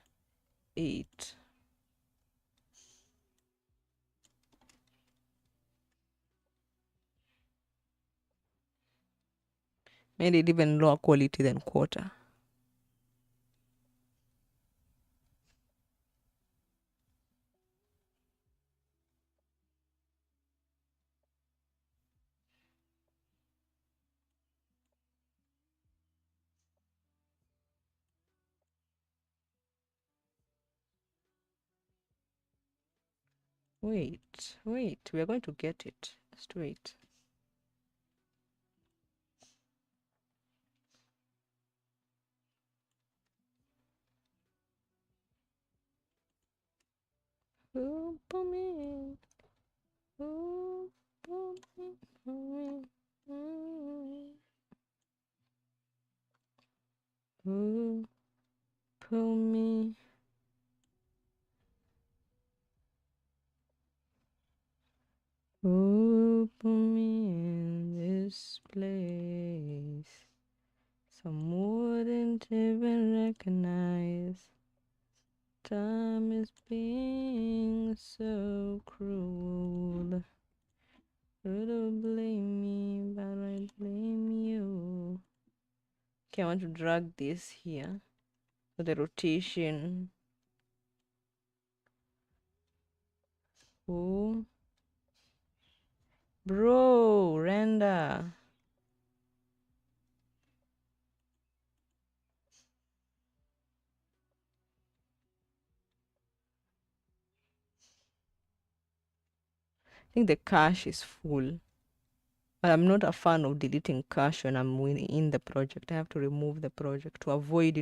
Made it even lower quality than quarter. Wait, we are going to get it. Just wait. Pull me. Open me in this place. Some wouldn't even recognize. Time is being so cruel. You don't blame me, but I blame you. Okay, I want to drag this here. So the rotation. Oh. Bro, render. I think the cache is full. But I'm not a fan of deleting cache when I'm in the project. I have to remove the project to avoid,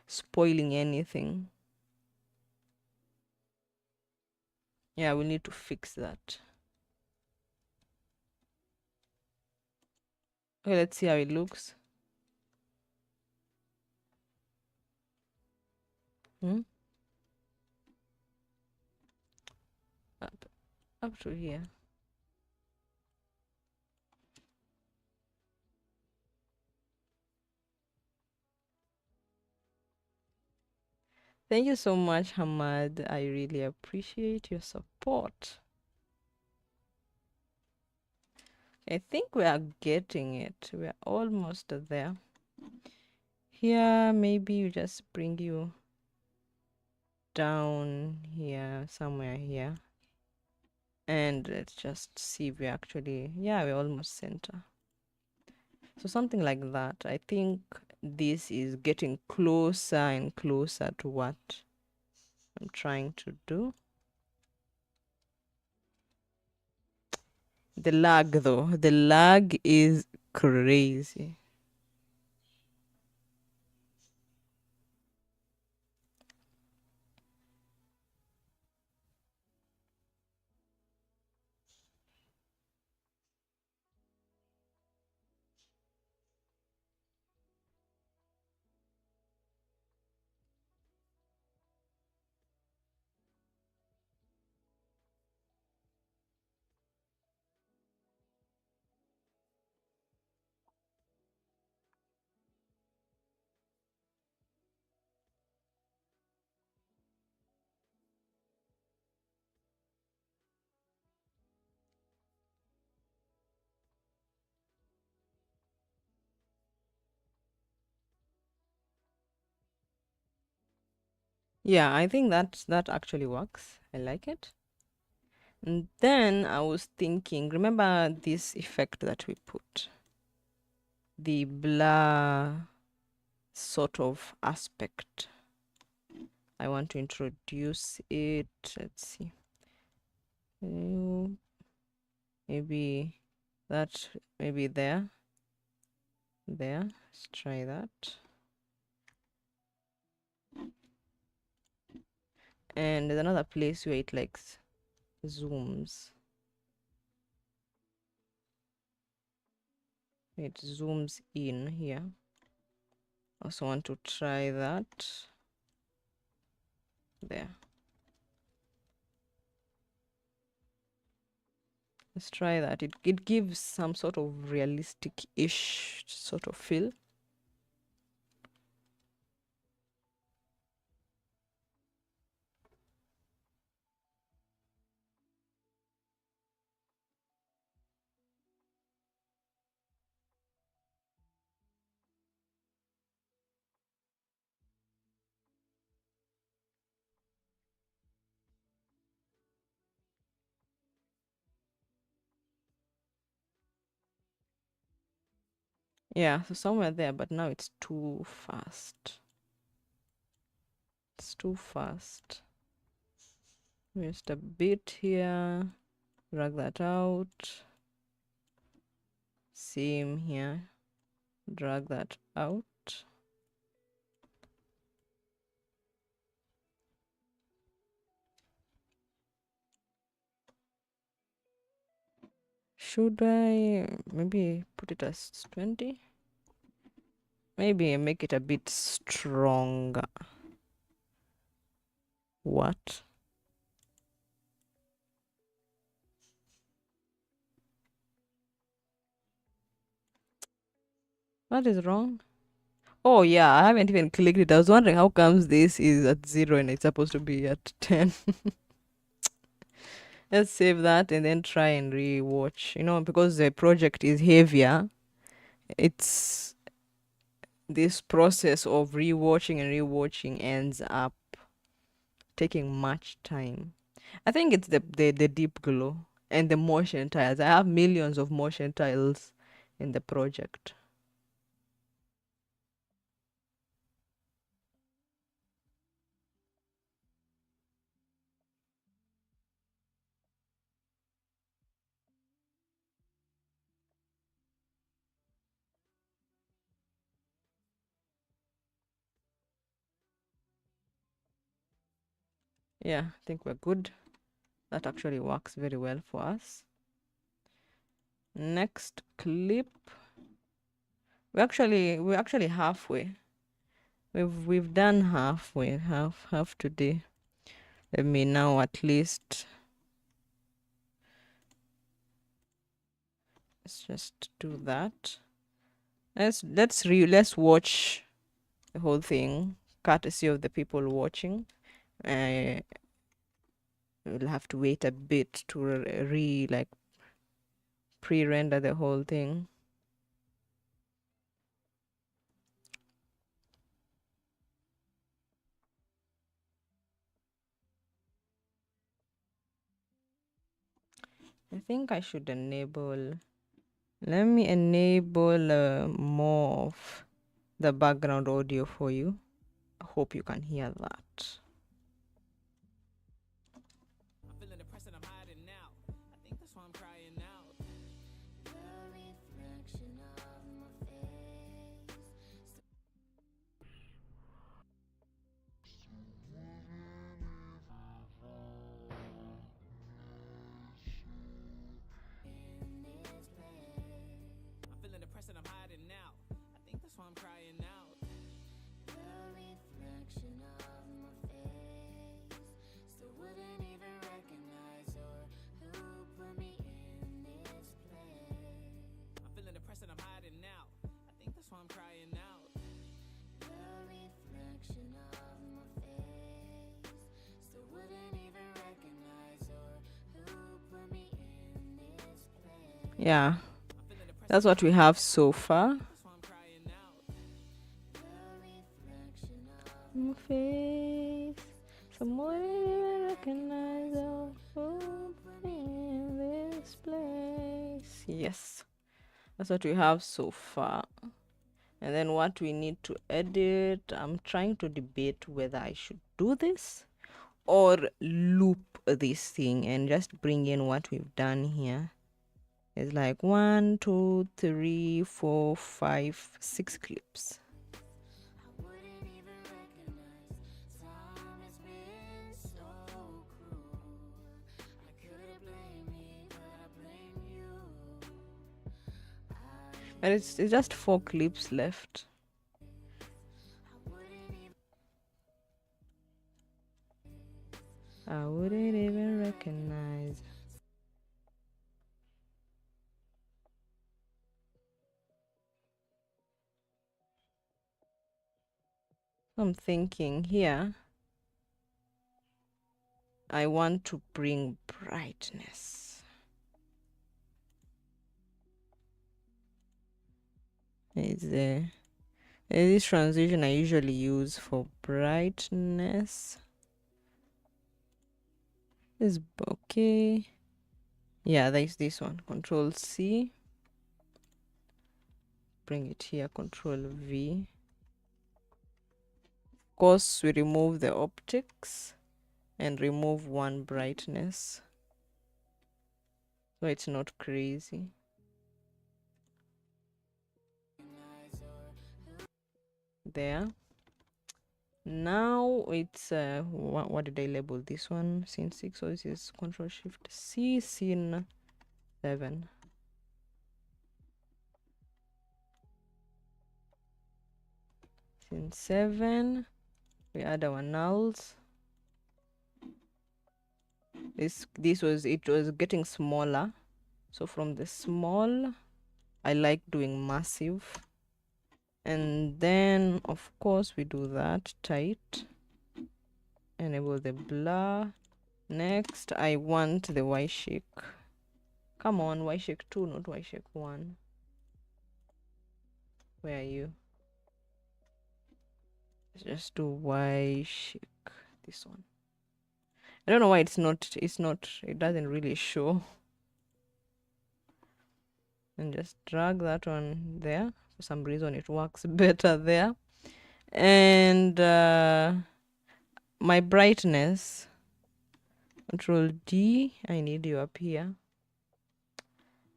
spoiling anything. Yeah, we need to fix that. Okay, let's see how it looks. Up to here. Thank you so much, Hamad. I really appreciate your support. I think we are getting it. We are almost there. Here, maybe you just bring you down here, somewhere here. And let's just see if we actually, yeah, we're almost center. So something like that. I think this is getting closer and closer to what I'm trying to do. The lag though, the lag is crazy. Yeah, I think that actually works. I like it. And then I was thinking, remember this effect that we put? The blur sort of aspect. I want to introduce it. Let's see. Maybe that, maybe there. Let's try that. And there's another place where it like zooms. It zooms in here. Also want to try that. There. Let's try that. It gives some sort of realistic-ish sort of feel. Yeah, so somewhere there, but now it's too fast. It's too fast. Just a bit here. Drag that out. Same here. Drag that out. Should I maybe put it as 20? Maybe make it a bit stronger. What? What is wrong? Oh yeah, I haven't even clicked it. I was wondering how comes this is at 0 and it's supposed to be at 10. Let's save that and then try and re-watch. You know, because the project is heavier, it's this process of rewatching and rewatching ends up taking much time. I think it's the deep glow and the motion tiles. I have millions of motion tiles in the project. Yeah, I think we're good. That actually works very well for us. Next clip. We're actually halfway. We've done halfway, half today. Let me now at least let's just do that. Let's watch the whole thing, courtesy of the people watching. We'll have to wait a bit to like pre-render the whole thing. I think I should enable. Let me enable more of the background audio for you. I hope you can hear that. Yeah, that's what we have so far. My face, someone even recognize in this place. Yes, that's what we have so far. And then what we need to edit, I'm trying to debate whether I should do this or loop this thing and just bring in what we've done here. It's like 1, 2, 3, 4, 5, 6 clips. And it's just 4 clips left. I wouldn't even recognize. I'm thinking here, I want to bring brightness. Is there this transition I usually use for brightness? Is okay. Yeah, there's this one. Control C. Bring it here. Control V. Of course, we remove the optics and remove one brightness, so it's not crazy. There. Now it's what did I label this one? Scene 6. So this is Control Shift C. Scene 7. Scene 7. We add our nulls. It was getting smaller, so from the small I like doing massive, and then of course we do that tight, enable the blur. Next I want the Y shake. Come on, Y shake 2, not Y shake 1. Where are you? Let's just do Y shake, this one. I don't know why it doesn't really show. And just drag that one there. For some reason it works better there. And my brightness, Control D, I need you up here.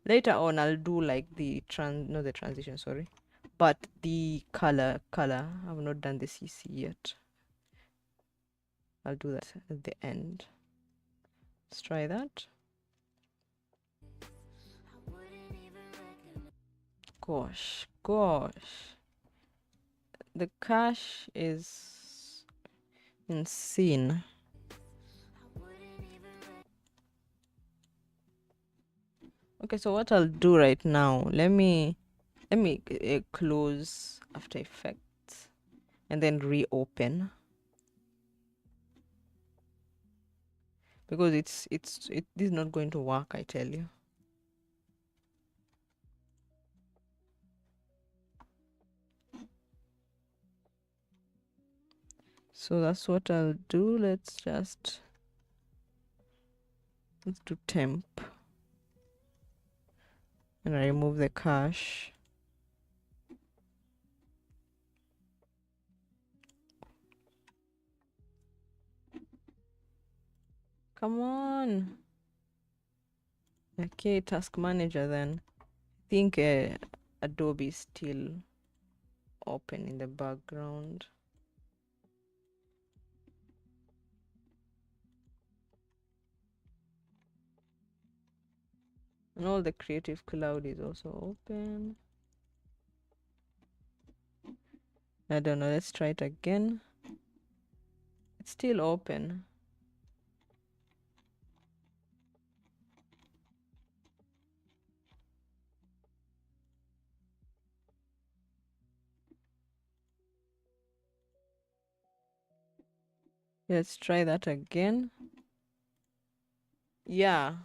Later on I'll do like the transition, sorry, but the color I've not done the CC yet. I'll do that at the end. Let's try that. Gosh, the cache is insane. Okay, so what I'll do right now, let me close After Effects and then reopen, because this is not going to work, I tell you. So that's what I'll do. Let's do temp and I remove the cache. Come on. Okay, task manager then. I think Adobe is still open in the background. And all the Creative Cloud is also open. I don't know, let's try it again. It's still open. Let's try that again. Yeah,